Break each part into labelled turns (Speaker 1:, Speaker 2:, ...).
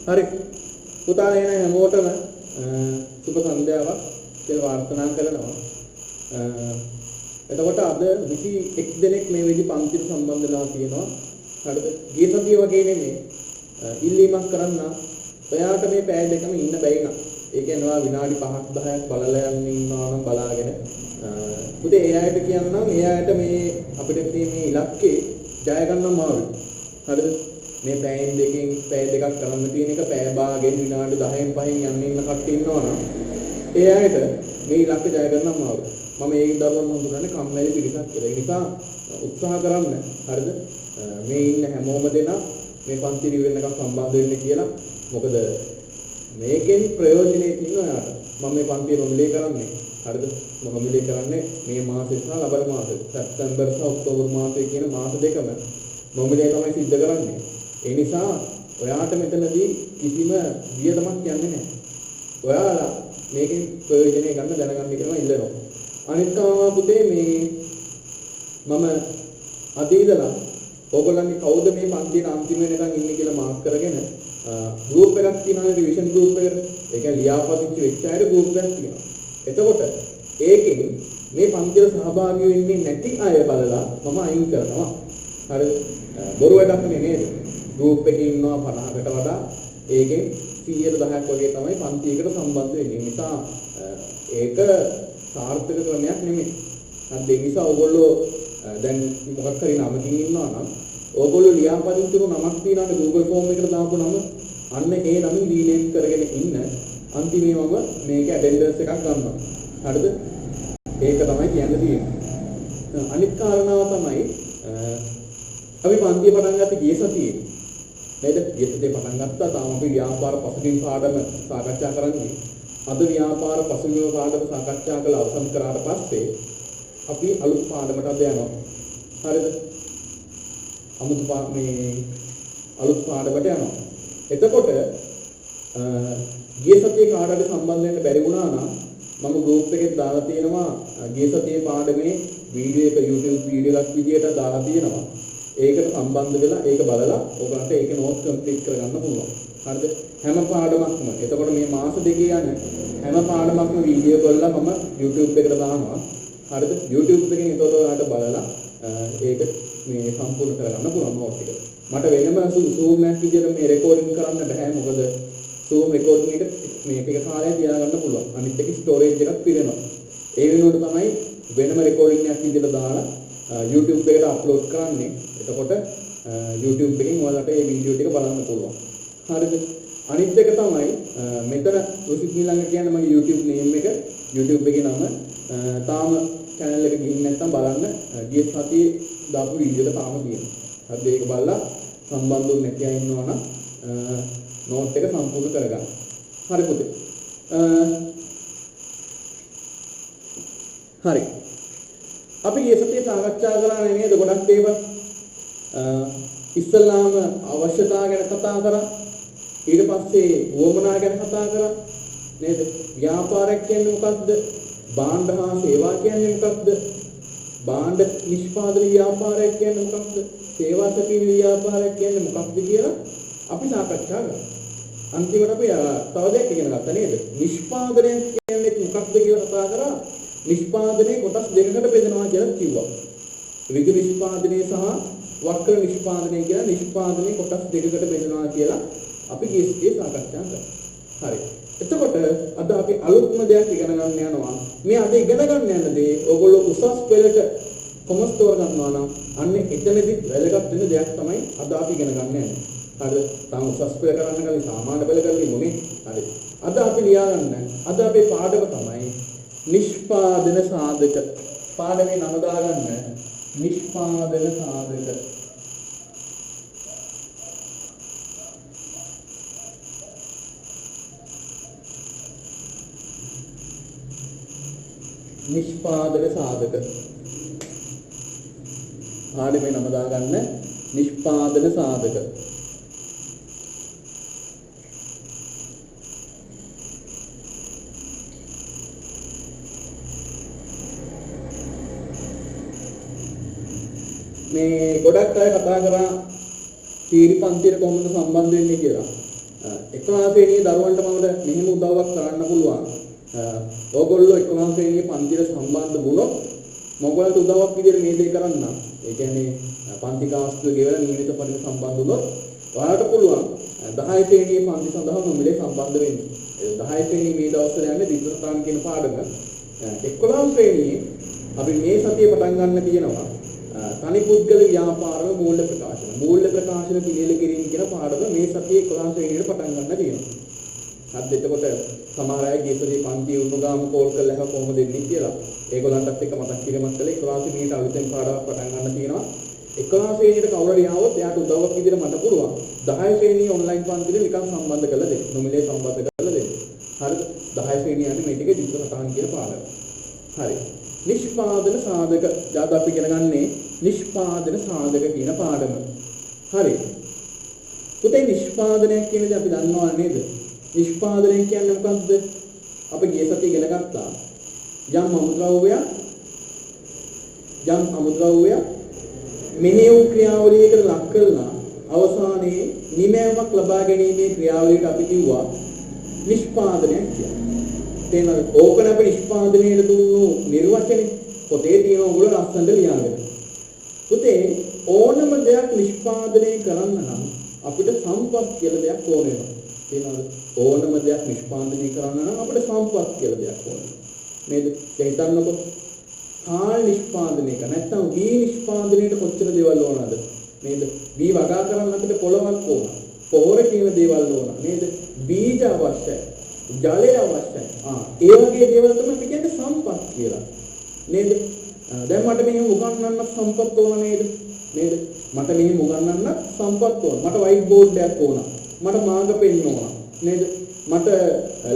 Speaker 1: හරි. පුතා එන හැමෝටම සුබ සන්ධ්‍යාවක් කියලා ප්‍රාර්ථනා කරනවා. එතකොට අද 21 දෙනෙක් මේ විදි පන්තිට සම්බන්ධ වෙලා තියෙනවා. හරිද? ගිය සතිය වගේ නෙමෙයි. ඉල්ලීමක් කරන්න ඔයාට මේ පැය දෙකම ඉන්න බැයි නම් ඒ කියන්නේ ඔයා විනාඩි 5ක් 10ක් බලලා යන්න ඉන්නවා නම් බලාගෙන පුතේ ඒ අයට කියන්නම් ඒ අයට මේ අපිට තියෙන මේ ඉලක්කේ ජය ගන්න අමාරුයි. හරිද? මේ පැයෙන් දෙකෙන් පැය දෙකක් කරන්න තියෙන එක පැය භාගෙන් විනාඩි 10න් 5න් යන්න ඉන්න කට්ටිය ඉන්නවා නම් ඒ අයට මේ ඉලක්ක ජය ගන්න අමාරුයි. මම ඒ දරුවන් හඳුනන්නේ කම්මැලි පිරිසක් කියලා. ඒ නිසා උත්සාහ කරන්න. හරිද? මේ ඉන්න හැමෝම දෙනා මේ පන්ති නිවෙන්නකම් සම්බන්ධ වෙන්න කියලා. මොකද මේකෙන් ප්‍රයෝජනෙ තියෙනවා යාට. මම මේ පන්තිය නොමිලේ කරන්නේ. හරිද? මම නොමිලේ කරන්නේ මේ මාසෙත් සහ ලබන මාසෙත්. සැප්තැම්බර් සහ ඔක්තෝබර් මාසයේ කියන මාස දෙකම නොමිලේ තමයි සිද්ධ කරන්නේ. ඒ නිසා ඔයාට මෙතනදී කිසිම වියදමක් යන්නේ නැහැ. ඔයාලා මේකෙන් ප්‍රයෝජනෙ ගන්න දැනගන්න කියලා ඉල්ලනවා. අනිත් කාම පුතේ මේ මම අදීදලා ඔයගොල්ලන්ගේ කවුද මේ පන්තියේ අන්තිම වෙනකන් ඉන්නේ කියලා මාක් කරගෙන ගෲප් එකක් තියෙනවා රිවිෂන් ගෲප් එකට. ඒක ලියාපදිංචි වෙච්ච අයට ගෲප් එකක් තියෙනවා. එතකොට ඒකෙන් මේ පන්තියට සහභාගී වෙන්නේ නැති අය බලලා මම අයින් කරනවා. හරිද? බොරු වැඩක් නෙමෙයි. ගෲප් එකේ ඉන්නවා 50කට වඩා ඒකෙන් 110ක් වගේ තමයි පන්තියකට සම්බන්ධ වෙන්නේ. නිසා ඒක සාර්ථක ක්‍රමයක් නෙමෙයි. හරි ඒ නිසා ඔයගොල්ලෝ දැන් මොකක් හරි නමකින් ඉන්නවා නම් ඔයගොල්ලෝ ලියාපදිංචික නමක් තියනවානේ Google form එකට දාපු නම අන්න ඒ නමින් රීනේම් කරගෙන ඉන්න අන්තිමේ මම මේක ඇටෙන්ඩන්ස් එකක් ගන්නවා. හරිද? ඒක තමයි කියන්න තියෙන්නේ. අනිත් කාරණාව තමයි අපි පන්තිය පටන් ගත්ත ගිය සතියේ නේද? ගිය සතියේ පටන් ගත්තා තාම අපි ව්‍යාපාර පසුබිම් පාඩම සාකච්ඡා කරන්නේ. අද ව්‍යාපාර පසුබිම පාඩම සාකච්ඡා කළ අවසන් කරාට පස්සේ අපි අලුත් පාඩමකට අද යනවා. හරිද? මේ අලුත් පාඩමකට යනවා. එතකොට ගිය සතියේ කාටද සම්බන්ධ වෙන්න බැරි වුණා නම් මම ගෲප් එකේ දාලා තියෙනවා ගිය සතියේ පාඩමේ වීඩියෝ එක YouTube වීඩියෝ එකක් විදියට දාලා තියෙනවා. ඒකට සම්බන්ධ වෙලා ඒක බලලා ඔයගලන්ට ඒක නෝට් කම්ප්ලීට් කරගන්න පුළුවන්. හරිද? හැම පාඩමක්ම. එතකොට මේ මාස දෙකේ යන හැම පාඩමක්ම වීඩියෝ කරලා මම YouTube එකට දානවා. හරිද? YouTube එකෙන් ඒකට ඔයාලට බලලා ඒක මේ සම්පූර්ණ කරගන්න පුළුවන් නෝට් එක. මට වෙනම Zoom එකක් විදියට මේ රෙකෝඩින් කරන්න බෑ. මොකද Zoom රෙකෝඩින් එක මේ ටික කාලයක් තියාගන්න පුළුවන්. අනිත් එක ස්ටෝරේජ් එකක් පිරෙනවා. ඒ වෙනුවට තමයි වෙනම රෙකෝඩින් එකක් විදියට දාලා YouTube එකට අප්ලෝඩ් කරන්නේ. එතකොට YouTube එකෙන් ඔයාලට මේ වීඩියෝ ටික බලන්න පුළුවන්. හරිද? අනිත් එක තමයි මෙතන රුසිත් ඊළඟ කියන්නේ මගේ YouTube name එක. YouTube එකේ නම තාම channel එක ගිහින් නැත්නම් බලන්න ගිය සතියේ දාපු වීඩියෝ එක තාම තියෙනවා. හරිද? ඒක බලලා සම්බන්ධ වෙන්න නැති අය ඉන්නවා නම් නෝට් එක සම්පූර්ණ කරගන්න. හරි පුතේ. හරි. අපි ගිය සතියේ සාකච්ඡා කරා නේද ගොඩක් දේවල්. ඉස්සල්ලාම අවශ්‍යතාව ගැන කතා කරා. ඊට පස්සේ වොමනා ගැන කතා කරා. නේද? ව්‍යාපාරයක් කියන්නේ මොකක්ද? භාණ්ඩ හා සේවා කියන්නේ මොකක්ද? භාණ්ඩ නිෂ්පාදන ව්‍යාපාරයක් කියන්නේ මොකක්ද? සේවා සැපීම ව්‍යාපාරයක් කියන්නේ මොකක්ද කියලා අපි සාකච්ඡා කරා. අන්තිමට අපි තව දෙයක් ඉගෙන ගත්තා නේද? නිෂ්පාදනය කියන්නේ මොකක්ද කියලා කතා කරා. නිෂ්පාදනයේ කොටස් දෙකකට බෙදනවා කියලා කිව්වා. ඍජු නිෂ්පාදනය සහ වක්‍ර නිෂ්පාදනය කියලා නිෂ්පාදනයේ කොටස් දෙකකට බෙදනවා කියලා අපි ගියේ සාකච්ඡා කරා. හරි. එතකොට අද අපි අලුත්ම දෙයක් ඉගෙන ගන්න යනවා. මේ අද ඉගෙන ගන්න යන දේ ඕගොල්ලෝ උසස් පෙළට කොමස් තෝර ගන්නවා නම් අන්න එතනදි වැදගත් වෙන දෙයක් තමයි අද අපි ඉගෙන ගන්න යන්නේ. හරිද? තාම උසස් පෙළ කරන්න කලින් සාමාන්‍ය පෙළ කරලා ඉමුනේ. හරි. අද අපි ලියා ගන්න. අද අපේ පාඩම තමයි නිෂ්පාදන සාධක. පාඩමේ නම දාගන්න නිෂ්පාදන සාධක. නිෂ්පාදන සාධක. පාඩමේ නම දාගන්න නිෂ්පාදන සාධක. මේ ගොඩක් අය කතා කරා තීරි පන්තියට කොහොමද සම්බන්ධ වෙන්නේ කියලා. එක්කලා ශ්‍රේණියේ දරුවන්ට මම මෙහෙම උදව්වක් කරන්න පුළුවන්. ඕගොල්ලෝ එක්කලා ශ්‍රේණියේ පන්තියට සම්බන්ධ වුණොත් මොගොල්ලන්ට උදව්වක් විදිහට මේ දේ කරන්න. ඒ කියන්නේ පන්ති කාස්තුව ගෙවලා නියමිත පරිදි සම්බන්ධ වුණොත් ඔයාලට පුළුවන් 10 ශ්‍රේණියේ පන්ති සඳහා නොමිලේ සම්බන්ධ වෙන්න. 10 ශ්‍රේණියේ මේ දවස්වල යන්නේ දිස්ත්‍රික්කයන් කියන පාඩම. 11 ශ්‍රේණියේ අපි මේ සතියේ පටන් ගන්න තියෙනවා තනි පුද්ගල ව්‍යාපාරව මූල්‍ය ප්‍රකාශන. මූල්‍ය ප්‍රකාශන පිළියෙල කිරීම කියන පාඩම මේ සතියේ 11 ශ්‍රේණියට පටන් ගන්න තියෙනවා. අද එතකොට සමහර අය ගියසදී පන්ති උණුගාම කෝල් කරලා කොහොමද දෙන්නේ කියලා. ඒගොල්ලන්ටත් එක්ක මතක් කිරීමක් කළේ 11 ශ්‍රේණියට අලුතෙන් පාඩමක් පටන් ගන්න තියෙනවා. 11 ශ්‍රේණියට කවුරු හරි ආවොත් එයාට උදව්වක් විදිහට මට පුළුවන් 10 ශ්‍රේණියේ ඔන්ලයින් පන්තිලේ නිකන් සම්බන්ධ කරලා දෙන්න. නොමිලේ සම්බන්ධ කරලා දෙන්න. හරිද? 10 ශ්‍රේණිය යන්නේ මේ ටිකේ දිස්ත්‍රික්ක සටහන් කියන පාඩම. හරි. නිෂ්පාදන සාධක දාද අපි ඉගෙන ගන්නේ නිෂ්පාදන සාධක කියන පාඩම. හරි. පුතේ නිෂ්පාදනයක් කියන්නේ අපි දන්නවා නේද? නිෂ්පාදනය කියන්නේ මොකක්ද? අපි ගිය සතියේ ඉගෙන ගත්තා. යම් අමුද්‍රව්‍යයක් මෙහෙයුම් ක්‍රියාවලියකට ලක් කරලා අවසානයේ නිමැවුමක් ලබා ගැනීමේ ක්‍රියාවලියට අපි කිව්වා නිෂ්පාදනයක් කියලා. තේනවද? ඕකන අපි නිෂ්පාදනයේ දුන්නු නිර්වචනේ පොතේ තියෙන ඕගොල්ලෝ ලස්සනට ලියාගන්න. පුතේ ඕනම දෙයක් නිෂ්පාදනය කරන්න නම් අපිට සම්පත් කියලා දෙයක් ඕන වෙනවා. තේනවද? ඕනම දෙයක් නිෂ්පාදනය කරන්න නම් අපිට සම්පත් කියලා දෙයක් ඕන. නේද? දැන් හිතන්නකො කාල් නිෂ්පාදනය කරන නැත්නම් වී නිෂ්පාදනයේට කොච්චර දේවල් ඕනද? නේද? වී වගා කරන්න අපිට පොළවක් ඕන. පොහොර කියන දේවල් ඕන. නේද? බීජ අවශ්‍යයි. ජලය අවශ්‍යයි. ඒ වගේ දේවල් තමයි අපි කියන්නේ සම්පත් කියලා. නේද? දැන් මට මෙහෙම උගන්වන්න සම්පත් ඕන නේද? නේද? මට මෙහෙම උගන්වන්න සම්පත් ඕන. මට වයිට් බෝඩ් එකක් ඕන. මට මාග පෙන් ඕන. නේද? මට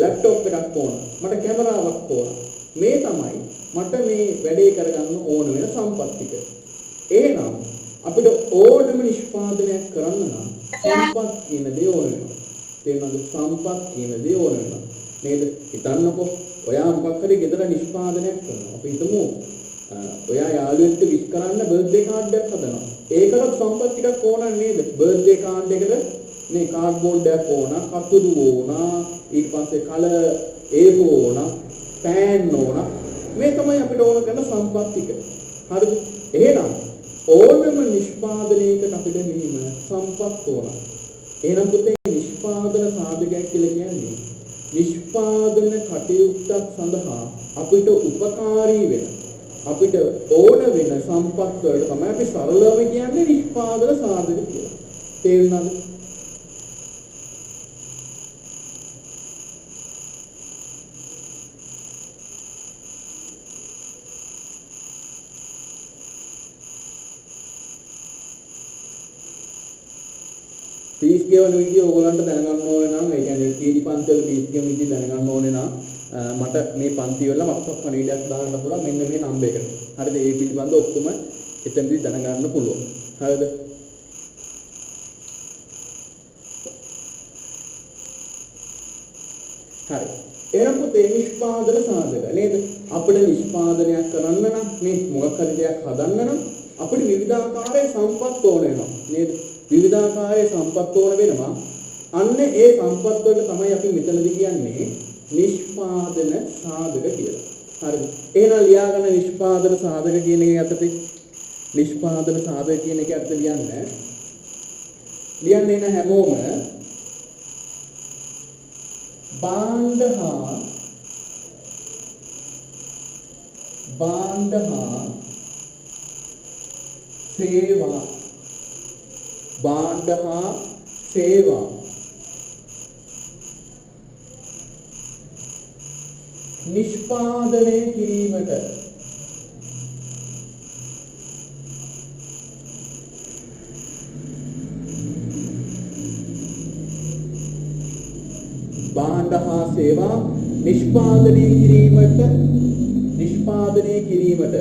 Speaker 1: ලැප්ටොප් එකක් ඕන. මට කැමරාවක් ඕන. මේ තමයි මට මේ වැඩේ කරගන්න ඕන වෙන සම්පත් ටික. එහෙනම් අපිට ඕනම නිෂ්පාදනයක් කරන්න නම් සම්පත් කියන දේ ඕන වෙනවා. තේරුණාද? සම්පත් කියන දේ ඕන වෙනවා. නේද? හිතන්නකො ඔයා මොකක් හරි ගෙදර නිෂ්පාදනයක් කරනවා. අපි හිතමු ඔයා යාළුවෙක්ට විශ් කරන්න බර්ත්ඩේ කාඩ් එකක් හදනවා. ඒකට සම්පත් ටිකක් ඕන නේද? බර්ත්ඩේ කාඩ් එකට මේ කාඩ්බෝඩ් එකක් ඕන, කතුරු ඕන, ඊට පස්සේ කලර් ඒප් ඕන, පෑන් ඕන. මේ තමයි අපිට ඕන කරන සම්පත් ටික. හරිද? එහෙනම් ඕනම නිෂ්පාදනයකට අපිට මෙහිම සම්පත් ඕන. එහෙනම් පුතේ නිෂ්පාදන සාධකයක් කියලා කියන්නේ නිෂ්පාදන කටයුත්තක් සඳහා අපිට උපකාරී වෙන අපිට ඕන වෙන සම්පත් වලට තමයි අපි සරලව කියන්නේ නිෂ්පාදන සාධක කියලා. තේරුණාද? ෆීස් ගෙවන විදිය ඕගොල්ලන්ට දැනගන්න ඕනේ නම් ඒ කියන්නේ කීටි පන්තිවල ෆීස් ගෙවන විදිය දැනගන්න ඕනේ නම් මට මේ පන්ති වල මතක් පණිවිඩයක් දාන්න පුළුවන් මෙන්න මේ නම්බර් එකට. හරිද? ඒ පිළිබඳව ඔක්කොම එතනදී දැනගන්න පුළුවන්. හරිද? හරි. එහෙනම් පුතේ නිෂ්පාදන සාධක නේද? අපිට නිෂ්පාදනයක් කරන්න නම් මේ මොකක් හරි දෙයක් හදන්න නම් අපිට විවිධාකාරයේ සම්පත් ඕන වෙනවා නේද? විවිධාකාරයේ සම්පත් ඕන වෙනවා. අන්න ඒ සම්පත් වලට තමයි අපි මෙතනදී කියන්නේ නිෂ්පාදන සාධක කියලා. හරිද? එහෙනම් ලියාගන්න නිෂ්පාදන සාධක කියන එක යටතේ නිෂ්පාදන සාධක කියන එක යටතේ ලියන්නේ නැ හැමෝම භාණ්ඩ හා සේවා භාණ්ඩ හා සේවා නිෂ්පාදනය කිරීමට භාණ්ඩ හා සේවා නිෂ්පාදනය කිරීමට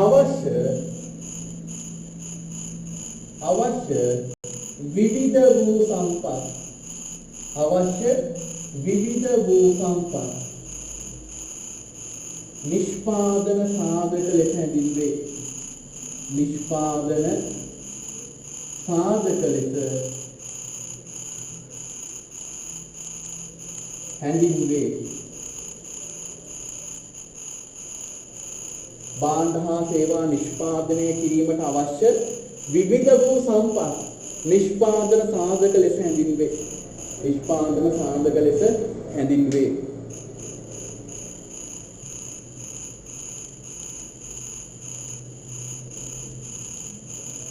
Speaker 1: අවශ්‍ය විවිධ වූ සම්පත් නිෂ්පාදන සාධක ලෙස හැඳින්වේ. නිෂ්පාදන සාධක ලෙස හැඳින්වේ. භාණ්ඩ හා සේවා නිෂ්පාදනය කිරීමට අවශ්‍ය විවිධ වූ සම්පත් නිෂ්පාදන සාධක ලෙස හැඳින්වේ. නිෂ්පාදන සාධක ලෙස හැඳින්වේ.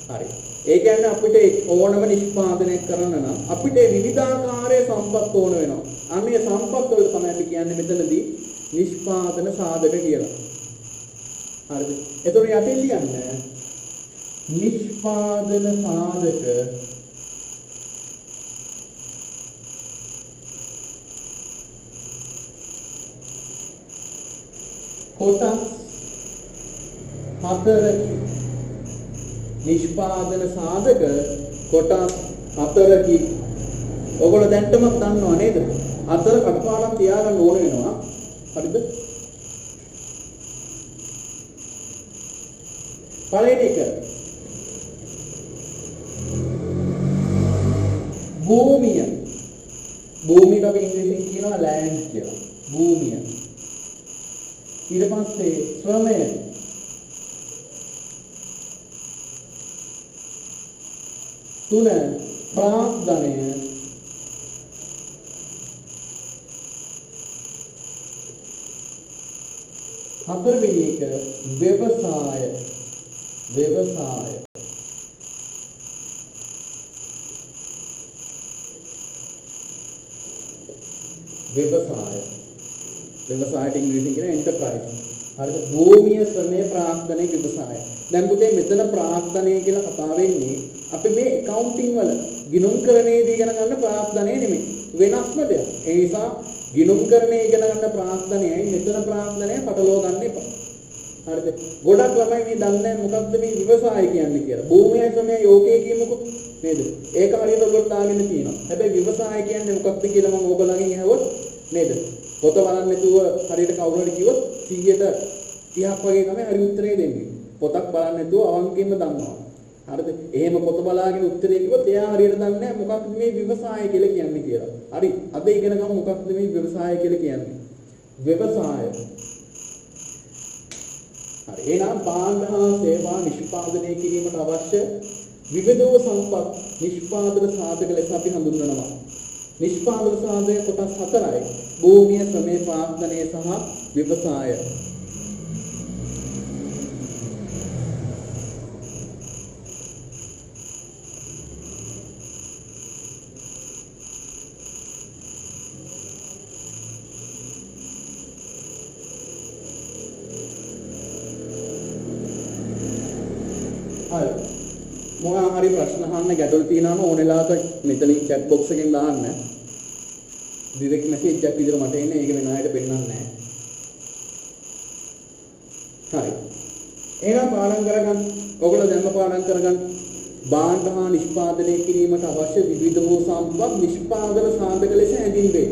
Speaker 1: හරි. ඒ කියන්නේ අපිට ඕනම නිෂ්පාදනයක් කරන්න නම් අපිට විවිධාකාරයේ සම්පත් ඕන වෙනවා. අනේ සම්පත් වලට තමයි අපි කියන්නේ මෙතනදී නිෂ්පාදන සාධක කියලා. හරිද? එතකොට යටින් ලියන්න නිෂ්පාදන සාධක කොටස් හතරකි. නිෂ්පාදන සාධක කොටස් හතරකි. ඔයගොල්ලෝ දැන්ටම දන්නව නේද? හතර කටපාඩම් තියාගන්න ඕන වෙනවා. හරිද? පළවෙනි එක භූමිය. භූමියට අපි ඉංග්‍රීසියෙන් කියනවා land කියලා. භූමිය. ඊට පස්සේ ශ්‍රමය. තුන ප්‍රාග්ධනය. හතරවෙනි එක ව්‍යවසාය. ව්‍යවසාය. ව්‍යවසාය. ව්‍යවසායට ඉංග්‍රීසියෙන් කියන එන්ටර්ප්‍රයිස්. හරිද? භූමිය, ශ්‍රමය, ප්‍රාග්ධනය, ව්‍යවසාය. දැන් පුතේ මෙතන ප්‍රාග්ධනය කියලා කතා වෙන්නේ අපි මේ accounting වල ගිණුම්කරණයේදී ඉගෙන ගන්න ප්‍රාග්ධනය නෙමෙයි. වෙනස්ම දෙයක්. ඒ නිසා ගිණුම්කරණය ඉගෙන ගන්න ප්‍රාග්ධනයයි මෙතන ප්‍රාග්ධනය පටලවා ගන්න එපා. හරිද? ගොඩක් ළමයි මේ දන්නේ මොකක්ද මේ ව්‍යවසාය කියන්නේ කියලා. භූමියයි ශ්‍රමයයි ඕකේ කියමුකෝ. නේද? ඒක හරියට ඔයගොල්ලෝ දාගෙන තියෙනවා. හැබැයි ව්‍යවසාය කියන්නේ මොකක්ද කියලා මම ඕගොල්ලන්ගෙන් අහුවොත් නේද? පොත බලන්න නැතුව හරියට කවුරු හරි කිව්වොත් 100ට 30ක් වගේ තමයි හරි උත්තරේ දෙන්නේ. පොතක් බලන්න නැතුව අවංකයෙන්ම දන්නවා. හරිද? එහෙම පොත බලාගෙන උත්තරේ කිව්වොත් එයා හරියට දන්නේ නැහැ මොකක්ද මේ ව්‍යවසාය කියලා කියන්නේ කියලා. හරි. අද ඉගෙන ගමු මොකක්ද මේ ව්‍යවසාය කියලා කියන්නේ. ව්‍යවසාය. හරි. එහෙනම් භාණ්ඩ හා සේවා නිෂ්පාදනය කිරීමට අවශ්‍ය විවිධ සම්පත් නිෂ්පාදන සාධක ලෙස අපි හඳුන්වනවා. නිෂ්පාදන සාධක කොටස් හතරයි. භූමිය, ශ්‍රමය, ප්‍රාග්ධනය සහ ව්‍යවසාය. හරි. මොනවා හරි ප්‍රශ්න අහන්න ගැටලු තියෙනවා නම් ඕනෙලාට මෙතනින් chat box එකෙන් දාන්න. direct message එකක් විදිහට මට එන්නේ. ඒක වෙන අයට පෙන්නන්නේ නැහැ. හරි. එහෙනම් පාඩම් කරගන්න. ඔයගොල්ලෝ දැන්ම පාඩම් කරගන්න. භාණ්ඩ හා නිෂ්පාදනය කිරීමට අවශ්‍ය විවිධ වූ සම්පත් නිෂ්පාදන සාධක ලෙස හැඳින්වේ.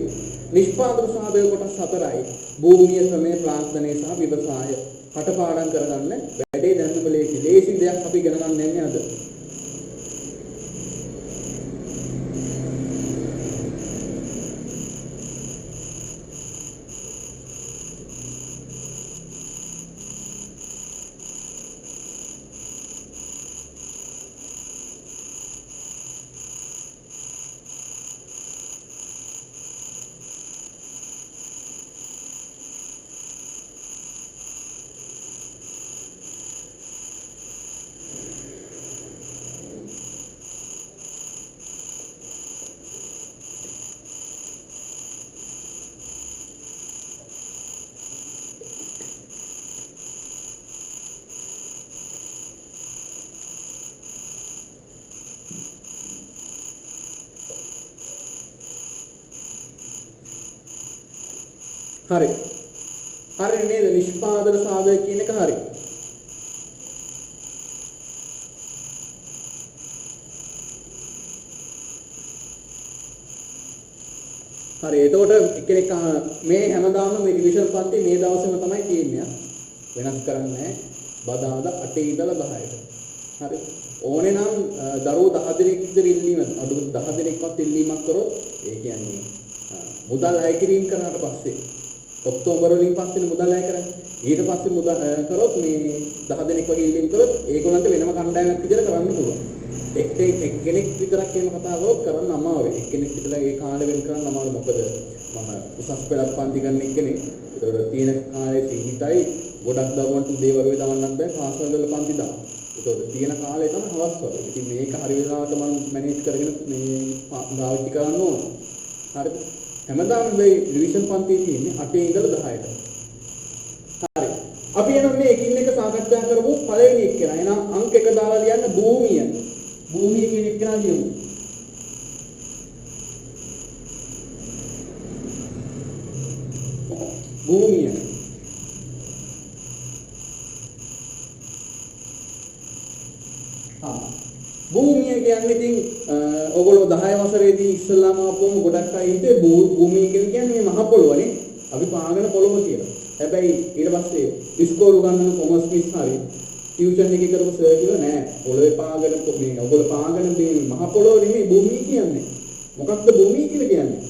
Speaker 1: නිෂ්පාදන සාධක කොටස් හතරයි. භූමිය, ශ්‍රමය, ප්‍රාග්ධනය සහ ව්‍යවසාය. කටපාඩම් කරගන්න. වැඩේ දැන්ම ලේසි දෙයක් අපි ඉගෙන ගන්න යන්නේ අද. හරි. හරි නේද? නිෂ්පාදන සාධක කියන එක හරි. හරි. එතකොට එක්කෙනෙක් මේ හැමදාම මේ රිවිෂන් පන්ති මේ දවසේම තමයි තියෙන්නේ. වෙනස් කරන්නේ නැහැ. බදාදා 8 ඉඳලා 10ට. හරි. ඕනේ නම් දරුවෝ 10 දෙනෙක් විතර ඉල්ලීම අඩු 10 දෙනෙක්වත් ඉල්ලීමක් කරොත් ඒ කියන්නේ මුදල් අය කිරීම කරාට පස්සේ ඔක්තෝබර් වලින් පස්සේ මුදල් අය කරන්නේ. ඊට පස්සේ මුදල් කරොත් මේ 10 දෙනෙක් වගේ ඉල්ලීම් කරොත් ඒගොල්ලන්ට වෙනම කණ්ඩායමක් විදිහට කරන්න පුළුවන්. එක්කෙනෙක් විතරක් එහෙම කතා කරොත් කරන්න අමාරුයි. එක්කෙනෙක් විතර ඒ කාලේ වෙන් කරන්න අමාරුයි. මොකද මම උසස් පෙළක් පන්ති ගන්න එක්කෙනෙක්. ඒතකොට තියෙන කාලේ සීමිතයි. ගොඩක් දරුවන්ට උදේ වරුවේ දාන්නත් බෑ. පාසල් වල පන්ති දාන්න. ඒතකොට තියෙන කාලේ තමයි හවස් වල. ඉතින් මේක හරි වෙලාවට මම මැනේජ් කරගෙන මේ භාවිත කරන්න ඕන. හරිද? හැමදාම මේ රිවිෂන් පන්තියේ තියෙන්නේ 8 ඉඳලා 10ට. හරි. අපි එනම් මේ එකින් එක සාකච්ඡා කරමු පළවෙනි එක කියලා. එහෙනම් අංක 1 දාලා ලියන්න භූමිය. භූමිය කියන එක කියලා ලියමු. භූමිය. භූමිය කියන්නේ ඉතින් ඔයගොල්ලෝ 10 වසරේදී ඉස්සල්ලාම ආපුවම ගොඩක් අය හිතේ භූමිය කියන්නේ මේ මහ පොළොවනේ. අපි පාගන පොළොව කියලා. හැබැයි ඊට පස්සේ ඉස්කෝලේ ගන්න කොමර්ස් මිස් හරි ටියුෂන් එකේ කරපු සර් කිව්වා නෑ පොළොවේ පාගන මේ ඔයගොල්ලෝ පාගන මේ මහ පොළොව නෙමෙයි භූමිය කියන්නේ. මොකක්ද භූමිය කියලා කියන්නේ?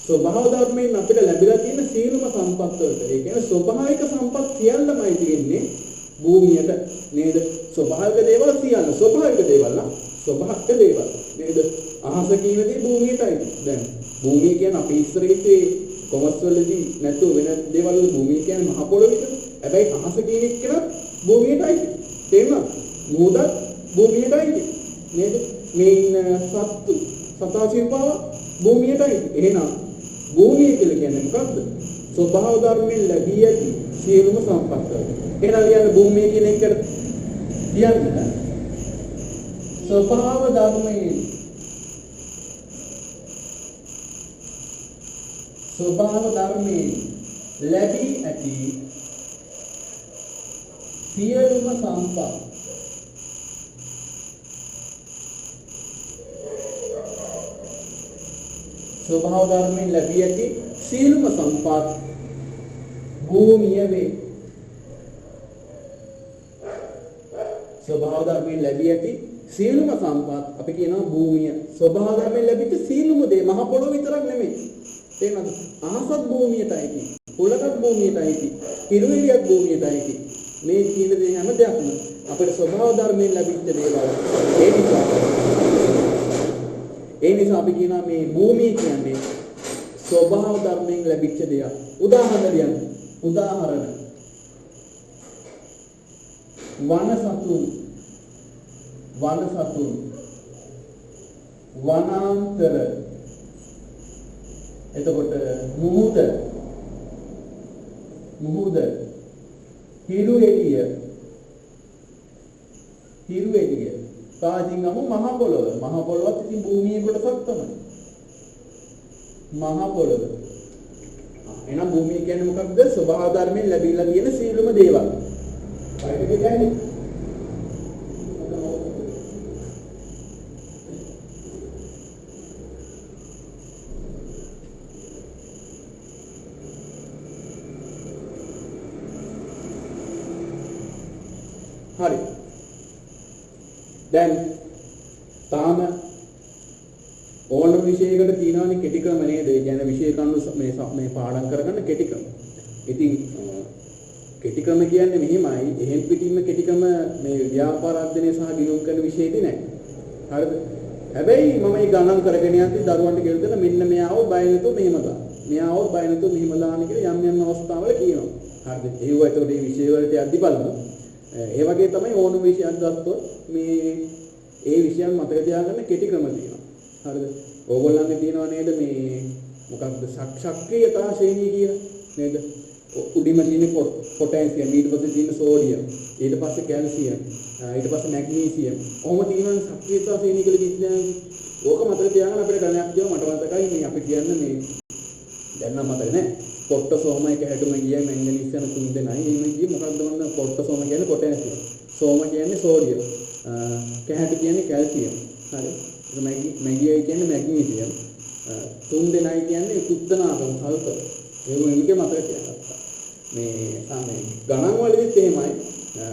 Speaker 1: ස්වභාව ධර්මයෙන් අපිට ලැබිලා තියෙන සීලම සම්පත් වලට. ඒ කියන්නේ ස්වභාවික සම්පත් සියල්ලමයි තියෙන්නේ භූමියට නේද? ස්වභාවික දේවල් සියල්ල ස්වභාවික දේවල් නම් ස්වභාවික දේවල් නේද? අහස කියන දේ භූමියටයි. දැන් භූමිය කියන්නේ අපි ඉස්සර හිතේ කොමර්ස් වලදී නැතුව වෙන දේවල් වල භූමිය කියන්නේ මහ පොළොව විතර. හැබැයි අහස කියන එක කරත් භූමියටයි. තේරුණාද? මොහොතත් භූමියටයි නේද? මේ ඉන්න සතා සිව්පාව භූමියටයි. එහෙනම් භූමිය කියලා කියන්නේ මොකක්ද? ස්වභාව ධර්මයෙන් ලැබී ඇති සියලුම සම්පත් වල. එහෙනම් ලියන්න භූමිය කියන එකට ලියන්න. ස්වභාව ධර්මයෙන් ලැබී ඇති සියලුම සම්පත්. ස්වභාව ධර්මයෙන් ලැබී ඇති සියලුම සම්පත් භූමිය වේ. ස්වභාව ධර්මයෙන් ලැබී ඇති සියලුම සම්පත් අපි කියනවා භූමිය. ස්වභාව ධර්මයෙන් ලැබිච්ච සියලුම දේ මහ පොළොව විතරක් නෙමෙයි. තේරෙනවද? අහසත් භූමියටයි තියෙන්නේ. පොළොවත් භූමියටයි තියෙන්නේ. පිරුවෙලියත් භූමියටයි තියෙන්නේ. මේ කියන දේ හැම දෙයක්ම අපේ ස්වභාව ධර්මයෙන් ලැබිච්ච දේවල්. ඒ නිසා අපි කියනවා මේ භූමිය කියන්නේ ස්වභාව ධර්මයෙන් ලැබිච්ච දෙයක්. උදාහරණ ලියන්න. උදාහරණ. වනසතුන් වනාන්තර එතකොට මුහුද හිරු එළිය කාදින්ගම මහ පොළොවත් ඉතින් භූමියේ කොටසක් තමයි මහ පොළොව. එහෙනම් භූමිය කියන්නේ මොකක්ද? ස්වභාව ධර්මයෙන් ලැබිලා තියෙන සියලුම දේවල්. හරිද කියන්නේ? හරි. දැන් තාම ඕනම විෂයයකට තියෙනවානේ කෙටි ක්‍රම නේද? ඒ කියන්නේ විෂය කණ්ඩු මේ පාඩම් කරගන්න කෙටි ක්‍රම. ඉතින් කෙටි ක්‍රම කියන්නේ මෙහිමයි. එහෙන් පිටින්ම කෙටි ක්‍රම මේ ව්‍යාපාර අධ්‍යයනය සහ ගිණුම් කරන විෂයේදී නැහැ. හරිද? හැබැයි මම මේ ගණන් කරගෙන යද්දි දරුවන්ට කියලා දෙන්න මෙන්න මෙයාව බය නැතුව මෙහෙම දාන්න. මෙයාව බය නැතුව මෙහෙම දාන්න කියලා යම් අවස්ථාවල කියනවා. හරිද? ඒව ඒතකොට මේ විෂය වලට යද්දි බලමු. ඒ වගේ තමයි ඕනම විෂයක් ගත්තොත් මේ ඒ විෂයන් මතක තියාගන්න කෙටි ක්‍රම තියෙනවා. හරිද? ඕගොල්ලන්ගේ තියෙනවා නේද මේ මොකක්ද ශක්‍රීයතා ශ්‍රේණිය කියලා නේද? උඩින්ම තියෙන පොටෑසියම්, ඊට පස්සේ තියෙන සෝඩියම්, ඊට පස්සේ කැල්සියම්, ඊට පස්සේ මැග්නීසියම්. ඔහොම තියෙනවා ශක්‍රීයතා ශ්‍රේණිය කියලා විද්‍යාවේ. ඕක මතක තියාගන්න අපිට ගණනක් කියව මට මතකයි මේ අපි කියන්නේ මේ දැන් නම් මතක නෑ. පොට්ටසෝම එක හැදුම ගියයි මැංගනීස් යන තුන් දෙනයි. එහෙම ගියේ මොකක්ද මම පොට්ටසෝම කියන්නේ පොටෑසියම්. සෝම කියන්නේ සෝඩියම්. කැහැටි කියන්නේ කැල්සියම්. හරි. මැගියයි කියන්නේ මැග්නීසියම්. තුන් දෙනයි කියන්නේ කුත්තනාගම සල්ෆර්. ඒක මේක මතක තියාගන්න. මේ සාමේ ගණන් වලදීත් එහෙමයි.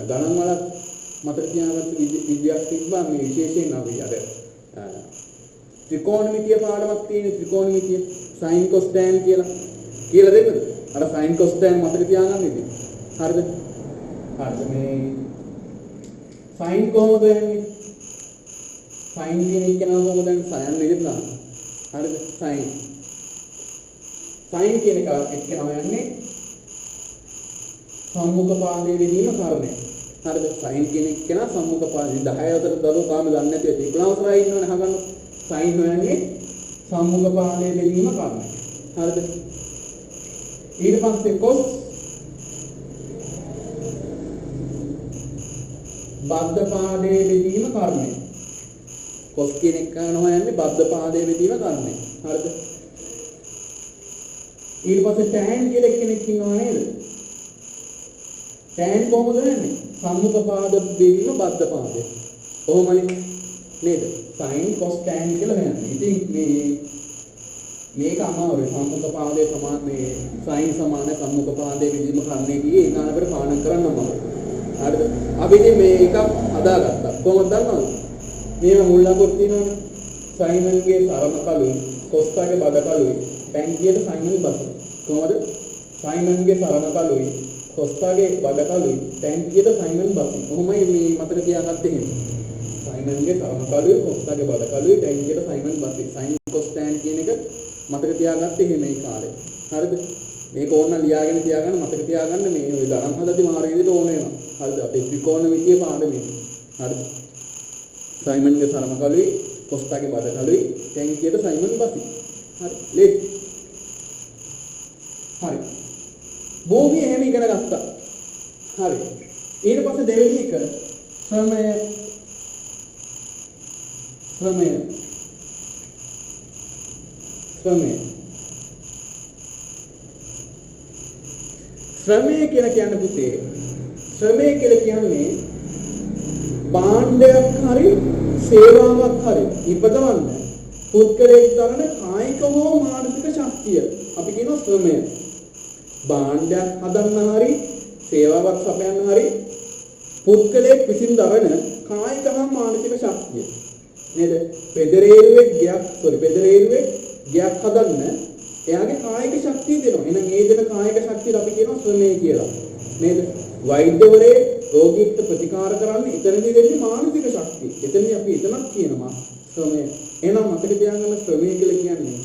Speaker 1: ගණන් වල මතක තියාගන්න විද්‍යාවක් තිබ්බා මේ විශේෂයෙන් අපි අර ත්‍රිකෝණමිතිය පාඩමක් තියෙන ත්‍රිකෝණමිතිය sin cos tan කියලා දෙන්නද? අර sin cos tan මතක තියාගන්න ඉතින්. හරිද? හරිද මේ sin කොහොමද වෙන්නේ? sin කියන එක නම කොහොමද sin නේද නා? හරිද? sin කියන එක එක්කම යන්නේ සම්මුඛ පාදයේ විදීම කාරණය. හරිද? sin කියන එක නා සම්මුඛ පාදයේ 10 අතර දරුවෝ තාම දන්නේ නැති ඒක 11 වසරයි ඉන්නවනේ අහගන්න. sin හොයන්නේ සම්මුඛ පාදයේ විදීම කාරණය. හරිද? ඊට පස්සේ cos බද්ධ පාදයේ විදීම කාරණය. cos කියන එක කරනවා යන්නේ බද්ධ පාදයේ විදීම කාරණය. හරිද? ඊට පස්සේ tan කියලා කෙනෙක් ඉන්නවා නේද? tan කොහොමද වෙන්නේ? සම්මුඛ පාද විදීම බද්ධ පාදය. කොහොමද නේද? sin cos tan කියලා වෙනවා. ඉතින් මේක අමාරුයි. සම්මුඛ පාදයේ සමාන මේ sin සමාන සම්මුඛ පාදයේ විදීම කරන්නේ කියේ ඒක අපිට පාඩම් කරන්න අමාරුයි. හරිද? අපි ඉතින් මේ එකක් හදාගත්තා. කොහොමද දන්නවද? මේව මුල් ලකුරු තියෙනවනේ. සයිමන්ගේ සරණ කලුයි, කොස්තාගේ බඩ කලුයි, පැන්කියට සයිමන් බස. කොහොමද? සයිමන්ගේ සරණ කලුයි, කොස්තාගේ බඩ කලුයි, පැන්කියට සයිමන් බස. කොහොමයි මේ මතක තියාගත්තේ එහෙම. සයිමන්ගේ සරණ කලුයි, කොස්තාගේ බඩ කලුයි, පැන්කියට සයිමන් බස. සයින් කොස්ටෑන් කියන එක මතක තියාගත්තේ එහෙම මේ කාලේ. හරිද? මේක ඕන ලියාගෙන තියාගන්න මතක තියාගන්න මේ ඔය ගණන් හදද්දී මාර විදිහට ඕන වෙනවා. හරිද? අපේ ත්‍රිකෝණමිතිය පාඩමේ. හරිද? සයිමන්ගේ සරණ කලුයි, කොස්තාගේ බඩ කලුයි, ටැංකියට සයිමන් බසි. හරි. ලේසි. හරි. භූමිය එහෙම ඉගෙන ගත්තා. හරි. ඊට පස්සේ දෙවෙනි එක ශ්‍රමය කියලා කියන්නේ පුතේ. ශ්‍රමය කියලා කියන්නේ භාණ්ඩයක් හරි සේවාවක් හරි ඉපදවන්න පුද්ගලයෙක් දරන කායික හෝ මානසික ශක්තිය අපි කියනවා ශ්‍රමය. භාණ්ඩයක් හදන්න හරි සේවාවක් සපයන්න හරි පුද්ගලයෙක් විසින් දරන කායික හා මානසික ශක්තිය. නේද? පෙදරේරුවේ ගයක් හදන්න එයාගේ කායික ශක්තිය දෙනවා. එහෙනම් මේ දෙන කායික ශක්තියට අපි කියනවා ශ්‍රමය කියලා. නේද? වෛද්‍යවරේ රෝගීන්ට ප්‍රතිකාර කරන්න එතනදී දෙන්නේ මානසික ශක්තිය. එතනදී අපි එතනක් කියනවා ශ්‍රමය. එහෙනම් මතක තියාගන්න ශ්‍රමය කියලා කියන්නේ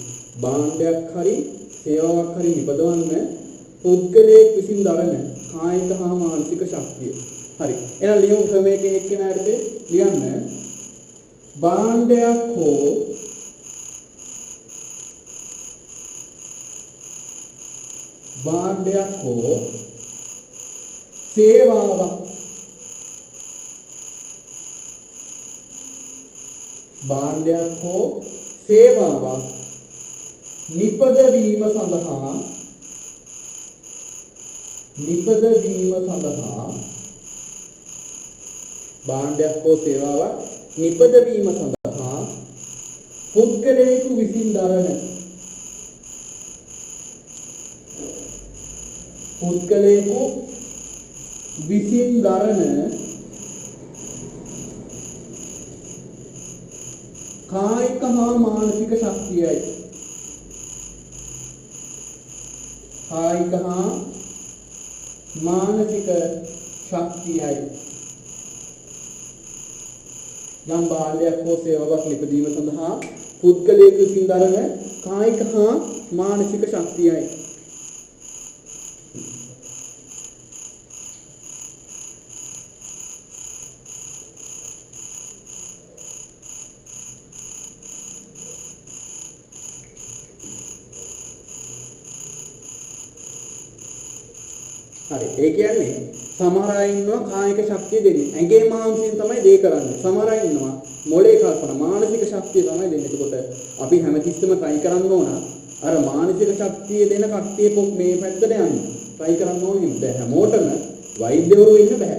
Speaker 1: භාණ්ඩයක් හරි සේවාවක් හරි නිපදවන්න පුද්ගලයෙක් විසින් දරන කායික හා මානසික ශක්තිය. හරි. එහෙනම් ලියමු ශ්‍රමය කියන එක්කෙනාට ලියන්න භාණ්ඩයක් හෝ සේවාවක් නිපදවීම සඳහා භාණ්ඩයක් හෝ සේවාවක් නිපදවීම සඳහා පුද්ගලයෙකු විසින් දරන කායික හා මානසික ශක්තියයි. යම් භාණ්ඩයක් හෝ සේවාවක් නිපදවීම සඳහා පුද්ගලයෙකු විසින් දරන කායික හා මානසික ශක්තියයි. හරි. ඒ කියන්නේ සමහර අය ඉන්නවා කායික ශක්තිය දෙන්නේ. ඇඟේ මාංශයෙන් තමයි දේ කරන්නේ. සමහර අය ඉන්නවා මොලේ කල්පන මානසික ශක්තිය තමයි දෙන්නේ. එතකොට අපි හැමතිස්සෙම try කරන්න ඕන අර මානසික ශක්තිය දෙන කට්ටිය මේ පැත්තට යන්න. try කරන්න ඕනේ නේද? හැමෝටම වෛද්‍යවරු ඉන්න බෑ.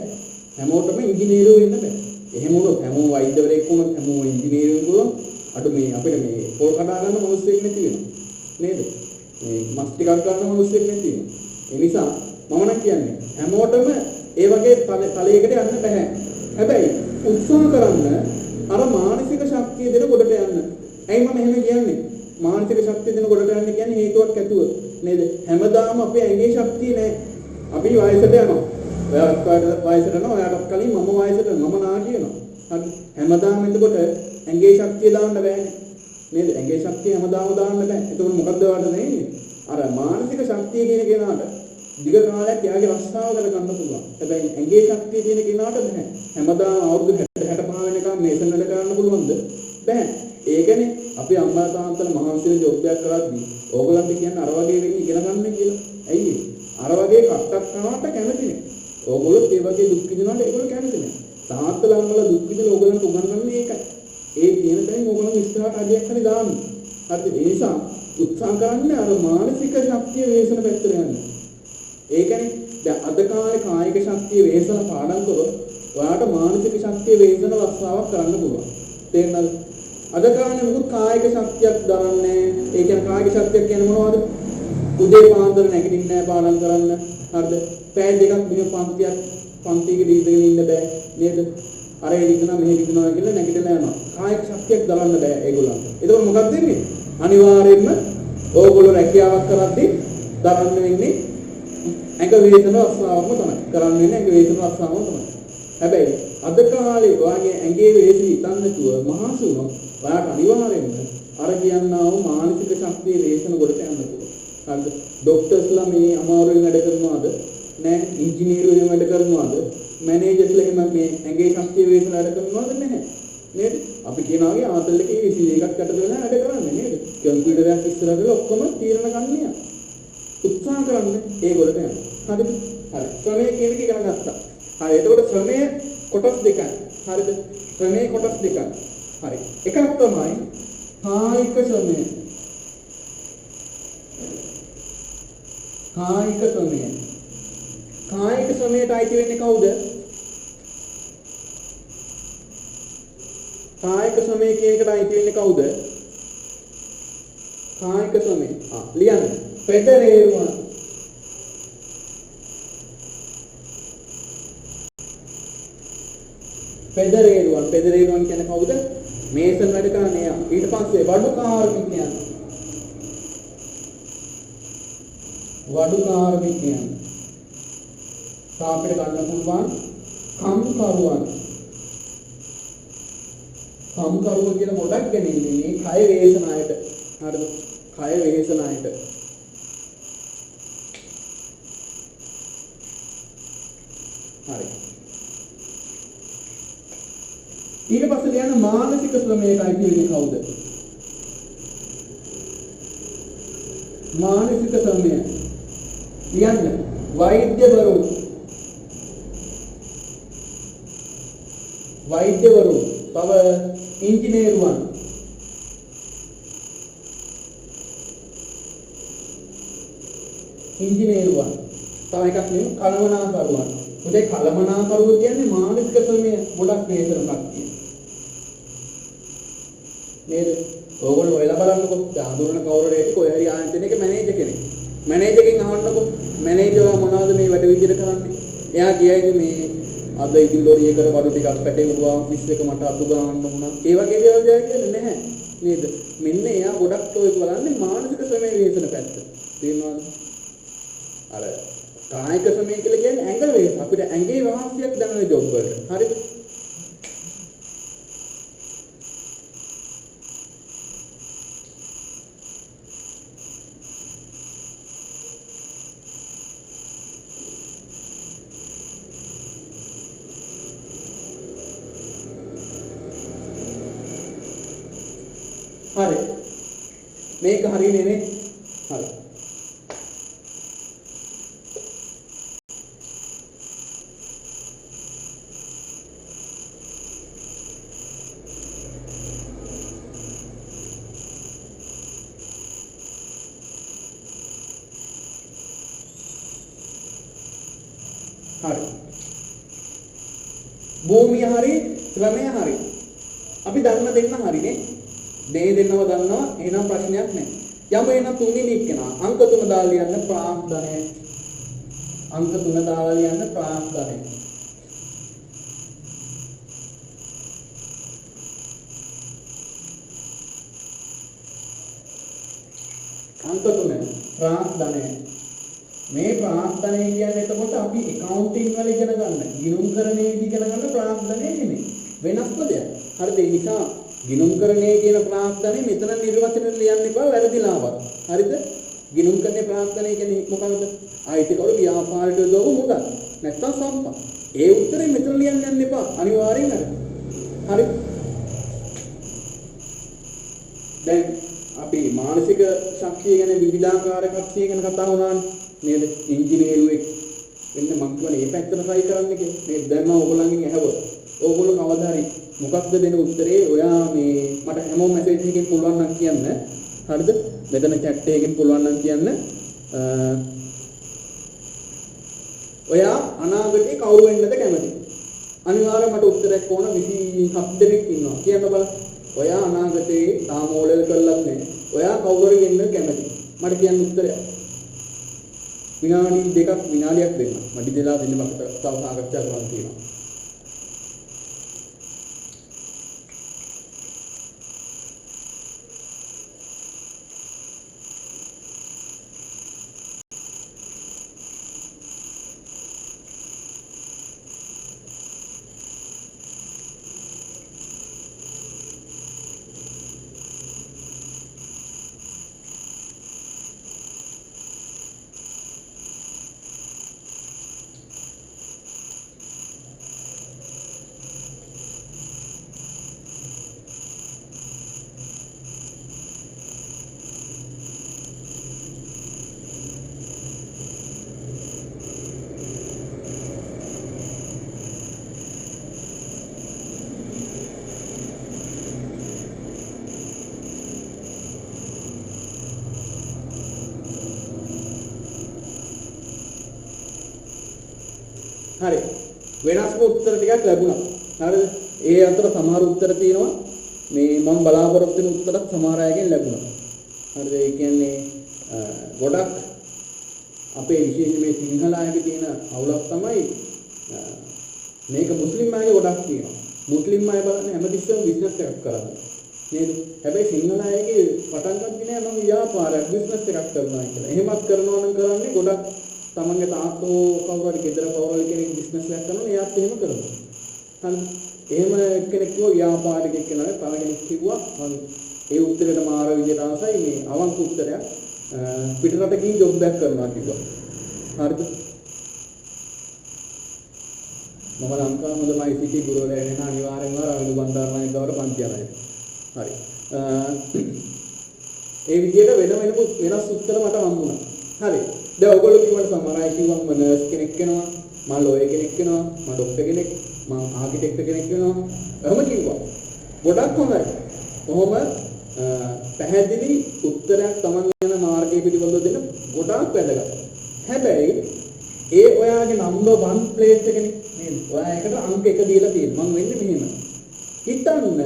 Speaker 1: හැමෝටම ඉංජිනේරුවෝ ඉන්න බෑ. එහෙම වුණොත් හැමෝම වෛද්‍යවරයෙක් වුණොත් හැමෝම ඉංජිනේරුවෝ වුණොත් අඩු මේ අපිට මේ පොල් කඩා ගන්න මිනිස්සෙක් නැති වෙනවා. නේද? මේ මස් ටිකක් ගන්න මිනිස්සෙක් නැති වෙනවා. ඒ නිසා මම නම් කියන්නේ හැමෝටම ඒ වගේ තලයකට යන්න බෑ. හැබැයි උත්සාහ කරන්න අර මානසික ශක්තිය දෙන ගොඩට යන්න. ඇයි මම එහෙම කියන්නේ? මානසික ශක්තිය දෙන ගොඩට යන්න කියන්නේ හේතුවක් ඇතුව නේද? හැමදාම අපේ ඇඟේ ශක්තිය නැහැ. අපි වයසට යනවා. ඔයාලත් වයසට යනවා. ඔයාලට කලින් මම වයසට මම නාටි වෙනවා. හරි. හැමදාම එතකොට ඇඟේ ශක්තිය දාන්න බෑනේ. නේද? ඇඟේ ශක්තිය හැමදාම දාන්න බෑ. එතකොට මොකද්ද ඔයාලට වෙන්නේ? අර මානසික ශක්තිය කියන කෙනාට දිග කාලයක් යාගේ රස්සාව කරගන්න පුළුවන්. හැබැයි ඇඟේ ශක්තිය කියන කෙනාට බෑ. හැමදාම අවුරුදු 60 65 වෙනකම් මේසන් වැඩ කරන්න පුළුවන්ද? බෑ. ඒකනේ අපි අම්මා තාත්තලා මහන්සියෙන් ජොබ් එකක් කරද්දී ඕගොල්ලන්ට කියන්නේ අර වගේ වෙන්න ඉගෙන ගන්න කියලා. ඇයි අර වගේ කට්ටක් කරනවට කැමති නෑ. ඕගොල්ලෝ ඒ වගේ දුක් විඳිනවට ඒගොල්ලෝ කැමති නෑ. තාත්තලා අම්මලා දුක් විඳලා ඕගොල්ලන්ට උගන්වන්නේ ඒකයි. ඒ කියන තැනින් ඕගොල්ලෝ ඉස්සරහට අඩියක් හරි දාන්න. හරිද? ඒ නිසා උත්සාහ කරන්න අර මානසික ශක්තිය වේසන පැත්තට යන්න. ඒකනේ දැන් අද කාලේ කායික ශක්තිය වේසන පාඩම් කරොත් ඔයාලට මානසික ශක්තිය වේසන රස්සාවක් කරන්න පුළුවන්. තේරෙනවද? අද කාලේ මොකද කායික ශක්තියක් දරන්නේ? ඒ කියන්නේ කායික ශක්තියක් කියන්නේ මොනවද? උදේ පාන්දර නැගිටින්න නැහැ පාඩම් කරන්න. හරිද? පැය දෙකක් මෙහෙම පන්තියක දීගෙන ඉන්න බෑ නේද? අර එළිකන මෙහෙ ඉන්නවා කියලා නැගිටලා යනවා. කායික ශක්තියක් දරන්න බෑ ඒගොල්ලන්ට. ඒකෝ මොකක්ද වෙන්නේ? අනිවාර්යයෙන්ම ඕගොල්ලෝ රැකියාවක් කරද්දී දරන්න වෙන්නේ ඇඟ වේදන රස්සාවක්ම තමයි. කරන්න වෙන්නේ ඇඟ වේදන රස්සාවක්ම තමයි. හැබැයි අද කාලේ ඔයාගේ ඇඟේ වේදන හිතන්න නැතුව මහසු වුණොත් ඔයාට අනිවාර්යෙන්ම අර කියන්නා වූ මානසික ශක්තිය වේදන ගොඩට යන්න පුළුවන්. හරිද? ડોක්ටර්ස්ලා මේ අමාරුවෙන් වැඩ කරනවාද? නෑ. ඉංජිනේරු එහෙම වැඩ කරනවාද? මැනේජර්ස්ලා එහෙම මේ ඇඟේ ශක්තිය වේදන වැඩ කරනවාද? නැහැ. නේද? අපි කියනවාගේ ආතල් එකේ AC එකක් යට කරලා වැඩ කරන්නේ නේද? කම්පියුටරයක් ඉස්සරහ කරලා ඔක්කොම තීරණ ගන්නෑ. උත්සාහ කරන්නේ ඒගොල්ලට යන්න. හරිද? හරි. ශ්‍රමය කියන එක ඉගෙන ගත්තා. හරි. එතකොට ශ්‍රමය කොටස් දෙකයි. හරිද? ශ්‍රමයේ කොටස් දෙකයි. හරි. එකක් තමයි කායික ශ්‍රමය. කායික ශ්‍රමය. කායික ශ්‍රමයට අයිති වෙන්නේ කවුද? කායික ශ්‍රමය කියන එකට අයිති වෙන්නේ කවුද? කායික ශ්‍රමය. ලියන්න. පෙදරේරුවන්. පෙදරේරුවන් කියන්නේ කවුද? මේසන් වැඩ කරන්නේ යා. ඊට පස්සේ වඩු කාර්මිකයන්. තාපෙට ගන්න පුළුවන් කම්කරුවන්. කම්කරුව කියන ගොඩක් ගැනීමේ මේ කය වේසනායට. හරිද? කය වේසනායට. හරි. ඊට පස්සේ ලියන්න මානසික ශ්‍රමයට අයිති වෙන්නේ කවුද? මානසික ශ්‍රමය. ලියන්න වෛද්‍යවරු. තව ඉංජිනේරුවන්. තව එකක් නෙමෙයි කළමනාකරුවන්. උදේ කළමනාකරුවෝ කියන්නේ මානසික ශ්‍රමය ගොඩක් වේදන කක්තිය. නේද? ඕගොල්ලෝ වෙලා බලන්නකො. අඳුරන කවුරු රේටි කොයි හරි ආයතනයක මැනේජර් කෙනෙක්. මැනේජර්ගෙන් අහන්නකො මැනේජර්වා මොනවද මේ වැඩ විදිහට කරන්නේ? එයා කියයිද මේ අද ඉතින් ලොරියකට වඩු ටිකක් පැටේුවා 20 එක මට අතු ගන්න වුණා. ඒ වගේ දේවල් කියන්නේ නැහැ. නේද? මෙන්න එයා ගොඩක් ඔය බලන්නේ මානසික ශ්‍රමයේ වේදන පැත්ත. තේරෙනවද? අර කායික ශ්‍රමය කියලා කියන්නේ ඇඟ වේස. අපිට ඇඟේ වාසියක් දැනෙන ජොබ් වලට. හරිද? හරි. මේක හරියනේ නේ? හරි. හරි. භූමිය හරි, ශ්‍රමය හරි. අපි ධර්ම දෙන්න හරිනේ. මේ දෙන්නව දන්නවා එහෙනම් ප්‍රශ්නයක් නැහැ. යමු එහෙනම් තුන්වෙනි එක්කෙනා අංක 3 දාලා ලියන්න ප්‍රාර්ථනය. අංක 3 දාලා ලියන්න ප්‍රාර්ථනය. අංක 3 ප්‍රාර්ථනය. මේ ප්‍රාර්ථනය කියන්නේ එතකොට අපි accounting වල ඉගෙන ගන්න. ගිණුම්කරණයේදී ඉගෙන ගන්න ප්‍රාර්ථනය නෙමෙයි. වෙනස්ම දෙයක්. හරිද? ඒ නිසා ගිණුම්කරණයේ කියන ප්‍රාර්ථනය මෙතන නිර්වචන ලියන්න එපා වැරදිලාවත්. හරිද? ගිණුම්කරණයේ ප්‍රාර්ථනය කියන්නේ මොකක්ද? ආයිතිකවල ව්‍යාපාරයට යොදවපු මුදල්. නැත්තම් සම්පත්. ඒ උත්තරේ මෙතන ලියන්න යන්න එපා. අනිවාර්යෙන් අර. හරි. දැන් අපි මානසික ශක්තිය ගැන විවිධාකාර ශක්තිය ගැන කතා වුණානේ. නේද? ඉංජිනේරුවෙක් වෙන්න මම කියන්නේ මේ පැත්තට try කරන්න කියලා. මේ දැන් මම ඕගොල්ලන්ගෙන් ඇහුවොත් ඕගොල්ලෝ කවදා හරි මොකක්ද දෙන උත්තරේ? ඔයා මේ මට හැමෝම මැසේජ් එකකින් පුළුවන් නම් කියන්න. හරිද? මෙතන chat එකකින් පුළුවන් නම් කියන්න. ඔයා අනාගතේ කවුරු වෙන්නද කැමති? අනිවාර්යයෙන් මට උත්තරයක් ඕන 27 දෙනෙක් ඉන්නවා. කියන්න බලන්න. ඔයා අනාගතේ තාම ඕලෙල් කරලත් නැහැ. ඔයා කවුරු වෙන්න කැමති? මට කියන්න උත්තරයක්. විනාඩි දෙකක් විනාඩියක් දෙන්න. මඩි දෙලා දෙන්න මට තව සාකච්ඡා කරන්න තියෙනවා. හරි වෙනස්ම උත්තර ටිකක් ලැබුණා. හරිද? ඒ අතර සමහර උත්තර තියෙනවා මේ මම බලාපොරොත්තු වෙන උත්තරත් සමහර අයගෙන් ලැබුණා. හරිද? ඒ කියන්නේ ගොඩක් අපේ විශේෂයෙන් මේ සිංහල අයගේ තියෙන අවුලක් තමයි මේක මුස්ලිම් අයගේ ගොඩක් තියෙනවා. මුස්ලිම් අය බලන්නේ හැමතිස්සෙම බිස්නස් එකක් කරන්නේ. නේද? හැබැයි සිංහල අයගේ පටන් ගන්න නෑ මම ව්‍යාපාරයක් බිස්නස් එකක් කරනවා කියලා. එහෙමත් කරනවා නම් කරන්නේ ගොඩක් තමන්ගේ තාත්තෝ කවුරු හරි ගෙදර කවුරු හරි කෙනෙක් බිස්නස් එකක් කරනවා එයාත් එහෙම කරනවා. හරි. එහෙම කෙනෙක් කිව්වා ව්‍යාපාරිකයෙක් කෙනා තව කෙනෙක් කිව්වා මම ඒ උත්තරේට මාර විදියට ආසයි මේ අවංක උත්තරයක් පිටරට ගිහින් ජොබ් එකක් කරනවා කිව්වා. හරිද? මම ලංකාව හොඳම ICT ගුරුවරයා වෙන අනිවාර්යෙන්ම රවිදු බණ්ඩාරනායක ගාවට පන්ති යනවා. හරි. ඒ විදියට වෙනස් උත්තර මට හම්බුණා. හරි. දැන් ඔයගොල්ලෝ කිව්වට සමහර අය කිව්වා මම නර්ස් කෙනෙක් වෙනවා, මම ලෝයර් කෙනෙක් වෙනවා, මම ડોක්ටර් කෙනෙක්, මම ආකිටෙක්ට් කෙනෙක් වෙනවා. එහෙම කිව්වා. ගොඩක් හොඳයි. කොහොම පැහැදිලි උත්තරයක් Taman යන මාර්ගයේ පිළිබඳව දෙන්න ගොඩාක් වැදගත්. හැබැයි ඒ ඔයාගේ නම්බර් 1 ප්ලේස් එකනේ නේද? ඔයා එකට අංක 1 දීලා තියෙනවා. මම වෙන්නේ මෙහෙම. හිතන්න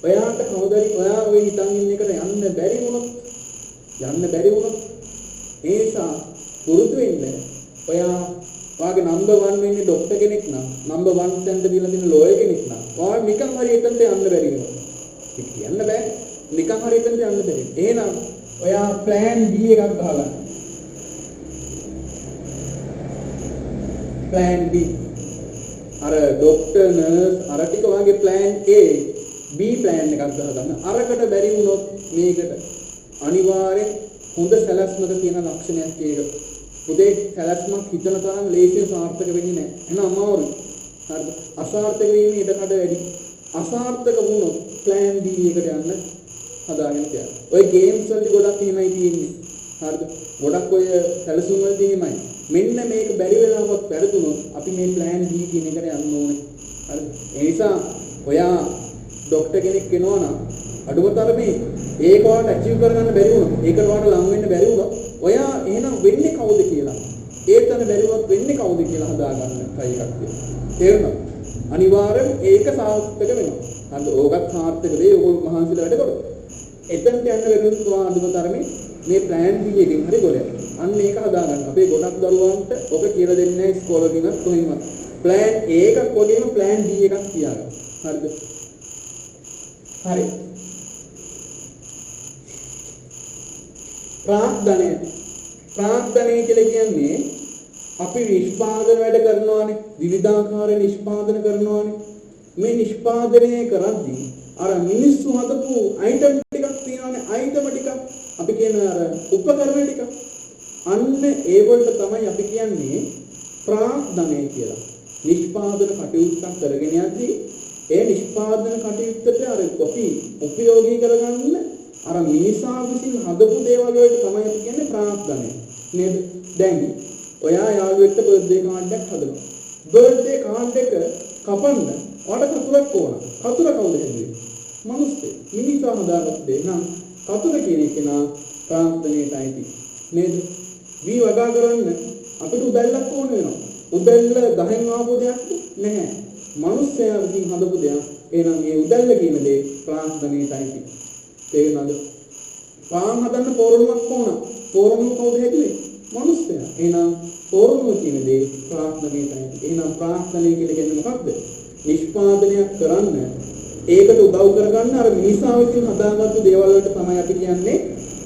Speaker 1: ඔයාට කවදාරි ඔයා ඔය හිතන් ඉන්න එකට යන්න බැරි වුණොත් ඒ නිසා පුරුදු වෙන්න ඔයා වාගේ නම්බර් 1 වෙන්නේ ડોක්ටර් කෙනෙක් නම් නම්බර් 1 තැනට දීලා දෙන ලෝයර් කෙනෙක් නම් ඔයා නිකන් හරි එතනට යන්න බැරි වෙනවා. ඒක කියන්න බෑ. නිකන් හරි එතනට යන්න බැරි. එහෙනම් ඔයා plan B එකක් ගහලා plan B අර ડોක්ටර් නර්ස් අර ටික වාගේ plan A B plan එකක් ගහගන්න. අරකට බැරි වුණොත් මේකට අනිවාර්යෙන් හොඳ සැලැස්මක තියෙන ලක්ෂණයක් ඒක. උදේ සැලැස්මක් හිතන තරම් ලේසියෙන් සාර්ථක වෙන්නේ නැහැ. එහෙනම් අමාරුයි. හරිද? අසාර්ථක වීමේ ඉඩකඩ වැඩි. අසාර්ථක වුණොත් plan B එකට යන්න හදාගෙන තියන්න. ඔය ගේම්ස් වලදී ගොඩක් එහෙමයි තියෙන්නේ. හරිද? ගොඩක් ඔය සැලසුම් වලදී එහෙමයි. මෙන්න මේක බැරි වෙලාවක් වැරදුනොත් අපි මේ plan B කියන එකට යන්න ඕනේ. හරිද? ඒ නිසා ඔයා ડોක්ටර් කෙනෙක් වෙනවා නම් අඩුම තරමේ ඒක ඔයාලට අචීව් කරගන්න බැරි වුණොත් ඒකට ඔයාලට ලං වෙන්න බැරි වුණොත් ඔයා එහෙනම් වෙන්නේ කවුද කියලා ඒතන බැරිවත් වෙන්නේ කවුද කියලා හදාගන්න try එකක් තියෙනවා. තේරුණාද? අනිවාර්යෙන් ඒක සාර්ථක වෙනවා. හරිද? ඕකත් සාර්ථක වෙයි. ඕගොල්ලෝ මහන්සිලා වැඩ කරොත්. එතනට යන්න වෙනුත් ඔයා අඳුම තරමේ මේ plan B එකෙන් හරි ගොඩ යන්න. අන්න ඒක හදාගන්න. අපේ ගොඩක් දරුවන්ට ඔක කියලා දෙන්නේ නැහැ ඉස්කෝලේ දිනත් කොහෙන්වත්. plan A එකක් වගේම plan B එකක් තියාගන්න. හරිද? හරි. ප්‍රාග්ධනය. ප්‍රාග්ධනය කියලා කියන්නේ අපි නිෂ්පාදන වැඩ කරනවානේ. විවිධාකාර නිෂ්පාදන කරනවානේ. මේ නිෂ්පාදනය කරද්දී අර මිනිස්සු හදපු අයිටම් ටිකක් තියෙනවානේ. අයිටම් ටික අපි කියන අර උපකරණ ටික. අන්න ඒ වලට තමයි අපි කියන්නේ ප්‍රාග්ධනය කියලා. නිෂ්පාදන කටයුත්තක් කරගෙන යද්දී ඒ නිෂ්පාදන කටයුත්තට අර අපි උපයෝගී කරගන්න අර මිනිසා විසින් හදපු දේවල් වලට තමයි අපි කියන්නේ ප්‍රාග්ධනය. නේද? දැන් ඔයා යාළුවෙක්ට බර්ත්ඩේ කාඩ් එකක් හදනවා. බර්ත්ඩේ කාඩ් එක කපන්න ඔයාලට කතුරක් ඕන. කතුර කවුද හදුවේ? මිනිස්සේ. මිනිසා හදාගත්ත දේ නම් කතුර කියන එක නා ප්‍රාග්ධනයටයි. නේද? වී වගා කරන්න අපිට උදැල්ලක් ඕන වෙනවා. උදැල්ල ගහෙන් ආපු දෙයක් නැහැ. මිනිස්සයා විසින් හදපු දෙයක්. එහෙනම් මේ උදැල්ල කියන දේ ප්‍රාග්ධනයටයි. තේරුණාද? පාන් හදන්න පොරොන්වක් ඕන. පොරොන්ව කවුද හැදුවේ? මිනිස්සයා. එහෙනම් පොරොන්ව කියන දේ ප්‍රාග්ධනයටයි. එහෙනම් ප්‍රාග්ධනය කියලා කියන්නේ මොකක්ද? නිෂ්පාදනයක් කරන්න ඒකට උදව් කරගන්න අර මිනිසා විසින් හදාගත්තු දේවල් වලට තමයි අපි කියන්නේ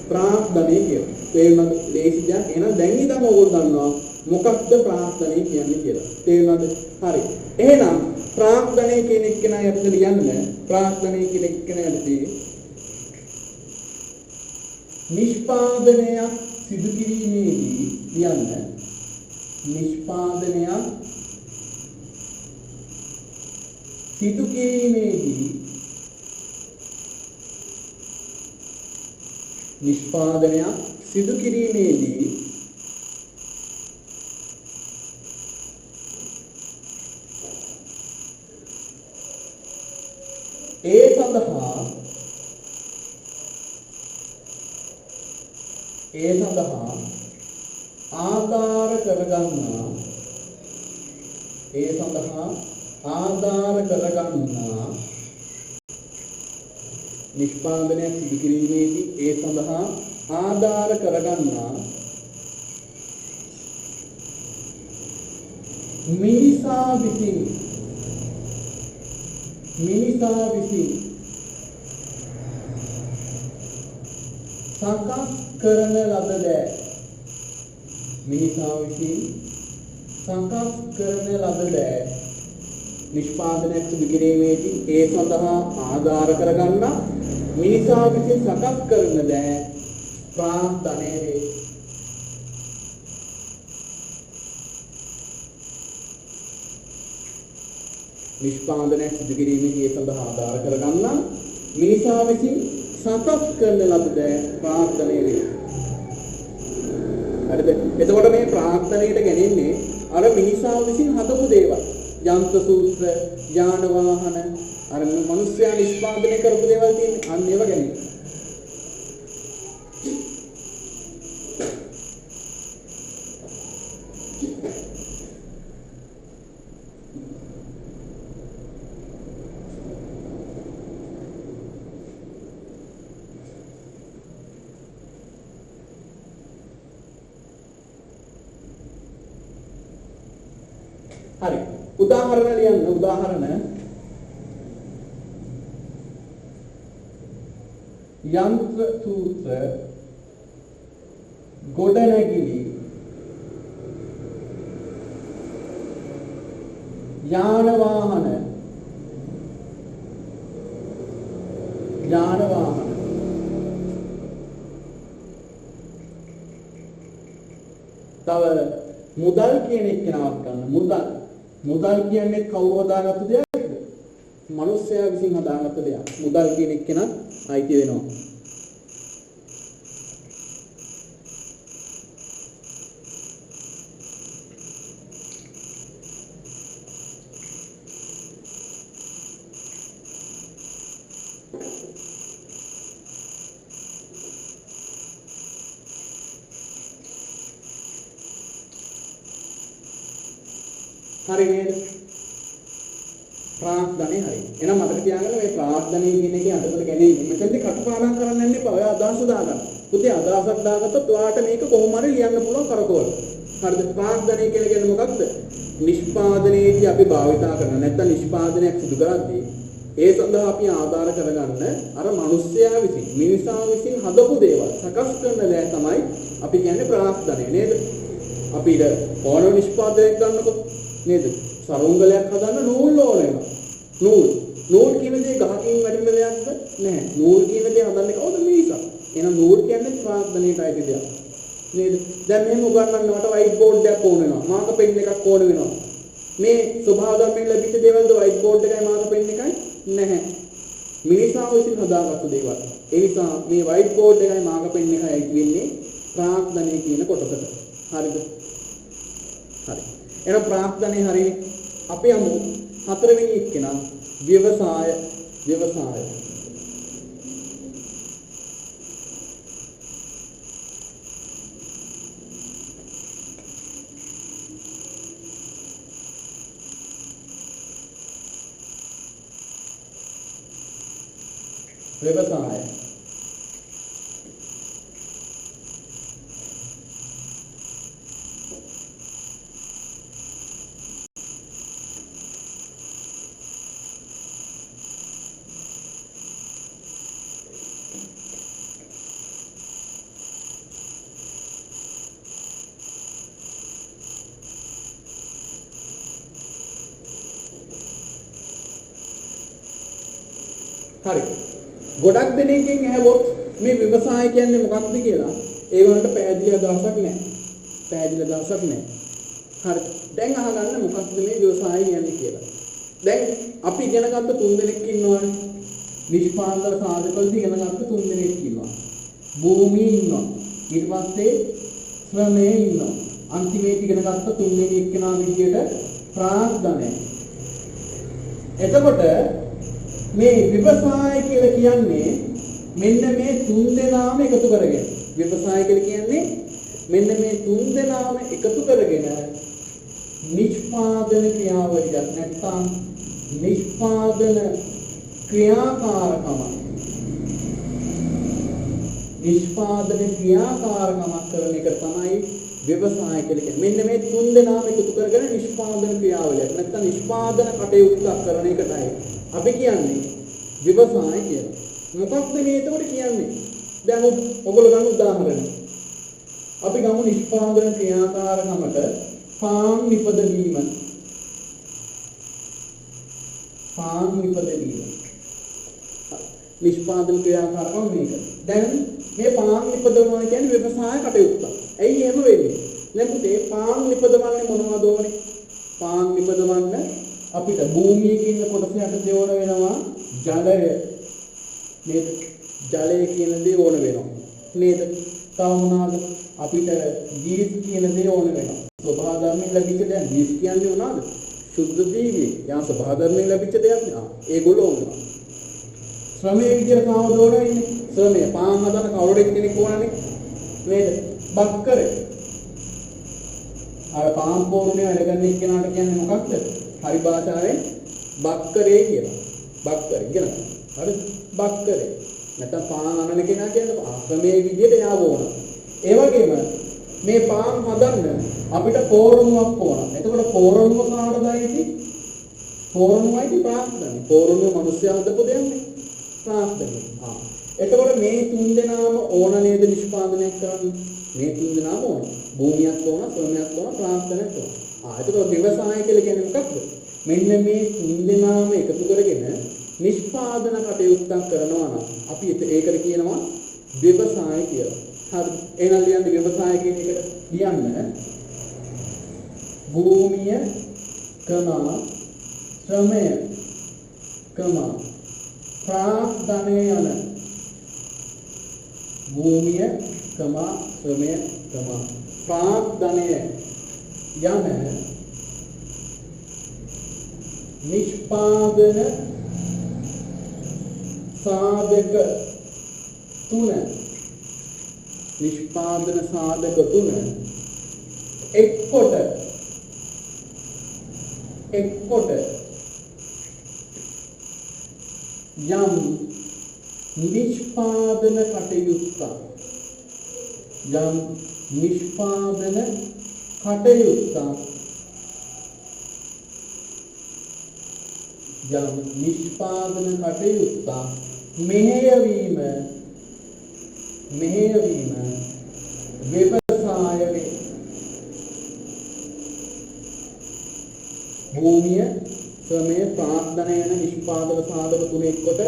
Speaker 1: ප්‍රාග්ධනය කියලා. තේරුණාද? ලේසි දෙයක්. එහෙනම් දැන් ඉඳන් ඕගොල්ලෝ දන්නවා මොකක්ද ප්‍රාග්ධනය කියන්නේ කියලා. තේරුණාද? හරි. එහෙනම් ප්‍රාග්ධනය කියන එක නයි අපිට ලියන්න. ප්‍රාග්ධනය කියන එක නේදී නිෂ්පාදනයක් සිදු කිරීමේදී ලියන්න. නිෂ්පාදනයක් සිදු කිරීමේදී නිෂ්පාදනයක් සිදු කිරීමේදී ඒ සඳහා ආධාර කරගන්නා නිෂ්පාදනයක් සිදු කිරීමේදී ඒ සඳහා ආධාර කරගන්නා මිනිසා විසින් සකස් කරන ලද දෑ. මිනිසා විසින් සකස් කරන ලද දෑ නිෂ්පාදනයක් සිදු කිරීමේදී ඒ සඳහා ආධාර කරගන්නා මිනිසා විසින් සකස් කරන දෑ ප්‍රාග්ධනය වේ. නිෂ්පාදනයක් සිදු කිරීමේදී ඒ සඳහා ආධාර කරගන්නා මිනිසා විසින් සකස් කරන ලද දෑ ප්‍රාග්ධනය වේ. හරිද? එතකොට මේ ප්‍රාග්ධනයට ගැනෙන්නේ අර මිනිසා විසින් හදපු දේවල්. යන්ත්‍ර සූත්‍ර, යාන වාහන, අර මිනිස්යා නිෂ්පාදනය කරපු දේවල් තියෙන්නේ. අන්න ඒවා ගැනෙන්නේ. හරි. උදාහරණ ලියන්න. උදාහරණ යන්ත්‍ර සූත්‍ර, ගොඩනැගිලි, යාන වාහන, තව මුදල් කියන එක නවත් ගන්න. මුදල් කියන්නේ කවුරු හදාගත්තු දෙයක්ද? මිනිස්සයා විසින් හදාගත්ත දෙයක්. මුදල් කියන එක නත් අයිති වෙනවා. හරි නේද? ප්‍රාග්ධනය හරි. එහෙනම් මතක තියාගන්න මේ ප්‍රාග්ධනය කියන එකේ අදකට ගැනීම. මෙතනදී කටපාඩම් කරන්න යන්න එපා. ඔය අදහස දාගන්න. පුතේ අදහසක් දාගත්තොත් ඔයාට මේක කොහොම හරි ලියන්න පුළුවන් කරකවල. හරිද? ප්‍රාග්ධනය කියලා කියන්නේ මොකක්ද? නිෂ්පාදනයේදී අපි භාවිතා කරන නැත්නම් නිෂ්පාදනයක් සිදු කරද්දී ඒ සඳහා අපි ආධාර කරගන්න අර මිනිස්යා විසින් මිනිසා විසින් හදපු දේවල් සකස් කරන දේ තමයි අපි කියන්නේ ප්‍රාර්ථනය නේද? අපිට ඕන නිෂ්පාදනයක් ගන්නකො නේද? සරුංගලයක් හදන්න නූල් ඕන වෙනවා. නූල් කියන දේ ගහකින් වැඩිම දෙයක්ද? නැහැ. නූල් කියන දේ හදන්නේ කවුද? මිනිසා. එහෙනම් නූල් කියන්නේ ප්‍රාර්ථනයට අයිති දෙයක්. නේද? දැන් මෙහෙම උගන්වන්නවට වයිට් බෝඩ් එකක් ඕන වෙනවා. මාක පෙන් එකක් ඕන වෙනවා. මේ ස්වභාව ධර්මයෙන් ලැබිච්ච දේවල්ද වයිට් බෝඩ් එකයි මාක පෙන් එකයි නැහැ. මිනිසා විසින් හදාගත්තු දේවල්. ඒ නිසා මේ වයිට් බෝඩ් එකයි මාක පෙන් එකයි අයිති වෙන්නේ ප්‍රාර්ථනය කියන කොටසට. හරිද? හරි. එහෙනම් ප්‍රාර්ථනය හරිනේ. අපි යමු හතරවෙනි එක්කෙනා ව්‍යවසාය. හරි. ගොඩක් දෙනෙක්ගෙන් ඇහුවොත් මේ ව්‍යවසාය කියන්නේ මොකක්ද කියලා ඒගොල්ලන්ට පැහැදිලි අදහසක් නැහැ. හරි. දැන් අහගන්න මොකක්ද මේ ව්‍යවසාය කියන්නේ කියලා. දැන් අපි ඉගෙන ගත්ත 3 දෙනෙක් ඉන්නවනේ. නිෂ්පාදන සාධකවලදී ඉගෙන ගත්ත 3 දෙනෙක් ඉන්නවා. භූමියේ ඉන්නවා. ඊට පස්සේ ශ්‍රමයේ ඉන්නවා. අන්තිමේට ඉගෙන ගත්ත 3 වෙනි එක්කෙනා විදියට ප්‍රාර්ථනය. එතකොට මේ ව්‍යවසාය කියලා කියන්නේ මෙන්න මේ 3 දෙනාම එකතු කරගෙන. ව්‍යවසාය කියලා කියන්නේ මෙන්න මේ 3 දෙනාම එකතු කරගෙන නිෂ්පාදන ක්‍රියාවලියක් නැත්නම් නිෂ්පාදන ක්‍රියාකාරකම කරන එක තමයි ව්‍යවසාය කියලා කියන්නේ. මෙන්න මේ 3 දෙනාම එකතු කරගෙන නිෂ්පාදන ක්‍රියාවලියක් නැත්නම් නිෂ්පාදන කටයුත්තක් කරන එකටයි අපි කියන්නේ ව්‍යවසාය කියලා. මොකක්ද මේ එතකොට කියන්නේ? දැන් ඔයගොල්ලෝ ගන්න උදාහරණ. අපි ගමු නිෂ්පාදන ක්‍රියාකාරකමට පාන් නිපදවීම. නිෂ්පාදන ක්‍රියාකාරකම මේක. දැන් මේ පාන් නිපදවනවා කියන්නේ ව්‍යවසාය කටයුත්තක්. ඇයි එහෙම වෙන්නේ? නැත්නම් පාන් නිපදවන්නේ මොනවද ඕනේ? පාන් නිපදවන්න අපිට භූමියේ කියන කොටස යටතේ ඕන වෙනවා ජලය. නේද? ජලය කියන දේ ඕන වෙනවා. නේද? තව මොනවාද? අපිට ජීවිත කියන දේ ඕන වෙනවා. ස්වභාව ධර්මයෙන් ලැබිච්ච දේ ජීවිත කියන්නේ මොනවාද? සුද්ධ දීවි. යා ස්වභාව ධර්මයෙන් ලැබිච්ච දෙයක් නේ. ඒගොල්ලෝ ඕන වෙනවා. ශ්‍රමයේ විදියට කවුද ඕන වෙන්නේ? ශ්‍රමය. පාන් හදන කවුරුද කෙනෙක් ඕනනේ. නේද? බක්කරේ. අර පාන් පෝරුනේ වැඩ කරන එක්කෙනාට කියන්නේ මොකක්ද? හරි භාෂාවෙන් බක්කරේ කියලා. බක්කරේ ඉගෙන ගන්න. හරි බක්කරේ. නැත්නම් පාන් අනන කෙනා කියන්නේ ආශ්‍රමයේ විදියට යාව ඕන. ඒ වගේම මේ පාන් හදන්න අපිට පෝරණුවක් ඕන. එතකොට පෝරණුව කාටදයිද? පෝරණුවයි ප්‍රාර්ථනයි. පෝරණුව මිනිස්සු හදපු දෙයක්නේ. ප්‍රාර්ථනයි. එතකොට මේ 3 දෙනාම ඕන නේද නිෂ්පාදනයක් කරන්න? මේ 3 දෙනාම ඕන. භූමියක් ඕන, ශ්‍රමයක් ඕන, ප්‍රාර්ථනයක් ඕන. එතකොට ව්‍යවසාය කියලා කියන්නේ මොකක්ද? මෙන්න මේ 3 දෙනාම එකතු කරගෙන නිෂ්පාදන කටයුත්තක් කරනවා නම් අපි ඒකට කියනවා ව්‍යවසාය කියලා. හරි. එහෙනම් ලියන්න ව්‍යවසාය කියන එකට ලියන්න භූමිය කමා ශ්‍රමය කමා ප්‍රාර්ථනය යන භූමිය කමා ශ්‍රමය කමා ප්‍රාර්ථනය යන නිෂ්පාදන සාධක තුන එක්කොට යම් නිෂ්පාදන කටයුත්තක් යම් නිෂ්පාදන කටයුත්තක් මෙහෙයවීම ව්‍යවසාය වේ. භූමිය ශ්‍රමය ප්‍රාර්ථනය යන නිෂ්පාදක සාධක තුනෙන් කොට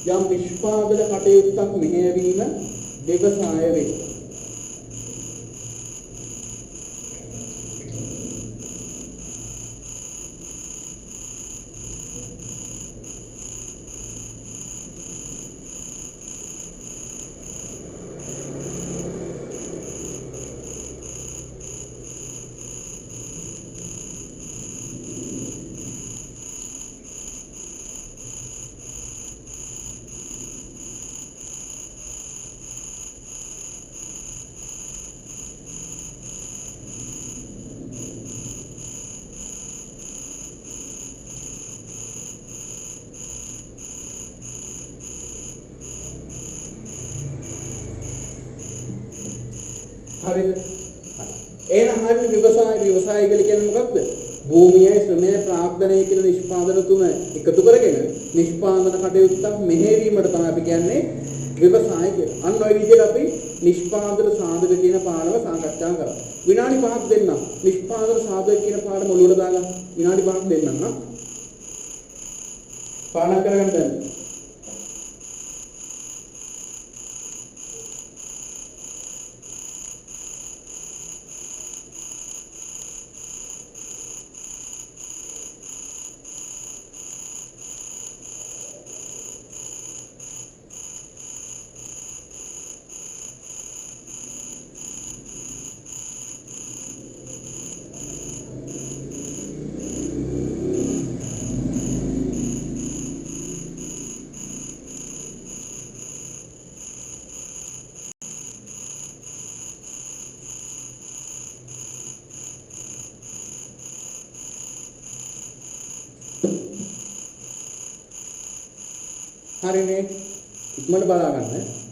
Speaker 1: යම් නිෂ්පාදන කටයුත්තක් මෙහෙයවීම ව්‍යවසාය වේ. හරිද? එහෙනම් හරිය ව්‍යවසාය කියලා කියන්නේ මොකක්ද? භූමියයි ශ්‍රමයයි ප්‍රාර්ථනය කියන නිෂ්පාදන තුන එකතු කරගෙන නිෂ්පාදන කටයුත්තක් මෙහෙයවීමට තමයි අපි කියන්නේ ව්‍යවසාය කියලා. අන්න ඔය විදිහට අපි නිෂ්පාදන සාධක කියන පාඩම සාකච්ඡා කරා. විනාඩි 5ක් දෙන්නම්. නිෂ්පාදන සාධක කියන පාඩම ඔළුවට දාගන්න. විනාඩි 5ක් දෙන්නම් නා. පාඩම් කරගන්න දැන්. හරිනේ ඉක්මනට බලා ගන්න.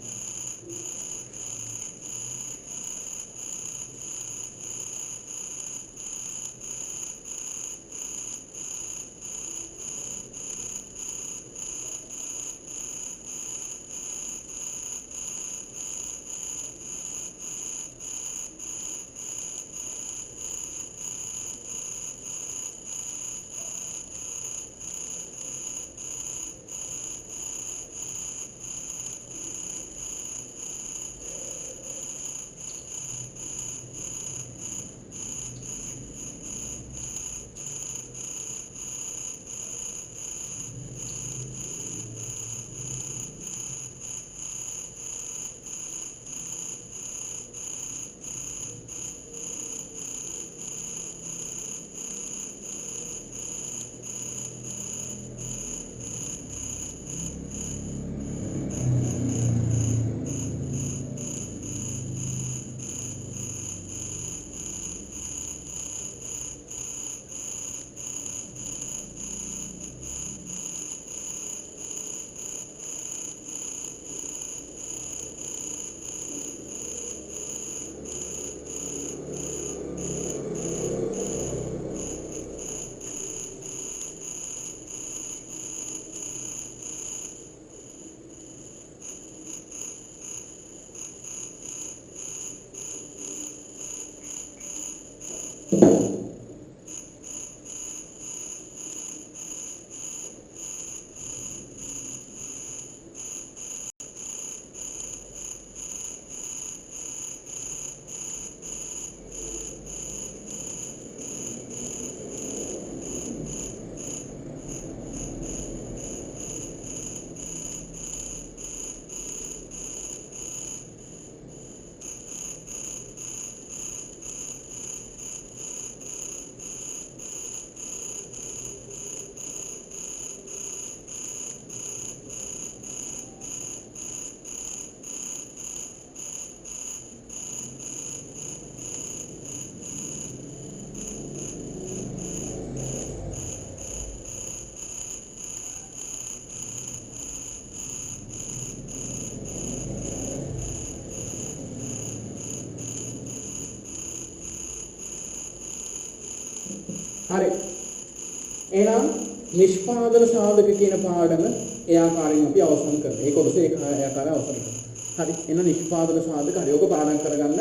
Speaker 1: හරි. එහෙනම් නිෂ්පාදන සාධක කියන පාඩම ඒ ආකාරයෙන් අපි අවසන් කරනවා. ඒක ඔබසේ ඒ ආකාරයෙන් අවසන් කරනවා. හරි. එන නිෂ්පාදන සාධක හරි. ඔක පාඩම් කරගන්න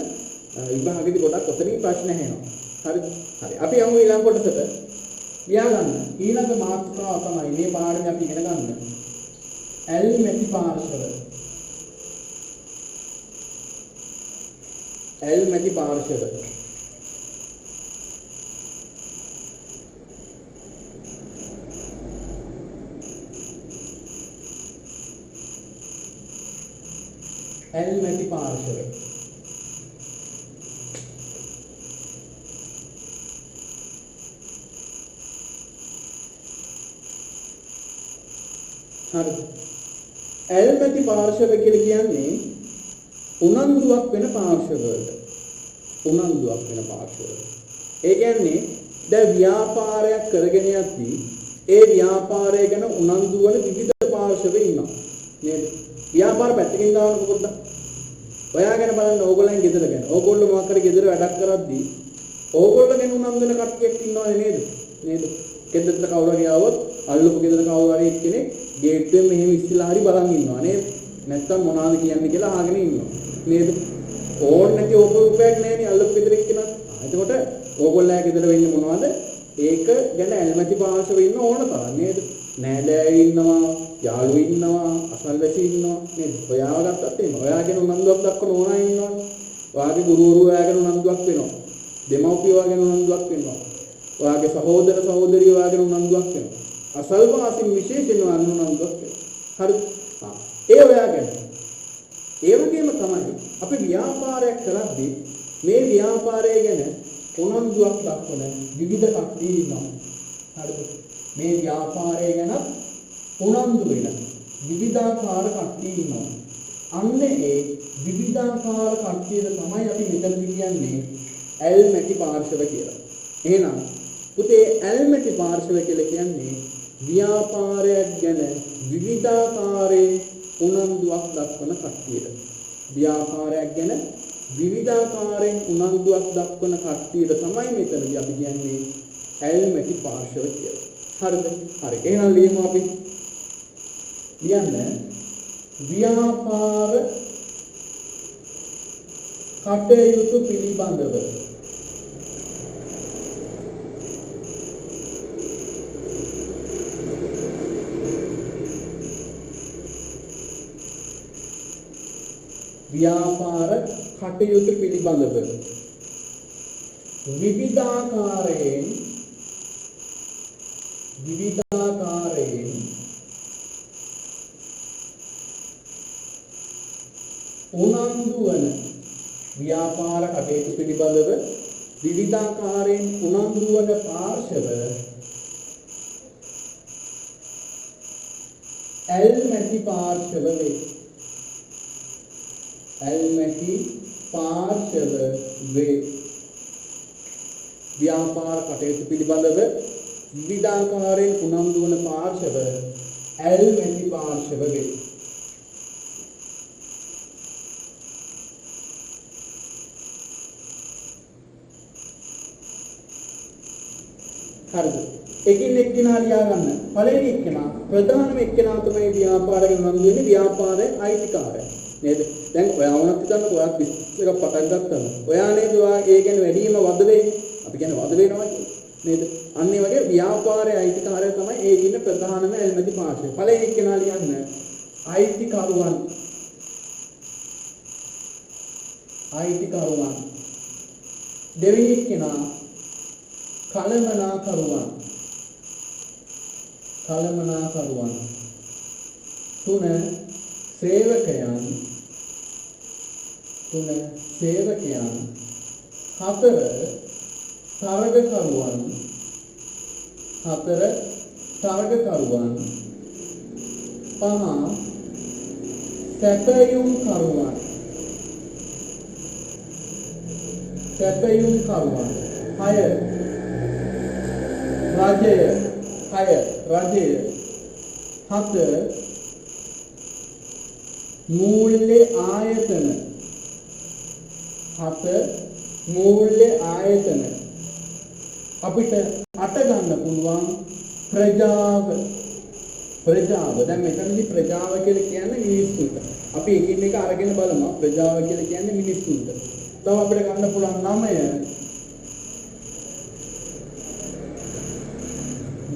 Speaker 1: විභාගෙදි ගොඩක් ඔතනින් ප්‍රශ්න ඇහෙනවා. හරිද? හරි. අපි යමු ඊළඟ කොටසට. ලියාගන්න. ඊළඟ මාතෘකාව තමයි මේ පාඩමේ අපි ඉගෙන ගන්න. ඇල්මැටි පාර්ශව. ඇල්මැටි පාර්ශව. ඇල්මැටි පාර්ශව. හරි. ඇල්මැටි පාර්ශව කියලා කියන්නේ උනන්දුවක් වෙන පාර්ශවවලට. උනන්දුවක් වෙන පාර්ශවවලට. ඒ කියන්නේ දැන් ව්‍යාපාරයක් කරගෙන යද්දී ඒ ව්‍යාපාරය ගැන උනන්දු වන විවිධ පාර්ශව ඉන්නවා. නේද? ව්‍යාපාර පැත්තකින් දාන්න පොඩ්ඩක්. ඔයා ගැන බලන්න ඕගොල්ලන් ගෙදර ගැන. ඕගොල්ලෝ මොකක් හරි ගෙදර වැඩක් කරද්දී ඕගොල්ලෝ ගැන උනන්දු වෙන කට්ටියක් ඉන්නවනේ නේද? නේද? ගෙදරට කවුරු හරි ආවොත් අල්ලපු ගෙදර කවුරු හරි එක්කෙනෙක් ගේට්ටුවෙන් මෙහෙම ඉස්සලා හරි බලන් ඉන්නවා නේද? නැත්තම් මොනවද කියන්නේ කියලා අහගෙන ඉන්නවා. නේද? ඕන් නැති ඕපුපයක් නැහැනේ අල්ලපු ගෙදර එක්කෙනා. එතකොට ඕගොල්ලෝ ගෙදර වෙන්නේ මොනවද? ඒක ගැන ඇල්මැටි පාර්ශව ඉන්න ඕන තරම් නේද? නෑදෑයෝ ඉන්නවා, යාළුවෝ ඉන්නවා, අසල්වැසි ඉන්නවා නේද? ඔයාව ගත්තත් එහෙම. ඔයාගෙන උනන්දුවක් දක්වන ඕනා ඉන්නවා. ඔයාගේ ගුරුවරු ඔයාගෙන උනන්දුවක් වෙනවා. දෙමව්පියෝ ඔයාගෙන උනන්දුවක් වෙනවා. ඔයාගේ සහෝදර සහෝදරියෝ ඔයාගෙන උනන්දුවක් වෙනවා. අසල්වාසීන් විශේෂයෙන්ම උනන්දුවක් වෙනවා. හරි. ඒ ඔයාගෙන. ඒ වගේම තමයි අපි ව්‍යාපාරයක් කරද්දී මේ ව්‍යාපාරය ගැන උනන්දුවක් දක්වන විවිධ කට්ටිය ඉන්නවා. හරිද? මේ ව්‍යාපාරය ගැන උනන්දු වෙන විවිධාකාර කට්ටිය ඉන්නවා. අන්න ඒ විවිධාකාර කට්ටියට තමයි අපි මෙතනදී කියන්නේ ඇල්මැටි පාර්ශව කියලා. එහෙනම් පුතේ ඇල්මැටි පාර්ශව කියලා කියන්නේ ව්‍යාපාරයක් ගැන විවිධාකාරයේ උනන්දුවක් දක්වන කට්ටියට. ව්‍යාපාරයක් ගැන විවිධාකාරයෙන් උනන්දුවක් දක්වන කට්ටියට තමයි මෙතනදී අපි කියන්නේ ඇල්මැටි පාර්ශව කියලා. හරිද? හරි. එහෙනම් ලියමු අපි. ලියන්න ව්‍යාපාර කටයුතු පිළිබඳව ව්‍යාපාර කටයුතු පිළිබඳව විවිධාකාරයෙන් උනන්දු වන ව්‍යාපාර කටයුතු පිළිබඳව විවිධාකාරයෙන් උනන්දු වන පාර්ශව ඇල්මැටි පාර්ශව වේ. ඇල්මැටි පාර්ශව වේ. ව්‍යාපාර කටයුතු පිළිබඳව විවිධාකාරයෙන් උනන්දු වන පාර්ශව ඇල්මැටි පාර්ශව වේ. හරිද? එකින් එක්කෙනා ලියා ගන්න. පළවෙනි එක්කෙනා ප්‍රධානම එක්කෙනා තමයි ව්‍යාපාරයෙන් උනන්දු වෙන්නේ ව්යාපාරයේ අයිතිකාරය. නේද? දැන් ඔයා වුණත් හිතන්න ඔයා බිස්නස් එකක් පටන් ගත්තා. ඔයා නේද ඔයා ඒ ගැන වැඩිම වද වෙන්නේ. අපි කියන්නේ වද වෙනවා නේද? අන්න ඒ වගේ ව්‍යාපාරයේ අයිතිකාරය තමයි ඒ ඉන්න ප්‍රධානම ඇල්මැටි පාර්ශවය. පළවෙනි එක්කෙනා ලියන්න අයිතිකරුවන්. අයිතිකරුවන්. දෙවෙනි එක්කෙනා කළමනාකරුවන්. කළමනාකරුවන්. තුන සේවකයන්. හතර තරගකරුවන්. පහ සැපයුම්කරුවන්. හය රජය. හත මූල්‍ය ආයතන. අපිට අට ගන්න පුළුවන් ප්‍රජාව දැන් මෙතනදී ප්‍රජාව කියලා කියන්නේ මිනිස්සුන්ට. අපි එකින් එක අරගෙන බලමු. ප්‍රජාව කියලා කියන්නේ මිනිස්සුන්ට. තව අපිට ගන්න පුළුවන් නමය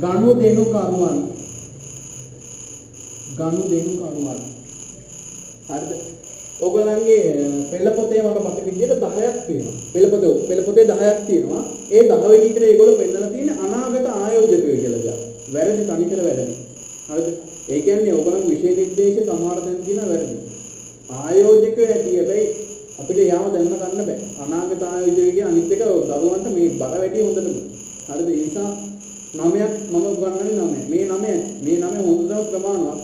Speaker 1: ගනුදෙනු කරුවන්. හරිද? ඔයගොල්ලන්ගේ පෙළපොතේ මට මතක විදිහට 10ක් තියෙනවා. පෙළපොතේ 10ක් තියෙනවා. ඒ 10 වෙනි විදිහට ඒගොල්ලෝ පෙන්නලා තියෙන්නේ අනාගත ආයෝජකයෝ කියලා ගන්න. වැරදි තනිකර වැරදි. හරිද? ඒ කියන්නේ ඔයගොල්ලන් විශේෂ නිර්දේශ සමහර දැන් කියන වැරදි. ආයෝජකයෝ ඇති හැබැයි අපිට යාම දැන්න ගන්න බෑ. අනාගත ආයෝජකයෝ කියන අනිත් එක දරුවන්ට මේ බර වැඩි හොඳටම. හරිද? ඒ නිසා 9ක් මම උගන්වන්නේ 9. මේ 9 හොඳටම ප්‍රමාණවත්.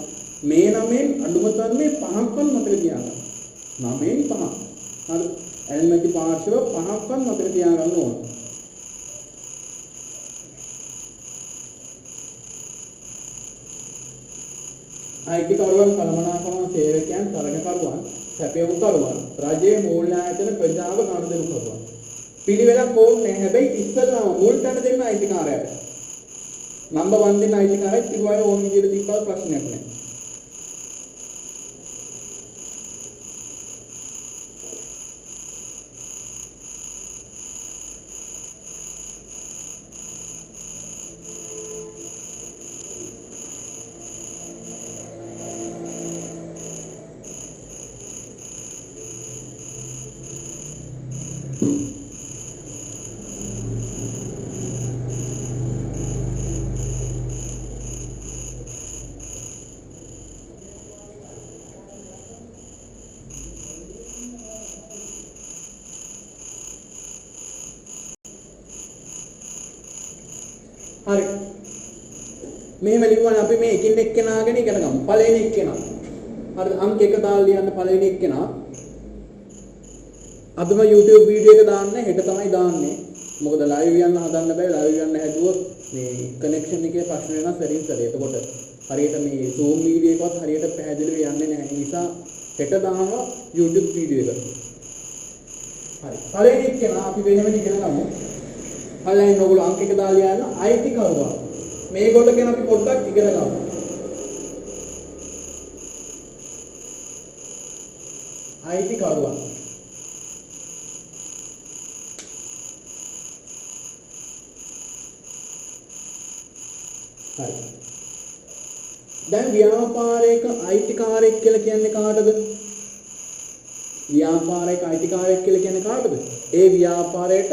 Speaker 1: මේ 9න් අඩුම තරමේ 5ක්වත් මතක තියාගන්න. 9න් 5. හරි. ඇල්මැති පාර්ශ්ව 5ක්වත් මතක තියාගන්න ඕන. අයිතිකරුවන් කළමනාකරන සේවකයන් තරගකරුවන් සැපයුම්කරුවන් රජයේ මූල්‍ය ආයතන ප්‍රජාව ගනුදෙනු කරුවන් පිළිවෙලක් ඕනේ නැහැ. හැබැයි ඉස්සෙල්ලාම මුල් තැන දෙන්න අයිතිකාරයට. නම්බර් 1 දෙන්න අයිතිකාරයට කිව්වයි ඕන විදිහට දීපුවා ප්‍රශ්නයක් නැහැ. හරි. මෙහෙම ලියුවානේ අපි මේ එකින් එක කෙනාගෙන ඉගෙන ගමු. පළවෙනි එක්කෙනා. හරිද? අංක 1 දාලා ලියන්න පළවෙනි එක්කෙනා. අදම YouTube වීඩියෝ එක දාන්නේ හෙට තමයි දාන්නේ. මොකද live යන්න හදන්න බෑ. live යන්න හැදුවොත් මේ connection එකේ ප්‍රශ්න වෙනවා සරින් සරේ. එතකොට හරියට මේ Zoom වීඩියෝ එකවත් හරියට පැහැදිලිව යන්නේ නැහැ. ඒ නිසා හෙට දානවා YouTube වීඩියෝ එක. හරි. පළවෙනි එක්කෙනා අපි වෙනම ඉගෙන ගමු. හලයින් ඔයගොල්ලෝ අංක 1 දාලා යන්න අයිතිකරුවා. මේගොල්ලෝ ගැන අපි පොඩ්ඩක් ඉගෙන ගමු. අයිතිකරුවා. හරි. දැන් ව්‍යාපාරයක අයිතිකාරයෙක් කියලා කියන්නේ කාටද? ව්‍යාපාරයක අයිතිකාරයෙක් කියලා කියන්නේ කාටද? ඒ ව්‍යාපාරයට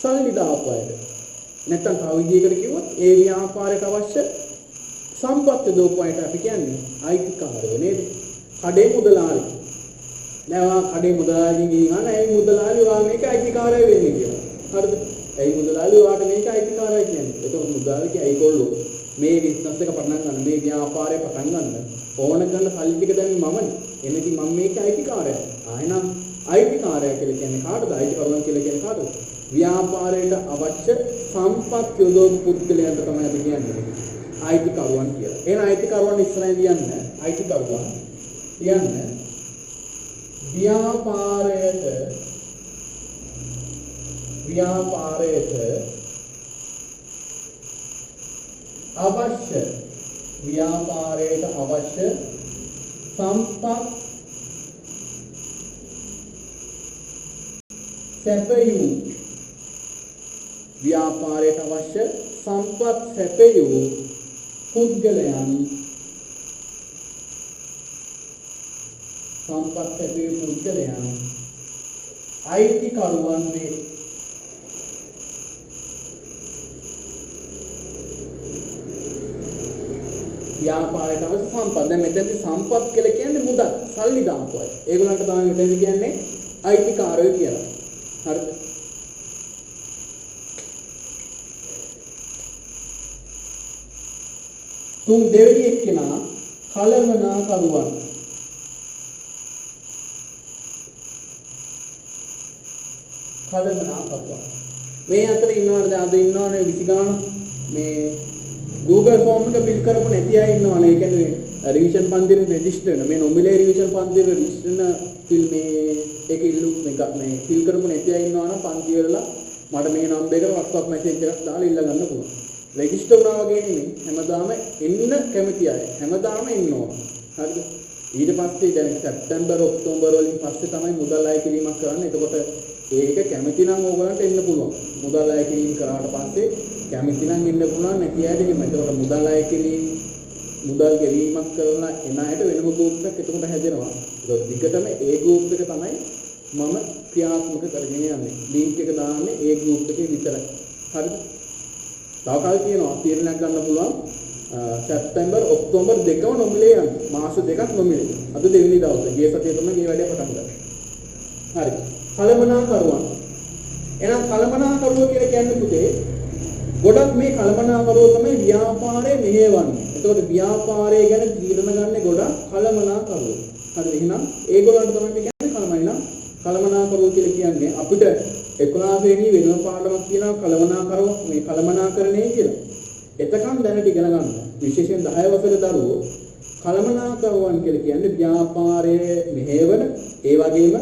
Speaker 1: සල්ලි දාපු අයට. නැත්නම් තව විදිහකට කිව්වොත් ඒ ව්‍යාපාරයට අවශ්‍ය සම්පත් දෝපු අයට අපි කියන්නේ අයිතිකාරයෝ නේද? කඩේ මුදලාලි. දැන් කඩේ මුදලාලි කියනවා ඒ මුදලාලි වා මේක අයිතිකාරය වෙන්නේ කියලා. හරිද? ඒ මුදලාලි වාට මේක අයිතිකාරය කියන්නේ. ඒක මුදලාලි කිය ඒගොල්ලෝ මේ බිස්නස් එක පටන් ගන්න මේ ව්‍යාපාරය පටන් ගන්න ඕන කරන සල්ලි ටික දැන් මමනේ. එනකි මම මේක අයිතිකාරයයි. ආයෙනම් අයිතිකාරය කියලා කියන්නේ කාටද? අයිතිකරුවන් කියලා කියන්නේ කාටද? ව්‍යාපාරයට අවශ්‍ය සම්පත් යොදවපු පුද්ගලයන්ට තමයි අපි කියන්නේ අයිතිකරුවන් කියලා. එහෙනම් අයිතිකරුවන් ඉස්සරහින් ලියන්න. අයිතිකරුවන් ලියන්න. ව්‍යාපාරයට අවශ්‍ය සම්පත් සැපයූ ව්‍යාපාරයට අවශ්‍ය සම්පත් සැපයූ පුද්ගලයන් අයිතිකරුවන් වේ. ව්‍යාපාරයට අවශ්‍ය සම්පත්. දැන් මෙතනදී සම්පත් කියලා කියන්නේ මුදල්, සල්ලි දාපු අය. ඒගොල්ලන්ට තමයි මෙතනදී කියන්නේ අයිතිකාරයෝ කියලා. හරිද? තුන් දෙවෙනි එක්කෙනා කලමනාකරුවන්. මේ අතර ඉන්නවනේ අද ඉන්නවනේ 20 ගාන මේ Google form එක fill කරපු නැති අය ඉන්නවනේ. ඒ කියන්නේ රිවිෂන් පන්තිරේ රෙජිස්ටර් වෙන මේ නොමිලේ රිවිෂන් පන්තිරේ රෙජිස්ටර් වෙන fill මේ ඒක ඉල්ලු මේ fill කරපු නැති අය ඉන්නවනම් පන්ති වල මට මේ නම්බර් එකට WhatsApp message එකක් දාලා ඉල්ල ගන්න පුළුවන්. රෙජිස්ටර් වුණා වගේ නෙමෙයි. හැමදාම එන්න කැමති අය. හැමදාම එන්න ඕන. හරිද? ඊට පස්සේ දැන් සැප්තැම්බර් ඔක්තෝබර් වලින් පස්සේ තමයි මුදල් අය කිරීමක් කරන්නේ. එතකොට ඒක කැමති නම් ඕගලන්ට එන්න පුළුවන්. මුදල් අය කිරීම කරාට පස්සේ කැමති නම් එන්න පුළුවන් නැති අයට එහෙම. එතකොට මුදල් අය කිරීම මුදල් ගෙවීමක් කරලා එන අයට වෙනම ගෲප් එකක් එතකොට හැදෙනවා. ඒක දිගටම ඒ ගෲප් එක තමයි මම ක්‍රියාත්මක කරගෙන යන්නේ. ලින්ක් එක දාන්නේ ඒ ගෲප් එකේ විතරයි. හරිද? තව කල් කියනවා තීරණයක් ගන්න පුළුවන් සැප්තැම්බර් ඔක්තෝබර් දෙකම නොමිලේ යන්නේ. මාස දෙකක් නොමිලේ. අද දෙවෙනි දවසේ ගිය සතියේ තමයි මේ වැඩේ පටන් ගත්තේ. හරි. කලමනාකරුවන්. එහෙනම් කලමනාකරුවෝ කියලා කියන්නේ පුතේ ගොඩක් මේ කලමනාකරුවෝ තමයි ව්‍යාපාරේ මෙහෙවන්නේ. එතකොට ව්‍යාපාරය ගැන තීරණ ගන්න ගොඩක් කලමනාකරුවෝ. හරිද? එහෙනම් ඒගොල්ලන්ට තමයි කියන්නේ කලමයි නම් කලමනාකරුවෝ කියලා කියන්නේ අපිට 11 වෙනි වෙනම පාඩමක් කියනවා කලමනාකරුවෝ මේ කලමනාකරණය කියලා. එතකන් දැනට ඉගෙන ගන්න. විශේෂයෙන් 10 වසරේ දරුවෝ කලමනාකරුවන් කියලා කියන්නේ ව්‍යාපාරයේ මෙහෙවන ඒ වගේම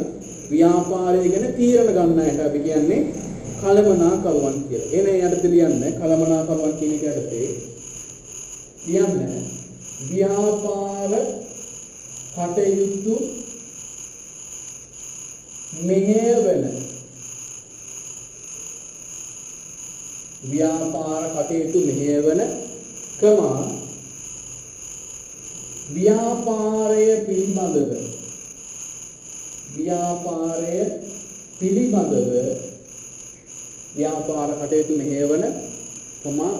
Speaker 1: ව්‍යාපාරය ගැන තීරණ ගන්න අයට අපි කියන්නේ කලමනාකරුවන් කියලා. එනේ යටතේ ලියන්නේ කලමනාකරුවන් කියන එක යටතේ ලියන්නේ ව්‍යාපාර කටයුතු මෙහෙවන ව්‍යාපාර කටයුතු මෙහෙවන ව්‍යාපාරය පිළිබඳව ව්‍යාපාර කටයුතු මෙහෙවන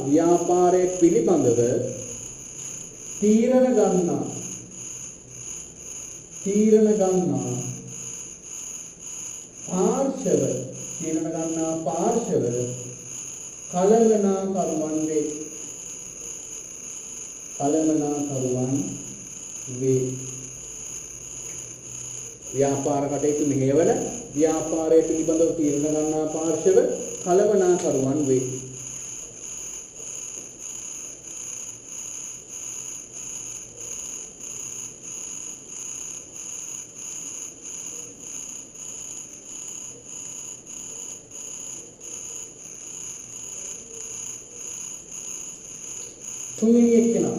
Speaker 1: ව්‍යාපාරය පිළිබඳව තීරණ ගන්නා පාර්ශව කලමනාකරුවන් වේ. ව්‍යාපාර කටයුතු මෙහෙවන ව්‍යාපාරය පිළිබඳව තීරණ ගන්නා පාර්ශව කලමනාකරුවන් වේ. තුන්වෙනි එක්කෙනා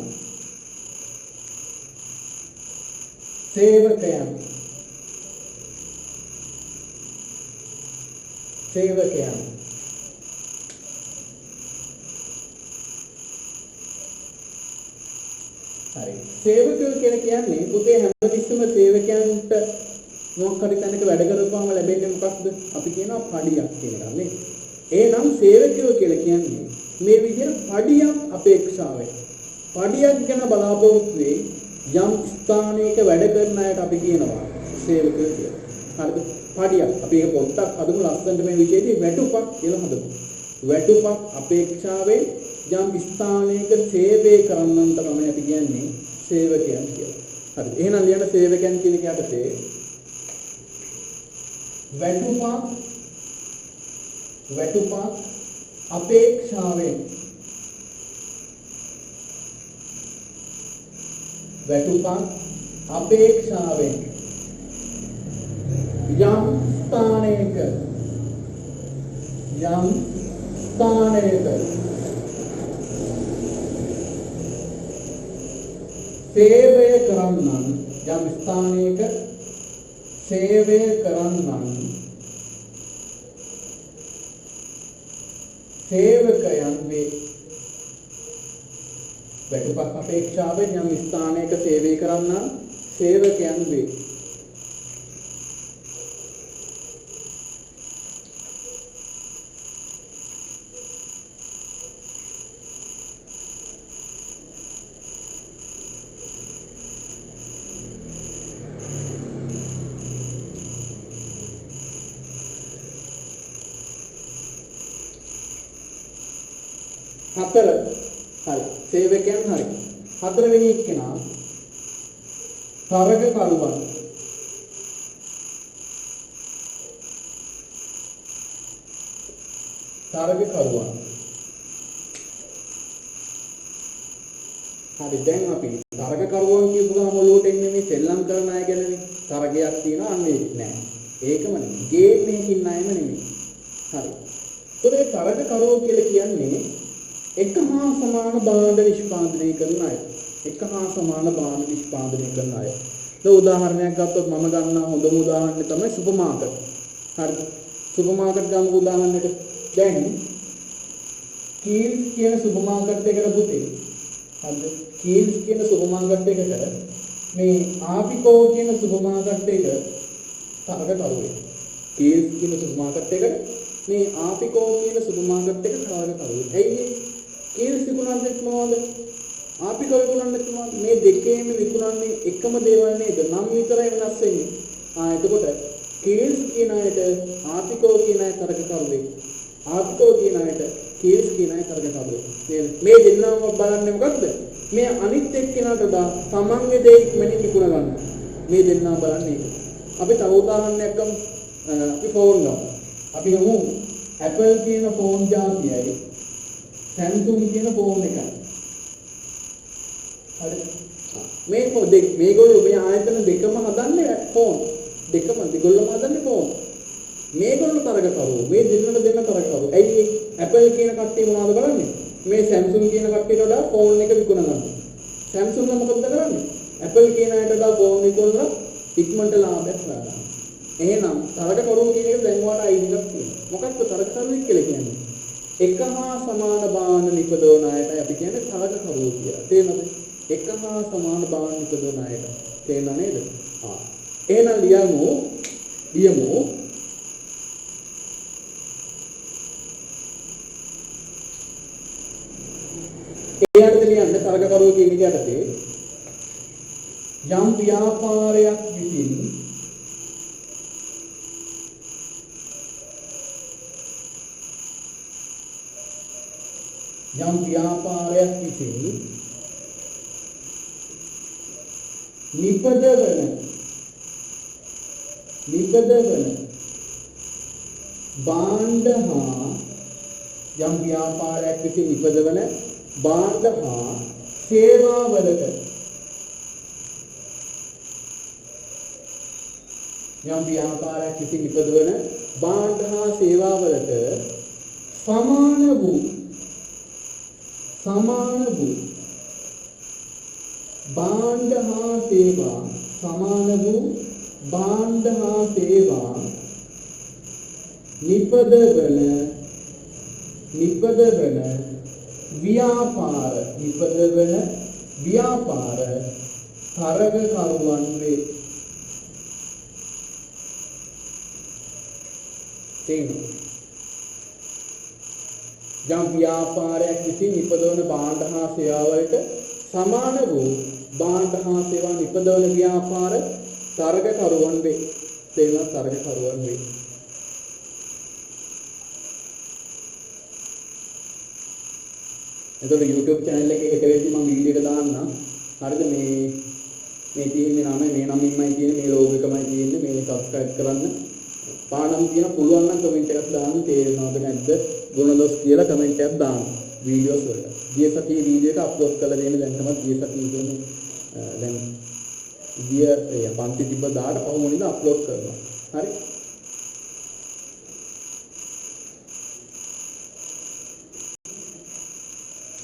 Speaker 1: සේවකයන් හරි සේවකයෝ කියලා කියන්නේ පුතේ හැමතිස්සෙම සේවකයන්ට මොකක් හරි තැනක වැඩ කරපුවාම ලැබෙන්නේ මොකක්ද අපි කියනවා පඩියක් කියලා නේ. එහෙනම් සේවකයෝ කියලා කියන්නේ මේ විදිහට පඩියක් අපේක්ෂාවෙන් පඩියක් ගැන බලාපොරොත්තු වෙයි යම් ස්ථානයක වැඩ කරන අයට අපි කියනවා සේවකයෝ කියලා. හරිද? පඩියක් අපි ඒක පොත්තක් හදමු ලස්සනට මේ විශේෂයෙන් වැටුපක් කියලා හදමු. වැටුපක් අපේක්ෂාවෙන් යම් ස්ථානයක සේවය කරන්නන්ට තමයි අපි කියන්නේ සේවකයන් කියලා. හරි. එහෙනම් ලියන්න සේවකයන් කියන එක යටතේ වැටුපක් අපේක්ෂාවෙන් යම් ස්ථානයක සේවය කරන්නන් සේවකයන් වේ. වැටුපක් අපේක්ෂාවෙන් යම් ස්ථානයක සේවය කරන්නන් සේවකයන් වේ. හතර හරි සේවකයන් හරි හතරවෙනි එක්කෙනා තරගකරුවන් හරි දැන් අපි තරගකරුවන් කියපු ගමන් ඔලුවට එන්නේ මේ සෙල්ලම් කරන අය ගැනනේ. තරගයක් තියෙනවා අන්නේ නෑ ඒකම නෙමෙයි ගේම් එකකින් අයම නෙමෙයි. හරි. ඒකේ තරගකරුවෝ කියලා කියන්නේ එක හා සමාන භාණ්ඩ නිෂ්පාදනය කරන අය. එක හා සමාන භාණ්ඩ නිෂ්පාදනය කරන අය. දැන් උදාහරණයක් ගත්තොත් මම ගන්නා හොඳම උදාහරණය තමයි සුපර් මාකට්. හරිද? සුපර් මාකට් ගමු උදාහරණයකට. දැන් කීල්ස් කියන සුපර් මාකට් එකට පුතේ. හරිද? කීල්ස් කියන සුපර් මාකට් එකට මේ ආපිකෝ කියන සුපර් මාකට් එක තරග කරුවේ. කීල්ස් කියන සුපර් මාකට් එකට මේ ආපිකෝ කියන සුපර් මාකට් එක තරග කරුවේ. ඇයි කීල්ස් විකුණන්නේ මොනවද? ආපිකෝ විකුණන්නේ මොනවද? මේ දෙකේම විකුණන්නේ එකම දේවල් නේද? නම් විතරයි වෙනස් වෙන්නේ. එතකොට කීල්ස් කියන අයට ආපිකෝ කියන අය තරග කරුවේ. ආපිකෝ කියන අයට කීල්ස් කියන අය තරග කරුවේ. මේ දෙන්නම බලන්නේ මොකද්ද? මේ අනිත් එක්කෙනාට වඩා තමන්ගේ දේ ඉක්මනින් විකුණ ගන්න. මේ දෙන්නා බලන්නේ. අපි තව උදාහරණයක් ගමු. අපි ෆෝන් ගමු. අපි ගමු Apple කියන ෆෝන් ජාතියයි Samsung කියන ෆෝන් එකයි. හරි. මේගොල්ලෝ මේ ආයතන දෙකම හදන්නේ ෆෝන්. දෙගොල්ලම හදන්නේ ෆෝන්. මේගොල්ලෝ තරග කරුවෝ. මේ දෙන්නට දෙන්න තරග කරුවෝ. ඇයි Apple කියන කට්ටිය මොනවද කරන්නේ? මේ Samsung කියන කට්ටියට වඩා ෆෝන් එක විකුණ ගන්නවා. Samsung මොකද කරන්නේ? Apple කියන අයට වඩා ෆෝන් විකුණලා ඉක්මනට ලාභයක් ගන්නවා. එහෙනම් තරගකරුවෝ කියන එක දැන් වාට අයිඩි එකක් තියෙනවා. මොකක්ද තරගකරුවෙක් කියලා කියන්නේ? එක හා සමාන බාහන නිපදවන අයට අපි කියන්නේ තරගකරුවෝ කියලා. තේරෙනවද? එක හා සමාන බාහන නිපදවන අයට. තේරෙනව නේද? එහෙනම් ලියමු එයාට ලියන්න තරගකරුවෝ කියන එක යටතේ යම් ව්‍යාපාරයක් විසින් නිපදවන භාණ්ඩ හා යම් ව්‍යාපාරයක් විසින් නිපදවන භාණ්ඩ හා සේවාවලට යම් ව්‍යාපාරයක් විසින් නිපදවන භාණ්ඩ හා සේවාවලට සමාන වූ භාණ්ඩ හා සේවා නිපදවන ව්‍යාපාර තරගකරුවන් වේ. යම් ව්‍යාපාරයක් විසින් නිපදවන භාණ්ඩ හා සේවාවලට සමාන වූ භාණ්ඩ හා සේවා නිපදවන ව්‍යාපාර තරගකරුවන් වේ. තරගකරුවන් වේ. එතකොට YouTube channel එකේ එක වෙලෙදි මම වීඩියෝ එක දාන්නම්. හරිද? මේ තියෙන්නේ නම මේ නමින්මයි තියෙන්නේ, මේ ලෝගෝ එකමයි තියෙන්නේ, මේ subscribe කරන්න. පාඩම් කියන පුළුවන් නම් කමෙන්ට් එකක් දාන්න. තේරෙනවද නැද්ද? ගුණදොස් කියලා කමෙන්ට් එකක් දාන්න වීඩියෝස් වලට. ගිය සතියේ වීඩියෝ එක අප්ලෝඩ් කරලා දෙන්න. දැන් තමයි ගිය සතියේ කියන්නේ දැන් පන්ති තිබ්බ දාට පහුවෙනිදා අප්ලෝඩ් කරනවා. හරි?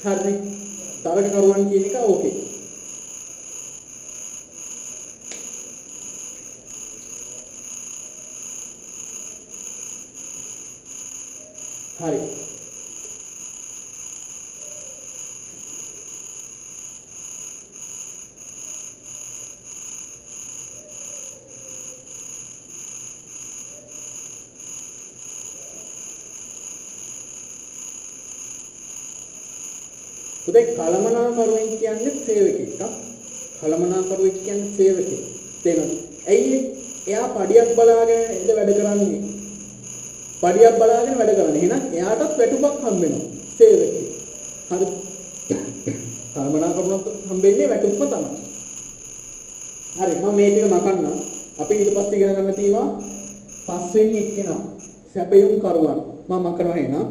Speaker 1: හරි. තරගකරුවන් කියන එක ඕකේ. හරි. උදේ කලමනාකරුවෙක් කියන්නේ සේවකෙක්. කලමනාකරුවෙක් කියන්නේ සේවකෙක්. තේරෙනවද? ඇයි එයා පඩියක් බලාගෙන ඉඳ වැඩ කරන්නේ? පඩියක් බලාගෙන වැඩ කරන්නේ. එහෙනම් එයාටත් වැටුපක් හම්බ වෙනවා. සේවකෙක්. හරි. කලමනාකරුණක් හම්බෙන්නේ වැටුප්ම තමයි. හරි. මම මේ ටික මකන්නම්. අපි ඊට පස්සේ ඉගෙන ගන්න තියෙනවා පස්වෙනි එක්කෙනා සැපයුම් කරුවන්. මම මකනවා එහෙනම්.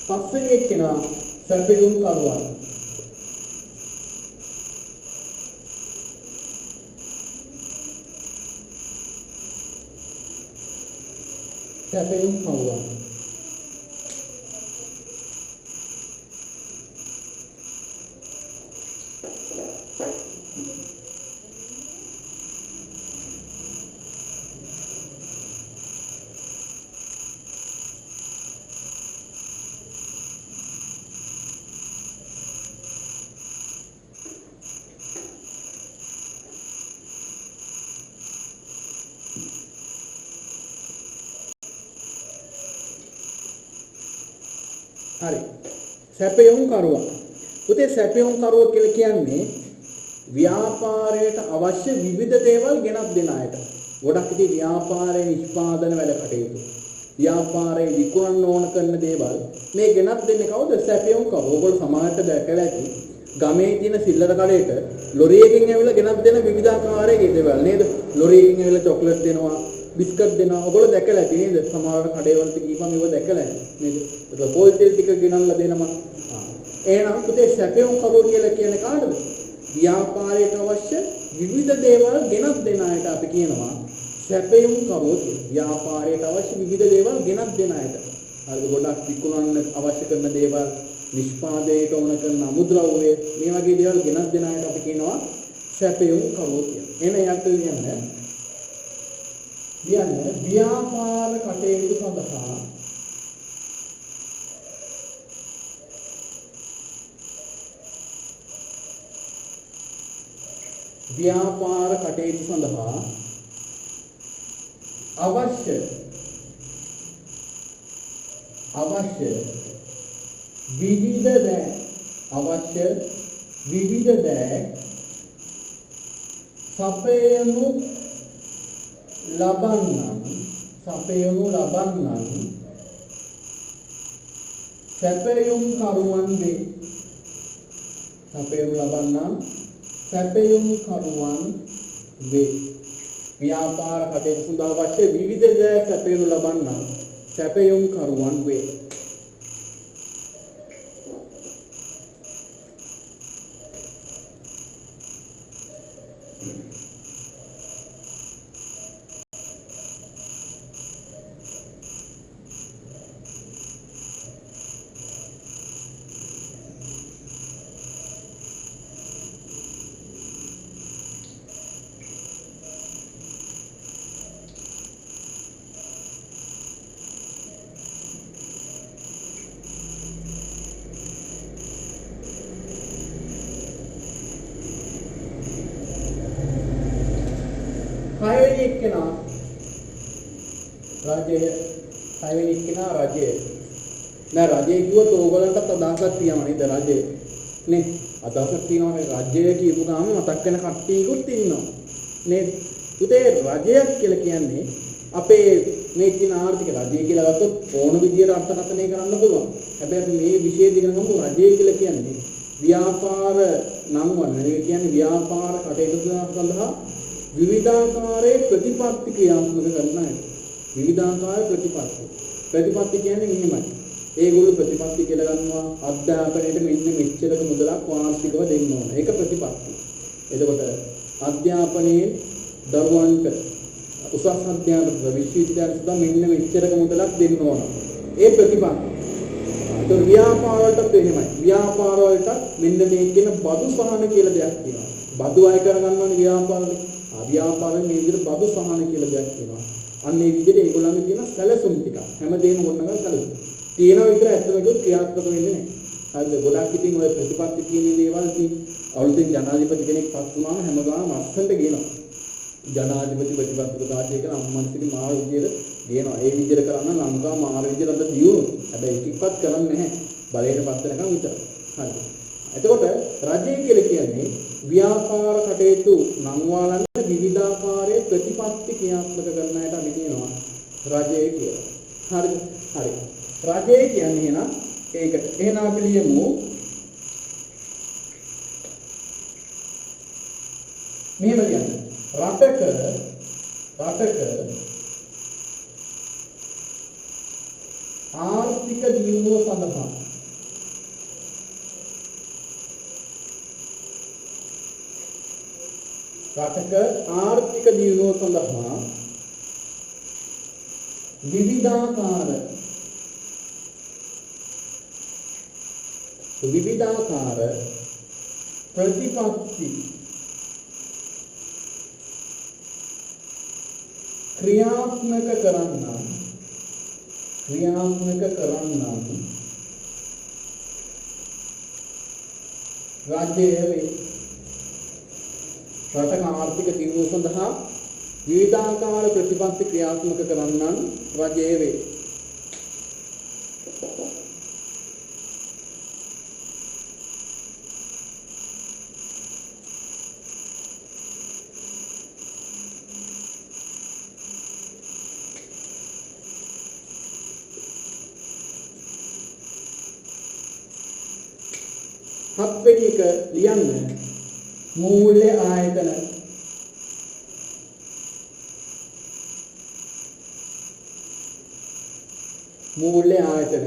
Speaker 1: පස්වෙනි එක්කෙනා සැපයුම් කරුවන්. සැපයුම් කරුවන්. හරි. සැපයුම් කරුවා. පුතේ සැපයුම් කරුවා කියලා කියන්නේ ව්‍යාපාරයට අවශ්‍ය විවිධ දේවල් ගෙනත් දෙන අයට. ගොඩක් ඉතින් ව්‍යාපාරයේ නිෂ්පාදන වැඩ කටයුතු. ව්‍යාපාරයේ විකුණන්න ඕන කරන දේවල් මේ ගෙනත් දෙන්නේ කවුද? සැපයුම් කරුවා. ඔයගොල්ලෝ සමාජයට දැකලා ඇති. ගමේ තියෙන සිල්ලර කඩේට ලොරියකින් ඇවිල්ලා ගෙනත් දෙන විවිධාකාරයේ දේවල් නේද? ලොරියකින් ඇවිල්ලා චොක්ලට් දෙනවා, බිස්කට් දෙනවා. ඔයගොල්ලෝ දැකලා ඇති නේද? සමහර කඩේවලට ගිහම මේව දැකලා ඇති නේද? ඒක පොල් තෙල් ටික ගෙනල්ලා දෙනවා. එහෙනම් පුතේ සැපයුම් කරුවෝ කියලා කියන්නේ කාටද? ව්‍යාපාරයට අවශ්‍ය විවිධ දේවල් ගෙනත් දෙන අයට අපි කියනවා සැපයුම් කරුවෝ කියලා. ව්‍යාපාරයට අවශ්‍ය විවිධ දේවල් ගෙනත් දෙන අයට. හරිද? ගොඩක් විකුණන්න අවශ්‍ය කරන දේවල්, නිෂ්පාදනයට ඕන කරන අමුද්‍රව්‍ය, මේ වගේ දේවල් ගෙනත් දෙන අයට අපි කියනවා සැපයුම් කරුවෝ කියලා. එහෙනම් යට කියන්නේ ව්‍යාපාර කටයුතු සඳහා ව්‍යාපාර කටයුතු සඳහා අවශ්‍ය විවිධ දෑ සපයනු ලබන්නන් සැපයුම් කරුවන් වේ. ව්‍යාපාර කටයුතු සඳහා අවශ්‍ය විවිධ දෑ සැපයනු ලබන්නන් සැපයුම් කරුවන් වේ. රජය. නෑ රජය කිව්වොත් ඕගොල්ලන්ටත් අදහසක් තියෙනවා නේද රජය. නේ අදහසක් තියෙනවානේ රජය කියපු ගාම මතක් වෙන කට්ටියකුත් ඉන්නවා. නේද? උදේ රජයක් කියලා කියන්නේ අපේ මේ තියෙන ආර්ථික රජය කියලා ගත්තොත් ඕන විදියට අර්ථකථනය කරන්න පුළුවන්. හැබැයි මේ විශේෂ දිගන ගමු රජය කියලා කියන්නේ ව්‍යාපාර නම් වන්නේ කියන්නේ ව්‍යාපාර කටයුතු සඳහා විවිධාකාරයේ ප්‍රතිපත්ති ක්‍රියාත්මක කරන අය. විවිධාකාර ප්‍රතිපත්ති කියන්නේ මෙහෙමයි. ඒගොල්ලෝ ප්‍රතිපත්ති කියලා ගන්නවා අධ්‍යාපනයේ මෙන්න මෙච්චරක මුදලක් වාර්ෂිකව දෙන්න ඕන. ඒක ප්‍රතිපත්ති. එතකොට අධ්‍යාපනයේ දරුවන්ට උසස් අධ්‍යාපන විශ්වවිද්‍යාලයට මෙන්න මෙච්චරක මුදලක් දෙන්න ඕන. ඒ ප්‍රතිපත්ති. ඒතර ව්‍යාපාර වලට එහෙමයි. ව්‍යාපාර වලට මෙන්න මේ කියන බදු සහන කියලා දෙයක් තියෙනවා. බදු අය කරගන්නවනේ ව්‍යාපාරවල. ව්‍යාපාරයේ මේ විදිහට බදු සහන කියලා දෙයක් තියෙනවා. අන්න ඒ විදිහට ඒගොල්ලන්ගේ තියෙන සැලසුම් ටික හැමදේම ගොඩනගන සැලසුම්. තියෙනවා විතර ඇත්තටම ක්‍රියාත්මක වෙන්නේ නැහැ. හරිද? ගොඩක් ඉතින් ඔය ප්‍රතිපත්ති කියන දේවල් ඉතින් අවුරුද්දෙන් ජනාධිපති කෙනෙක් පත් වුණාම හැමදාම අස්සන්ට ගේනවා. ජනාධිපති ප්‍රතිපත්ති ප්‍රකාශය කරන අම්මන්සිරි මාර විදියට ගේනවා. ඒ විදිහට කරන්න ලංකාව මාර විදියට අද දියුණු. හැබැයි කික්වත් කරන්නේ නැහැ. බලයට පත් වෙනකන් විතරයි. හරිද? එතකොට රජය කියලා කියන්නේ ව්‍යාපාර කටයුතු නංවාලන්න විවිධාකාරයේ ප්‍රතිපත්ති ක්‍රියාත්මක කරන අයට අපි කියනවා රජය කියලා. හරිද? හරි. රජය කියන්නේ එහෙනම් ඒකට. එහෙනම් අපි ලියමු මෙහෙම කියන්නේ රටක ආර්ථික දියුණුව සඳහා රටක ආර්ථික දියුණුව සඳහා විවිධාකාර ප්‍රතිපත්ති ක්‍රියාත්මක කරන්නා රාජ්‍යයේ රටක ආර්ථික දියුණුව සඳහා විවිධාකාර ප්‍රතිපත්ති ක්‍රියාත්මක කරන්නන් රජයේ වේ. හත්වෙනි එක ලියන්න මූල්‍ය ආයතන. මූල්‍ය ආයතන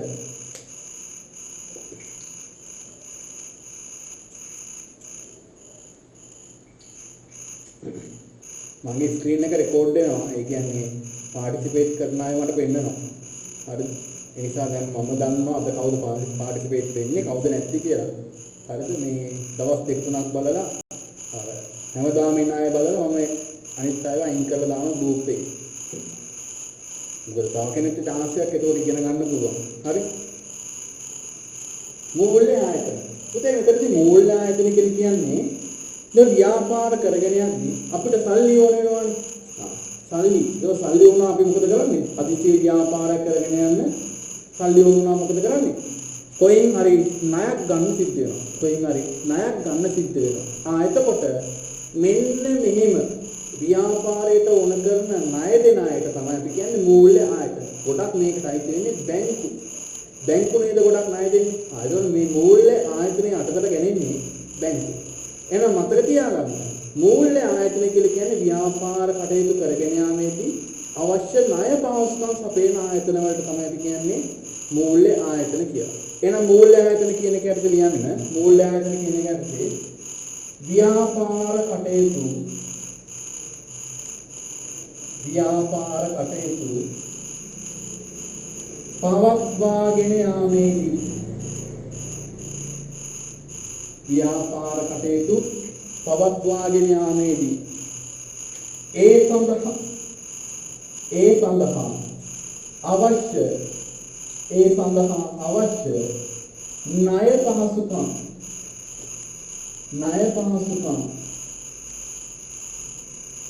Speaker 1: මගේ ස්ක්‍රීන් එක රෙකෝඩ් වෙනවා. ඒ කියන්නේ පාටිසිපේට් කරන අය මට පෙන්නනවා. හරිද? ඒ නිසා දැන් මම දන්නවා අද කවුද පාටිසිපේට් වෙන්නේ කවුද නැති කියලා. හරිද? මේ දවස් දෙක තුනක් බලලා හැමදාම ඉන්න අය බලලා මම අනිත් අයව අයින් කරලා දානවා ගෲප් එකේ. මොකද තව කෙනෙක්ට chance එකක් ඒක ඉගෙන ගන්න පුළුවන්. හරි? මූල්‍ය ආයතන. පුතේ මෙතනදී මූල්‍ය ආයතන කියන්නේ දැන් ව්‍යාපාර කරගෙන යද්දී අපිට සල්ලි ඕන වෙනවනේ. සල්ලි. ඒක සල්ලි වුණා අපි මොකද කරන්නේ? අදිසිය ව්‍යාපාරයක් කරගෙන යන්න සල්ලි වුණා මොකද කරන්නේ? කොයින් හරි ණයක් ගන්න සිද්ධ වෙනවා. එතකොට මෙන්න මෙහෙම ව්‍යාපාරයට ඕන කරන ණය දෙන අයට තමයි අපි කියන්නේ මූල්‍ය ආයතන. ගොඩක් මේකටයි කියන්නේ බැංකු. බැංකු නේද ගොඩක් ණය දෙන්නේ. ඒකෝන මේ මූල්‍ය ආයතනයේ අටකට ගැනෙන්නේ බැංකු. එහෙනම් මතක තියාගන්න. මූල්‍ය ආයතන කියලා කියන්නේ ව්‍යාපාර කටයුතු කරගෙන යාමේදී අවශ්‍ය ණය පහසුකම් සපයන ආයතන වලට තමයි අපි කියන්නේ මූල්‍ය ආයතන කියලා. එහෙනම් මූල්‍ය ආයතන කියන එක අපිට ලියන්න. මූල්‍ය ආයතන කියන එක අපිට ව්‍යාපාර කටයුතු පවත්වාගෙන යාමේදී ඒ සඳහා අවශ්‍ය ණය පහසුකම්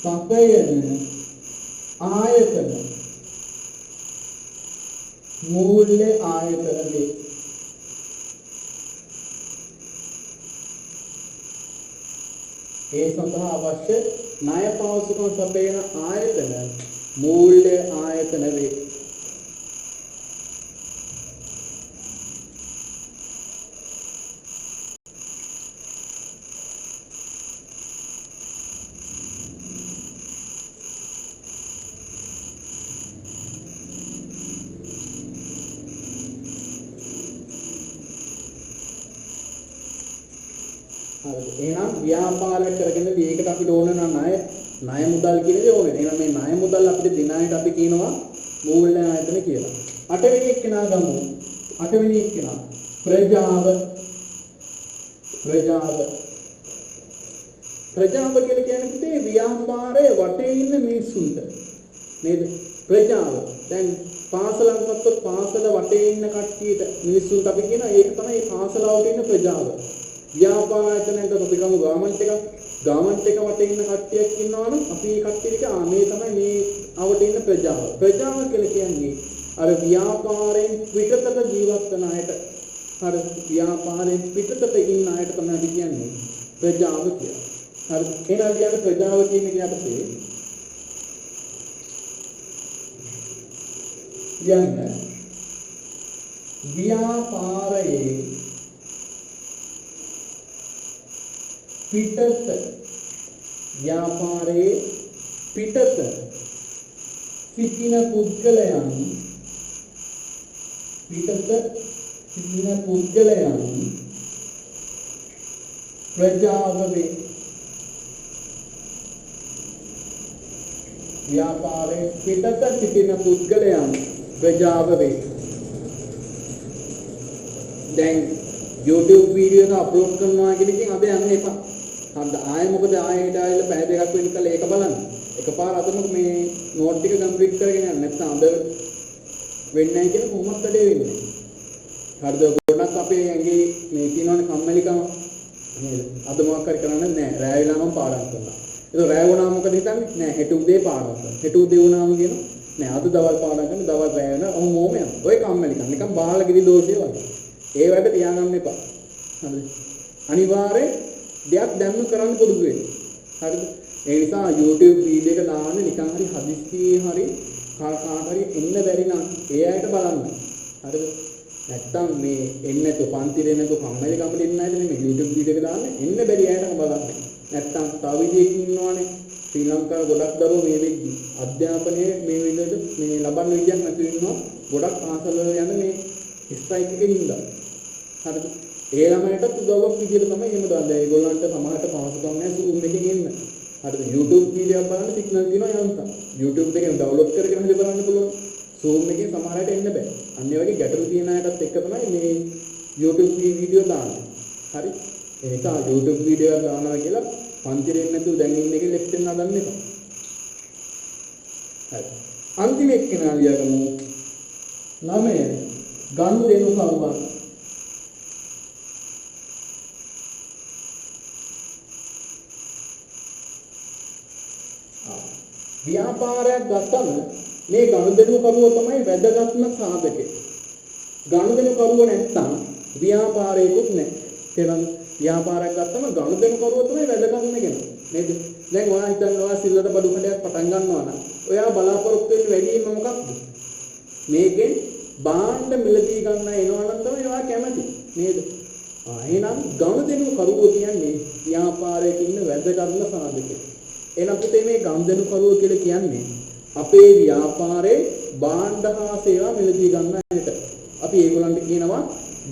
Speaker 1: සපයන ආයතන මූල්‍ය ආයතන වේ. ඒ සඳහා අවශ්‍ය ණය පහසුකම් සපයන ආයතන මූල්‍ය ආයතන වේ. එහෙනම් ව්‍යාපාරයක් කරගෙන මේකට අපිට ඕන නම් ණය මුදල් කියන දේ ඕනේ. එහෙනම් මේ ණය මුදල් අපිට දෙන අයට අපි කියනවා මූල්‍ය ආයතන කියලා. 8 වෙනි එක්කෙනා ගමු. 8 වෙනි එක්කෙනා ප්‍රජාව කියලා කියන්නේ ව්‍යාපාරයේ වටේ ඉන්න මිනිස්සුන්ට නේද? ප්‍රජාව. දැන් පාසලක් ගත්තොත් පාසල වටේ ඉන්න කට්ටියට මිනිස්සුන්ට අපි කියනවා ඒක තමයි පාසල වටේ ඉන්න ප්‍රජාව. ව්‍යාපාරයකට අපි ගමු ගාමන්ට් එක වටේ ඉන්න කට්ටියක් ඉන්නවනම් අපි ඒ කට්ටියට මේ තමයි මේ අවට ඉන්න ප්‍රජාව. ප්‍රජාව කියලා කියන්නේ අර ව්‍යාපාරයෙන් පිටතට ජීවත් වෙන අයට. අර ව්‍යාපාරයෙන් පිටතට ඉන්න අයට තමයි අපි කියන්නේ ප්‍රජාව කියලා. හරි. එහෙනම් කියන්නේ ප්‍රජාව කියන එක අපේ කියන්නේ ව්‍යාපාරයේ පිටත සිටින පුද්ගලයන් පිටත සිටින පුද්ගලයන් ප්‍රජාව වේ. ව්‍යාපාරයේ පිටත සිටින පුද්ගලයන් ප්‍රජාව වේ. දැන් YouTube වීඩියෝ එක අප්ලෝඩ් කරනවා කියන එකෙන් අද යන්න එපා. හන්ද ආයෙ මොකද ආයෙ ඩායිල පැය දෙකක් වෙන කල ඒක බලන්න. එකපාර අතම මේ නෝට් ටික කම්ප්ලීට් කරගෙන යන්න. නැත්නම් අද වෙන්නේ නැහැ කියලා කොහොමද වැඩේ වෙන්නේ. හරිද? ගොඩක් අපේ ඇඟේ මේ කියනවනේ කම්මැලිකම. නේද? අද මොකක් හරි කරන්නේ නැහැ. රැය වෙලාම පාඩම් කරනවා. ඒක රැය වුණාම මොකද හිතන්නේ? නෑ හෙට උදේ පාඩම් කරනවා. හෙට උදේ වුණාම කියනවා නෑ අද දවල් පාඩම් කරන දවල් රැය වෙනවා. ඔහොම යනවා. ඔය කම්මැලිකම නිකන් බාහල කිරි දෝෂය වගේ. ඒ වැඩ තියාගන්න එපා. හරිද? අනිවාර්යෙන් දෙයක් දැම්ම කරන්න පුරුදු වෙන්න. හරිද? ඒ නිසා YouTube වීඩියෝ එක දාන්න නිකන් හරි හදිස්සියේ හරි කාට හරි එන්න බැරි නම් ඒ අයට බලන්න. හරිද? නැත්තම් මේ එන්නේ නැතු පන්ති දෙන්නේ නැතු කම්මැලි කමට එන්නේ නැද්ද මේ YouTube වීඩියෝ එක දාන්න එන්න බැරි අයට බලන්න. නැත්තම් තව විදියකින් ඉන්නවනේ ශ්‍රී ලංකාවේ ගොඩක් දරුවෝ මේ වෙද්දි අධ්‍යාපනයේ මේ විදිහට මේ ලබන්න විදියක් නැති වෙනවා. ගොඩක් ආසල වල යන මේ ස්ට්‍රයික් එකේ ඉඳලා. හරිද? ඒ ළමයිටත් උදව්වක් විදියට තමයි එහෙම දාන්නේ. ඒගොල්ලන්ට සමහරට පහසුකම් නැහැ Zoom එකකින් එන්න. හරිද? YouTube වීඩියෝ බලන්න සිග්නල් දිනවා යන්තම්. YouTube එකෙන් ඩවුන්ලෝඩ් කරගෙන හරි බලන්න පුළුවන්. Zoom එකෙන් සමහරට එන්න බෑ. අන්න ඒ වගේ ගැටලු තියෙන අයටත් එක්ක තමයි මේ YouTube වීඩියෝ දාන්නේ. හරි? ඒ නිසා YouTube වීඩියෝ එක දානවා කියලා පන්ති දෙන්නේ නැතුව දැන් ඉන්න එකේ ලෙෆ්ට් එක නදන්න එපා. හරි. අන්තිම එක්කෙනා ලියගමු. 9 ගනුදෙනු කරුවන්. ව්‍යාපාරයක් ගත්තම මේ ගනුදෙනු කරුව තමයි වැදගත්ම සාධකය. ගනුදෙනු කරුව නැත්නම් ව්‍යාපාරයකුත් නැහැ. එහෙනම් ව්‍යාපාරයක් ගත්තම ගනුදෙනු කරුව තමයි වැදගත්ම කෙනා. නේද? දැන් ඔයා හිතනවා සිල්ලට බඩු කඩයක් පටන් ගන්නවා නම් ඔයා බලාපොරොත්තු වෙන්නේ වැඩිම මොකක්ද? මේකෙන් බාණ්ඩ මිලදී ගන්න එනවා නම් තමයි ඔයා කැමති. නේද? එහෙනම් ගනුදෙනු කරුව කියන්නේ ව්‍යාපාරයක ඉන්න වැදගත්ම සාධකය. එහෙනම් පුතේ මේ ගනුදෙනු කරුව කියලා කියන්නේ අපේ ව්‍යාපාරේ භාණ්ඩ හා සේවා මිලදී ගන්න අයට. අපි ඒගොල්ලන්ට කියනවා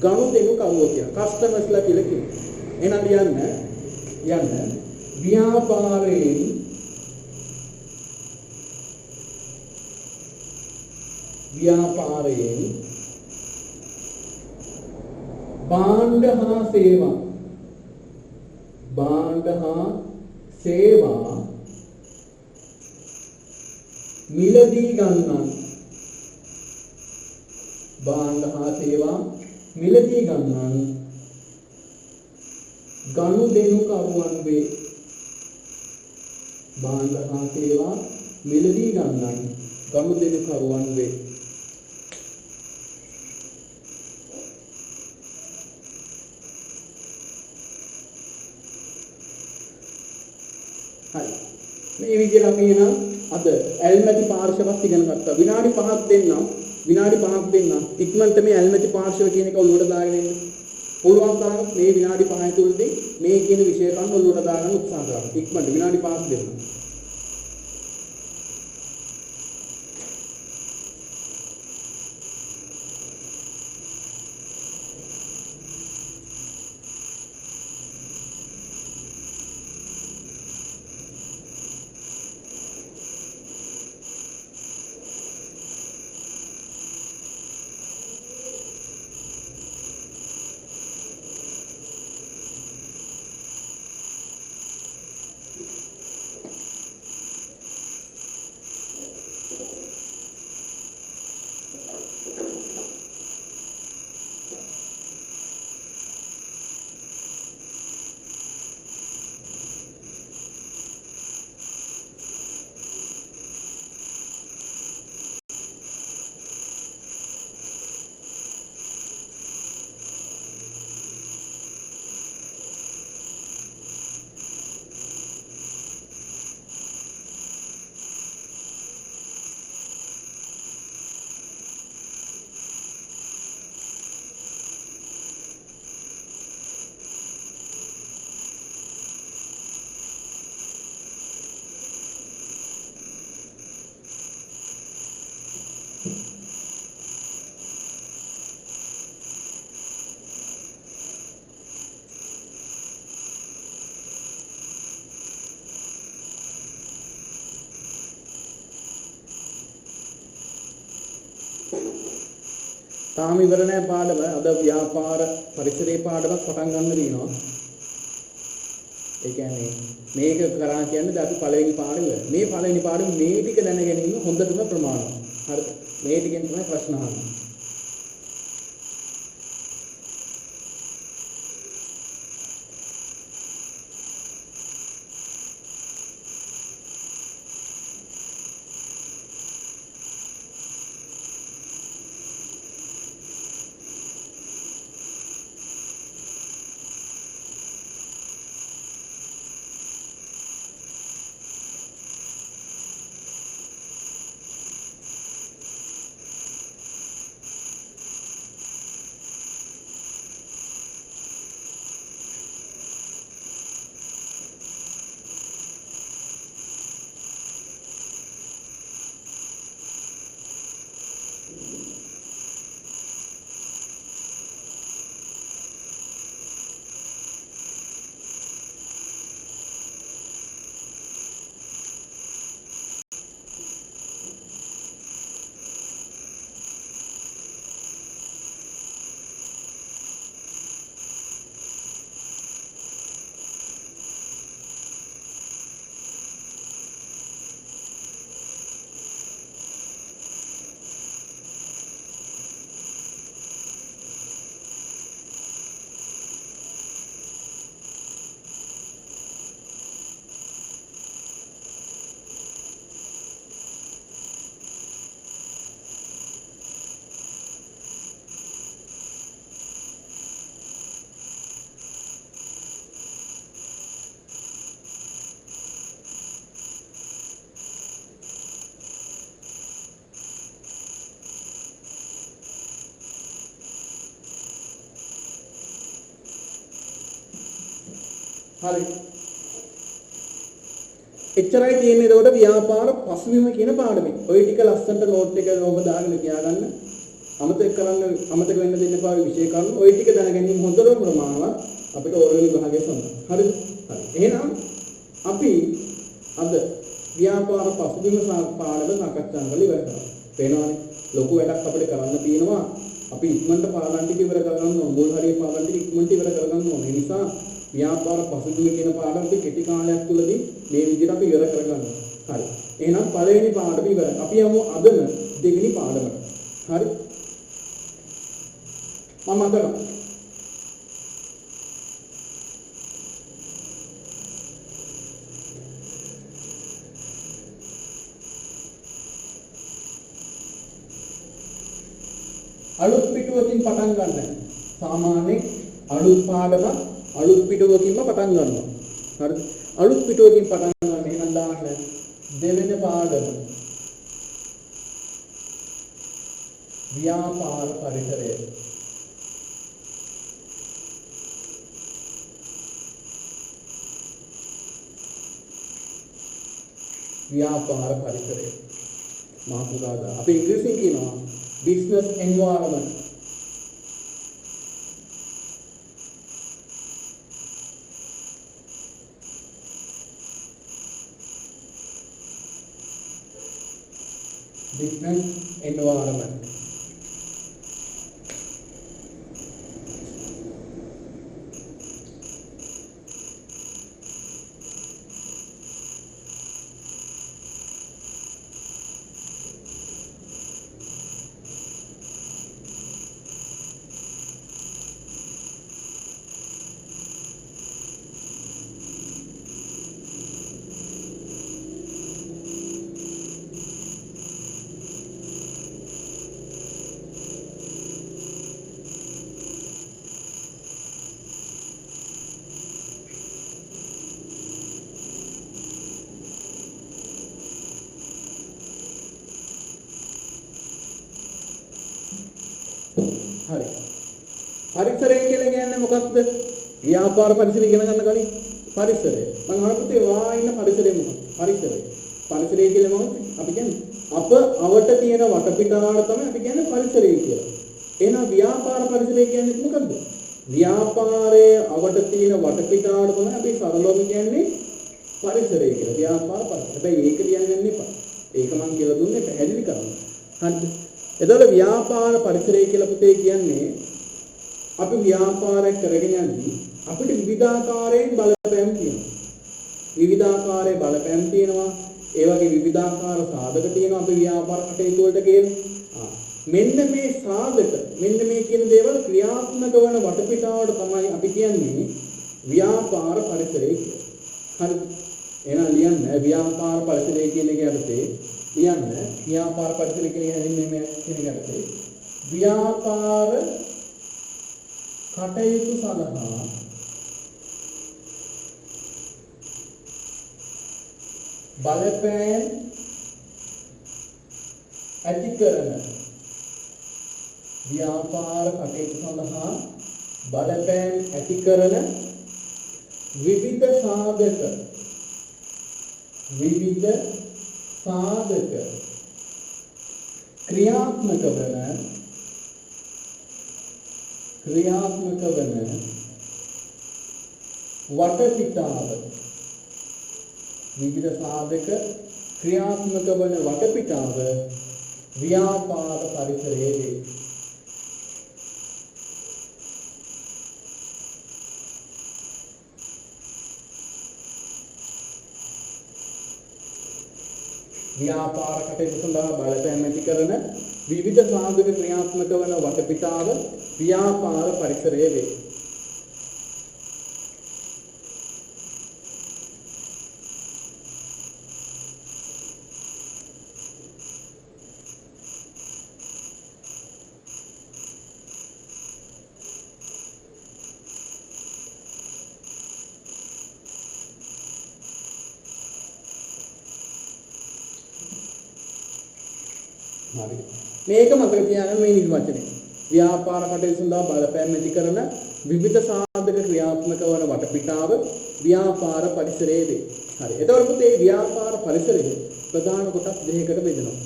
Speaker 1: ගනුදෙනු කරුව කියලා. කස්ටමර්ස්ලා කියලා කියනවා. එහෙනම් යන්න ව්‍යාපාරයෙන් භාණ්ඩ හා සේවා මිලදී ගන්නන්. භාණ්ඩ හා සේවා මිලදී ගන්නන් ගනුදෙනු කරුවන් වේ. භාණ්ඩ හා සේවා මිලදී ගන්නන් ගනුදෙනු කරුවන් වේ. හරි. මේ විදිහට අපි එනම් අද ඇල්මැති පාර්ශවත් ඉගෙන ගත්තා. විනාඩි 5ක් දෙන්නම්. ඉක්මනට මේ ඇල්මැති පාර්ශව කියන එක ඔළුවට දාගෙන ඉන්න. පුළුවන් තරම් මේ විනාඩි 5 තුලදී මේ කියන විෂය කන්න ඔළුවට දාගන්න උත්සාහ කරන්න. ඉක්මනට විනාඩි 5ක් දෙන්න. තාම ඉවර නැහැ පාඩම. අද ව්‍යාපාර පරිසරයේ පාඩමක් පටන් ගන්න දිනවා. ඒ කියන්නේ මේක කරා කියන්නේ අපි පළවෙනි පාඩම ඉවර. මේ පළවෙනි පාඩම මේ ටික දැන ගැනීම හොඳටම ප්‍රමාණවත්. හරිද? මේ ටිකෙන් තමයි ප්‍රශ්න අහන්නේ. හරි. එච්චරයි තියෙන්නේ එතකොට ව්‍යාපාර පසුබිම කියන පාඩමේ. ඔය ටික ලස්සනට නෝට් එක ඔබ දාගෙන තියාගන්න. අමතක වෙන්න දෙන්න එපා විෂය කරුණු. ඔය ටික දැනගැනීම හොඳටම ප්‍රමාණවත් අපිට ඕනෙ විභාගයේ සඳහන්. හරිද? හරි. එහෙනම් අපි අද ව්‍යාපාර පසුබිම පාඩම සාකච්ඡා කරලා ඉවර කරා. පේනවනේ ලොකු වැඩක් අපිට කරන්න තියෙනවා. අපි ඉක්මනට පාඩම් ටික ඉවර කරගන්න ඕන. මුල් හරිය පාඩම් ටික ඉක්මනට ඉවර කරගන්න ඕන. ඒ නිසා ව්‍යාපාර පසුබිම කියන පාඩම අපි කෙටි කාලයක් තුළදී මේ විදිහට අපි ඉවර කරගන්නවා. හරි. එහෙනම් පළවෙනි පාඩම ඉවරයි. අපි යමු අදම දෙවෙනි පාඩමට. හරි. මම අදම අලුත් පිටුවකින් පටන් ගන්න. සාමාන්‍යයෙන් අලුත් පාඩම අලුත් පිටුවකින්ම පටන් ගන්නවා. හරිද? අලුත් පිටුවකින් පටන් ගන්න. එහෙනම් දාන්න දෙවෙනි පාඩම ව්‍යාපාර පරිසරය. ව්‍යාපාර පරිසරය. මාතෘකාව අපි ඉංග්‍රීසියෙන් කියනවා business environment. Business environment. හරි. පරිසරය කියලා කියන්නේ මොකක්ද? ව්‍යාපාර පරිසරය ඉගෙන ගන්න කලින් පරිසරය. මම අහන්නේ වා ඉන්න පරිසරය මොකක්ද? පරිසරය. පරිසරය කියලා මොකක්ද? අපි කියන්නේ අප අවට තියෙන වටපිටාවට තමයි අපි කියන්නේ පරිසරය කියලා. එහෙනම් ව්‍යාපාර පරිසරය කියන්නේ මොකක්ද? ව්‍යාපාරයේ අවට තියෙන වටපිටාවට තමයි අපි සරලවම කියන්නේ පරිසරය කියලා. ව්‍යාපාර පරිසරය. හැබැයි ඒක ලියන්න යන්න එපා. ඒක මම කියලා දුන්නේ පැහැදිලි කරන්න. හරිද? එතකොට ව්‍යාපාර පරිසරය කියලා පුතේ කියන්නේ අපි ව්‍යාපාරයක් කරගෙන යද්දී අපිට විවිධාකාරයෙන් බලපෑම් තියෙනවා. විවිධාකාරයේ බලපෑම් තියෙනවා. ඒ වගේ විවිධාකාර සාධක තියෙනවා අපි ව්‍යාපාර කටයුතු වලට කියන්නේ. මෙන්න මේ සාධක මෙන්න මේ කියන දේවල් ක්‍රියාත්මක වන වටපිටාවට තමයි අපි කියන්නේ ව්‍යාපාර පරිසරය කියලා. හරිද? එහෙනම් ලියන්න ව්‍යාපාර පරිසරය කියන එක යටතේ ලියන්න ව්‍යාපාර පරිසරය කියන එක හැදින්නේ මේ කියන එක යටතේ ව්‍යාපාර කටයුතු සඳහා බලපෑම් ඇති කරන ව්‍යාපාර කටයුතු සඳහා බලපෑම් ඇති කරන විවිධ සාධක ක්‍රියාත්මක වන වටපිටාව විවිධ සාධක ක්‍රියාත්මක වන වටපිටාව ව්‍යාපාර පරිසරයේ වේ. ව්‍යාපාර කටයුතු සඳහා බලපෑම් ඇති කරන විවිධ සාධක ක්‍රියාත්මක වන වටපිටාව ව්‍යාපාර පරිසරයේ වේ. මේක මතක තියාගන්න මේ නිර්වචනය. ව්‍යාපාර කටයුතු සඳහා බලපෑම් ඇති කරන විවිධ සාධක ක්‍රියාත්මක වන වටපිටාව ව්‍යාපාර පරිසරයේ වේ. හරි. එතකොට පුතේ ව්‍යාපාර පරිසරය ප්‍රධාන කොටස් දෙකකට බෙදෙනවා.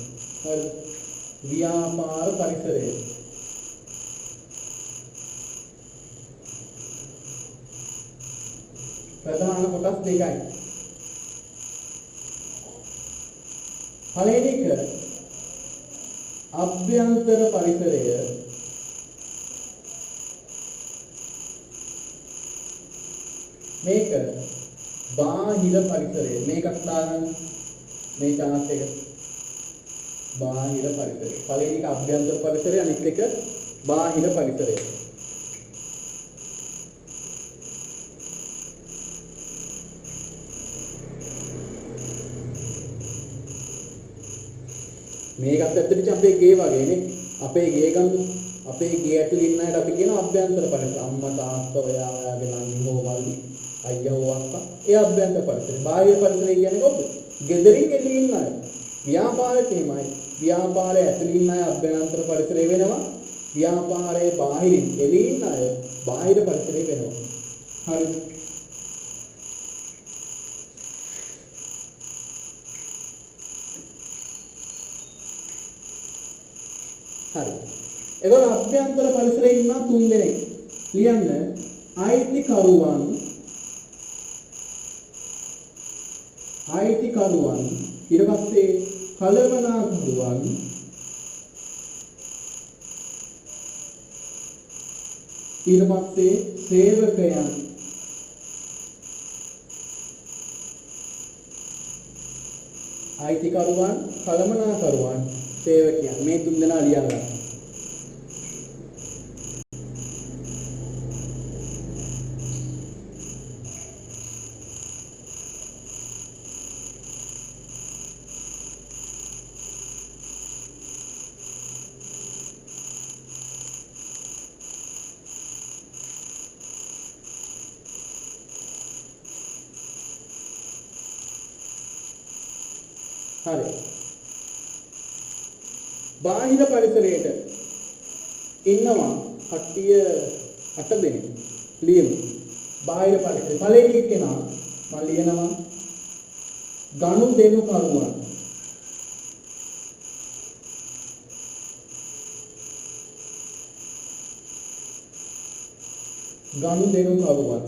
Speaker 1: හරිද? ව්‍යාපාර පරිසරය ප්‍රධාන කොටස් දෙකයි. පළවෙනි එක අභ්‍යන්තර පරිසරය මේක බාහිර පරිසරය මේකත් දාගන්න මේ chart එක බාහිර පරිසරය පළවෙනි එක අභ්‍යන්තර පරිසරය අනිත් එක බාහිර පරිසරය මේකත් ඇත්තට අපේ ගේ වගේනේ අපේ ගේ ගන්න අපේ ගේ ඇතුළේ ඉන්න අයට අපි කියන අභ්‍යන්තර පරිසර අම්මා තාත්තා ඔයා ඔයාගේ නංගි හෝ මල්ලි අයියා හෝ අක්කා ඒ අභ්‍යන්තර පරිසරය බාහිර පරිසරය කියන්නේ කොහොමද ගෙදරින් එළියේ ඉන්න අය ව්‍යාපාරයේමයි ව්‍යාපාරයේ ඇතුළේ ඉන්න අය අභ්‍යන්තර පරිසරය වෙනවා ව්‍යාපාරයේ බාහිරින් එළියේ ඉන්න අය බාහිර පරිසරය වෙනවා හරිද හරි. එතකොට අභ්‍යන්තර පරිසරයේ ඉන්න තුන් දෙනෙක්. ලියන්න අයිතිකරුවන් ඊට පස්සේ කළමනාකරුවන් ඊට පස්සේ සේවකයන් අයිතිකරුවන් කළමනාකරුවන් සේවකයන් මේ තුන් දෙනා ලියා ගන්න. හරි. බාහිර පරිසරයට ඉන්නවා කට්ටිය 8 දෙනෙක්. ලියමු. බාහිර පරිසරය. පළවෙනි කෙනා මම ලියනවා ගනුදෙනු කරුවන්. ගනුදෙනු කරුවන්.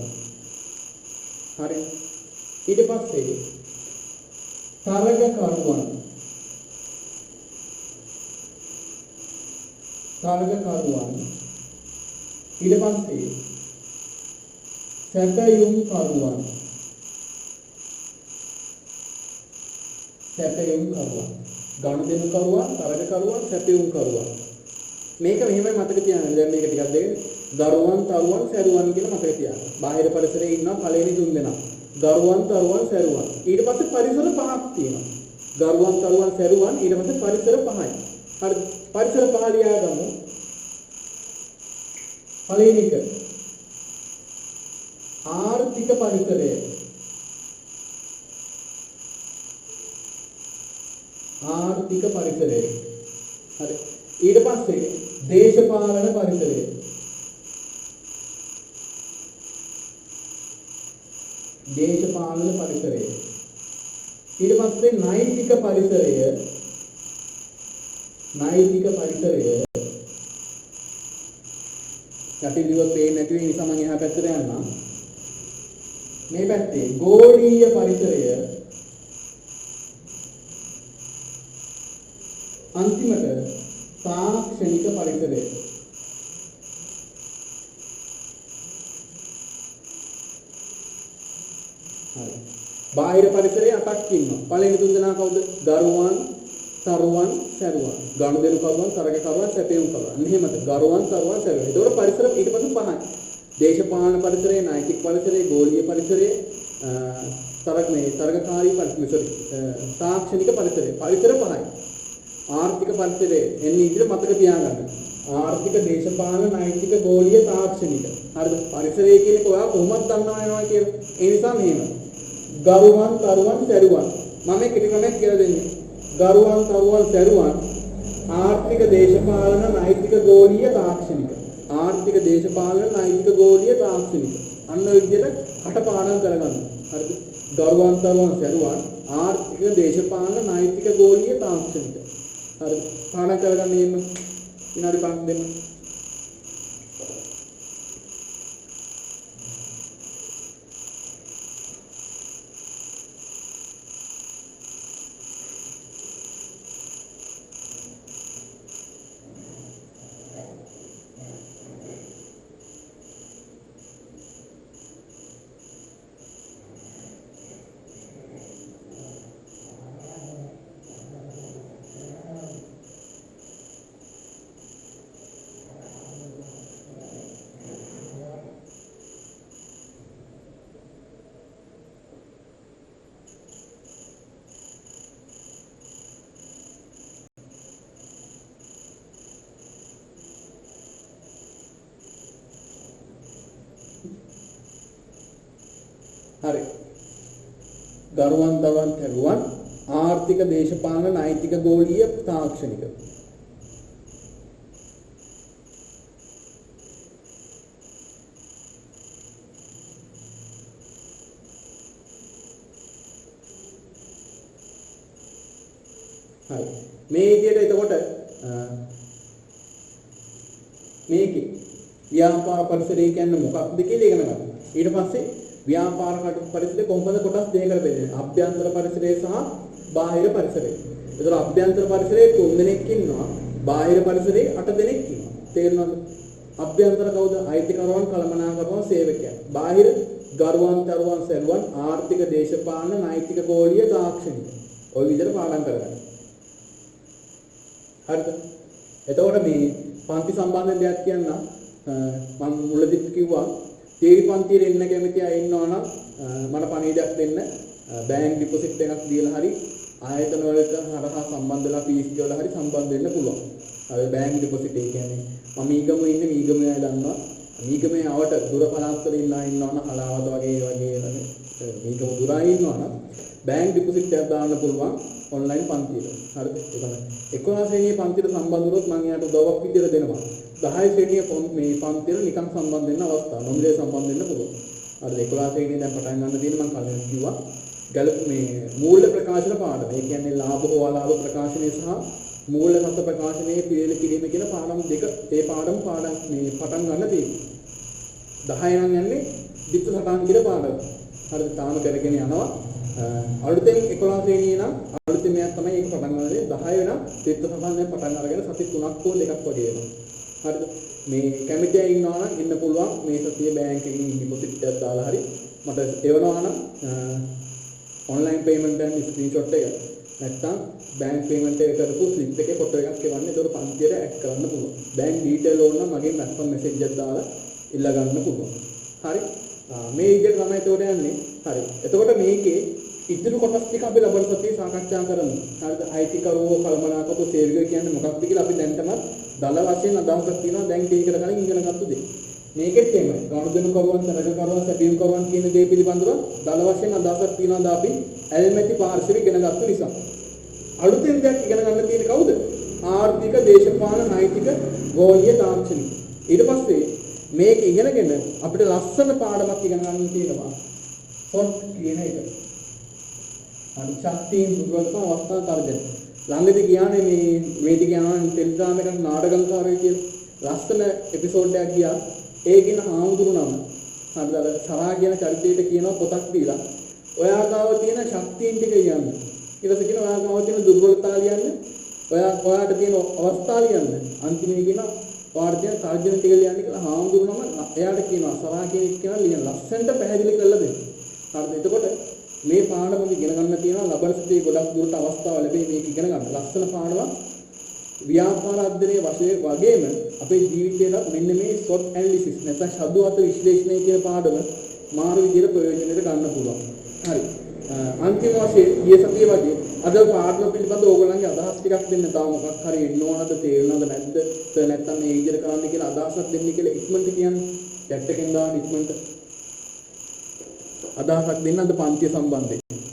Speaker 1: හරි. ඊට පස්සේ තරග කරුවන් තරගකරුවන් ඊට පස්සේ සැපයුම් කරුවන් ගනුදෙනු කරුවන් තරගකරුවන් සැපයුම් කරුවන් මේක මෙහෙමයි මතක තියාගන්න. දැන් මේක ටිකක් දෙන්න. දරුවන් තරුවන් සැරුවන් කියලා මතක තියාගන්න. බාහිර පරිසරයේ ඉන්නවා පළවෙනි තුන් දෙනා. දරුවන් තරුවන් සැරුවන්. ඊට පස්සේ පරිසර පහක් තියෙනවා. දරුවන් තරුවන් සැරුවන් ඊට පස්සේ පරිසර පහයි. හරි. පරිසර පහ ලියා ගමු. පළවෙනි එක ආර්ථික පරිසරය. ආර්ථික පරිසරය. හරි. ඊට පස්සේ දේශපාලන පරිසරය. දේශපාලන පරිසරය. ඊට පස්සේ නෛතික පරිසරය. නෛතික පරිසරය. යටිදිව පේන්නේ නැති වෙන නිසා මම එහා පැත්තට යන්නම්. මේ පැත්තේ ගෝලීය පරිසරය. අන්තිමට තාක්ෂණික පරිසරය. හරි. බාහිර පරිසරයේ 8ක් ඉන්නවා. පළවෙනි තුන් දෙනා කවුද? දරුවන්, තරුවන්, සැරුවන්. ගනුදෙනු කරුවන්, තරගකරුවන්, සැපයුම් කරුවන්. මෙහෙමද? දරුවන්, තරුවන්, සැරුවන්. ඒතකොට පරිසර ඊට පස්සේ 5යි. දේශපාලන පරිසරය, නෛතික පරිසරය, ගෝලීය පරිසරය, තරගකාරී පරිසරය, තාක්ෂණික පරිසරය. පරිසර 5යි. ආර්ථික පරිසරය එන්නේ ඉතින් මතක තියාගන්න. ආර්ථික, දේශපාලන, නෛතික, ගෝලීය, තාක්ෂණික. හරිද? පරිසරය කියන්නේ ඔයා කොහොමද දන්නවා වෙනවා කියලා. ඒ නිසා මෙහෙම. දරුවන්, තරුවන්, සැරුවන්. මම මේ කෙටි ක්‍රමයක් කියලා දෙන්නේ. දරුවන්, තරුවන්, සැරුවන් ආර්ථික, දේශපාලන, නෛතික, ගෝලීය, තාක්ෂණික. ආර්ථික, දේශපාලන, නෛතික, ගෝලීය, තාක්ෂණික. අන්න ඔය විදිහට කටපාඩම් කරගන්න. හරිද? දරුවන්, තරුවන්, සැරුවන් ආර්ථික, දේශපාලන, නෛතික, ගෝලීය, තාක්ෂණික. හරි. පාඩම් කරගන්න ඉන්න. විනාඩි 5ක් දෙන්න. හරි. දරුවන්, තරුවන්, සැරුවන් ආර්ථික, දේශපාලන, නෛතික, ගෝලීය, තාක්ෂණික. හරි. මේ විදිහට එතකොට මේකේ ව්‍යාපාර පරිසරය කියන්නේ මොකක්ද කියලා ඉගෙන ගන්න. ඊට පස්සේ ව්‍යාපාර පරිසරය කොහොමද කොටස් දෙකකට බෙදෙන්නේ? අභ්‍යන්තර පරිසරය සහ බාහිර පරිසරය. ඒතර අභ්‍යන්තර පරිසරයේ 3 දෙනෙක් ඉන්නවා. බාහිර පරිසරයේ 8 දෙනෙක් ඉන්නවා. තේරෙනවද? අභ්‍යන්තර කවුද? අයිතිකරුවන්, කළමනාකරුවන්, සේවකයන්. බාහිර ගරුවන්, තරුවන්, සැරුවන් ආර්ථික, දේශපාලන, නෛතික, ගෝලීය, තාක්ෂණික. ඔය විදිහට පාඩම් කරගන්න. හරිද? එතකොට මේ පන්ති සම්බන්ධ දෙයක් කියන්න මම මුලදී කිව්වා තේරි පන්තියේ ඉන්න කැමති අය ඉන්නවා නම් මට පණිවිඩයක් දෙන්න බෑන්ක් ඩිපොසිට් එකක් දීලා හරි ආයතන වලට හරහා සම්බන්ධ වෙලා PSC වල හරි සම්බන්ධ වෙන්න පුළුවන්. අර බෑන්ක් ඩිපොසිට් එක කියන්නේ මම ඊගම ඉන්නේ මීගමේ අය දන්නවා. මීගමේ ආවට දුර පළාත් වල ඉන්න අය ඉන්නවා නම් හලාවත වගේ මීගම දුරයි ඉන්නවා නම් බෑන්ක් ඩිපොසිට් එකක් දාන්න පුළුවන් ඔන්ලයින් පන්තියට. හරිද? ඒ තමයි 11 ශ්‍රේණියේ පන්තියට සම්බන්ධ වුණොත් මම එයාට උදව්වක් විදියට දෙනවා. 10 ශ්‍රේණිය මේ පන්තියට නිකන් සම්බන්ධ වෙන්න අවස්ථාව නොමිලේ සම්බන්ධ වෙන්න පුළුවන්. හරිද? 11 ශ්‍රේණියේ දැන් පටන් ගන්න තියෙන මම කලින් කිව්වා ගැලප මේ මූල්‍ය ප්‍රකාශන පාඩම. ඒ කියන්නේ ලාභ හෝ අලාභ ප්‍රකාශනය සහ මූල්‍ය සත්‍ය ප්‍රකාශනයේ පිළිවෙල කිරීම කියන පාඩම් දෙක. ඒ පාඩම් මේ පටන් ගන්න තියෙනවා. 10 නම් යන්නේ විත්ත සටහන් කියන පාඩම. හරිද? තාම කරගෙන යනවා. අලුතෙන් 11 ශ්‍රේණියේ නම් අලුතෙන් මෙයක් තමයි ඒක පටන් ගන්න. 10 වෙනම් විත්ත සටහන් දැන් පටන් අරගෙන සති 3ක් හෝ 2ක් වගේ වෙනවා. හරිද? මේ කැමති අය ඉන්නවා නම් ඉන්න පුළුවන් මේ සතියේ බැංක් එකකින් ඩිපොසිට් එකක් දාලා හරි මට එවනවා නම් ඔන්ලයින් පේමන්ට් එකෙන් ස්ක්‍රීන්ෂොට් එක නැත්නම් බැංක් පේමන්ට් එක කරපු ස්ලිප් එකේ ෆොටෝ එකක් එවන්න. ඒක පන්තියට ඇඩ් කරන්න පුළුවන්. බැංක් ඩීටේල් ඕන නම් මගෙන් නැත්නම් මෙසේජ් එකක් දාලා ඉල්ල ගන්න පුළුවන්. හරි? මේ විදිහට තමයි ඒකට යන්නේ. හරි. එතකොට මේකේ ඉදිරි කොටස් ටික අපි ලබන සතියේ සාකච්ඡා කරමු. හරිද? අයිතිකරුවෝ කල්පනාකරපු තේරුව කියන්නේ මොකක්ද කියලා අපි දැන්ටමත් දල වශයෙන් අදහසක් තියෙනවා. දැන් ටිකකට කලින් ඉගෙන ගත්ත දේ. මේකෙත් එහෙමයි. ගනුදෙනු කරුවන්, තරගකරුවන්, සැපයුම් කරුවන් කියන දේ පිළිබඳව දල වශයෙන් අදහසක් තියෙනවා. ද අපි ඇල්මැති පාර්ශවය ඉගෙන ගත්ත නිසා. අලුතෙන් දෙයක් ඉගෙන ගන්න තියෙන්නේ කවුද? ආර්ථික, දේශපාලන, නෛතික, ගෝලීය තාක්ෂණික. ඊට පස්සේ මේක ඉගෙනගෙන අපිට ලස්සන පාඩමක් ඉගෙන ගන්න තියෙනවා. SWOT කියන එක. ශක්තියින් දුර්වලකම් අවස්ථා තර්ජන. ළඟදී කියන්නේ මේ වේදිකාවන් ටෙලිග්‍රෑම් එකක් නාටකම්කාරයෙක් කියලා ලස්සන එපිසෝඩ් එකක් ගියා. ඒකින ආමුදුරුනම හරිද? සරා කියන චරිතයට කියනවා පොතක් දීලා ඔයා ගාව තියෙන ශක්තියින් ටික ලියන්න. ඊට පස්සේ කියනවා ඔයා ගාව තියෙන දුර්වලතා ලියන්න. ඔයාට තියෙන අවස්ථා ලියන්න. අන්තිමේ කියනවා ඔයාට තියෙන තර්ජන ටික ලියන්න කියලා ආමුදුරුනම එයාට කියනවා සරා කියන එක කියලා ලියන්න. ලස්සනට පැහැදිලි කරලා දෙන්න. හරිද? එතකොට මේ පාඩම ඉගෙන ගන්න තියෙනවා. ලබන සතියේ ගොඩක් දුරට අවස්ථාව ලැබෙයි මේක ඉගෙන ගන්න. ලස්සන පාඩමක් ව්‍යාපාර අධ්‍යයනයේ වශයෙන් වගේම අපේ ජීවිතේට මෙන්න මේ SWOT ඇනලිසිස් නැත්නම් ශබ්දවත විශ්ලේෂණය කියන පාඩම මාරු විදිහට ප්‍රයෝජනෙට ගන්න පුළුවන්. හරි. අන්තිම වශයෙන් ඊයේ සතියේ වගේ අද පාඩම පිළිබඳව ඕගොල්ලන්ගේ අදහස් ටිකක් දෙන්න. තාම මොකක් හරි එන්න ඕනද තේරෙනවද නැද්ද? නැත්නම් මේ විදිහට කරන්න කියලා අදහසක් දෙන්න කියලා ඉක්මනට කියන්නේ. chat එකෙන් දාන්න ඉක්මනට අදහසක් දෙන්න අද පන්තිය සම්බන්ධයෙන්.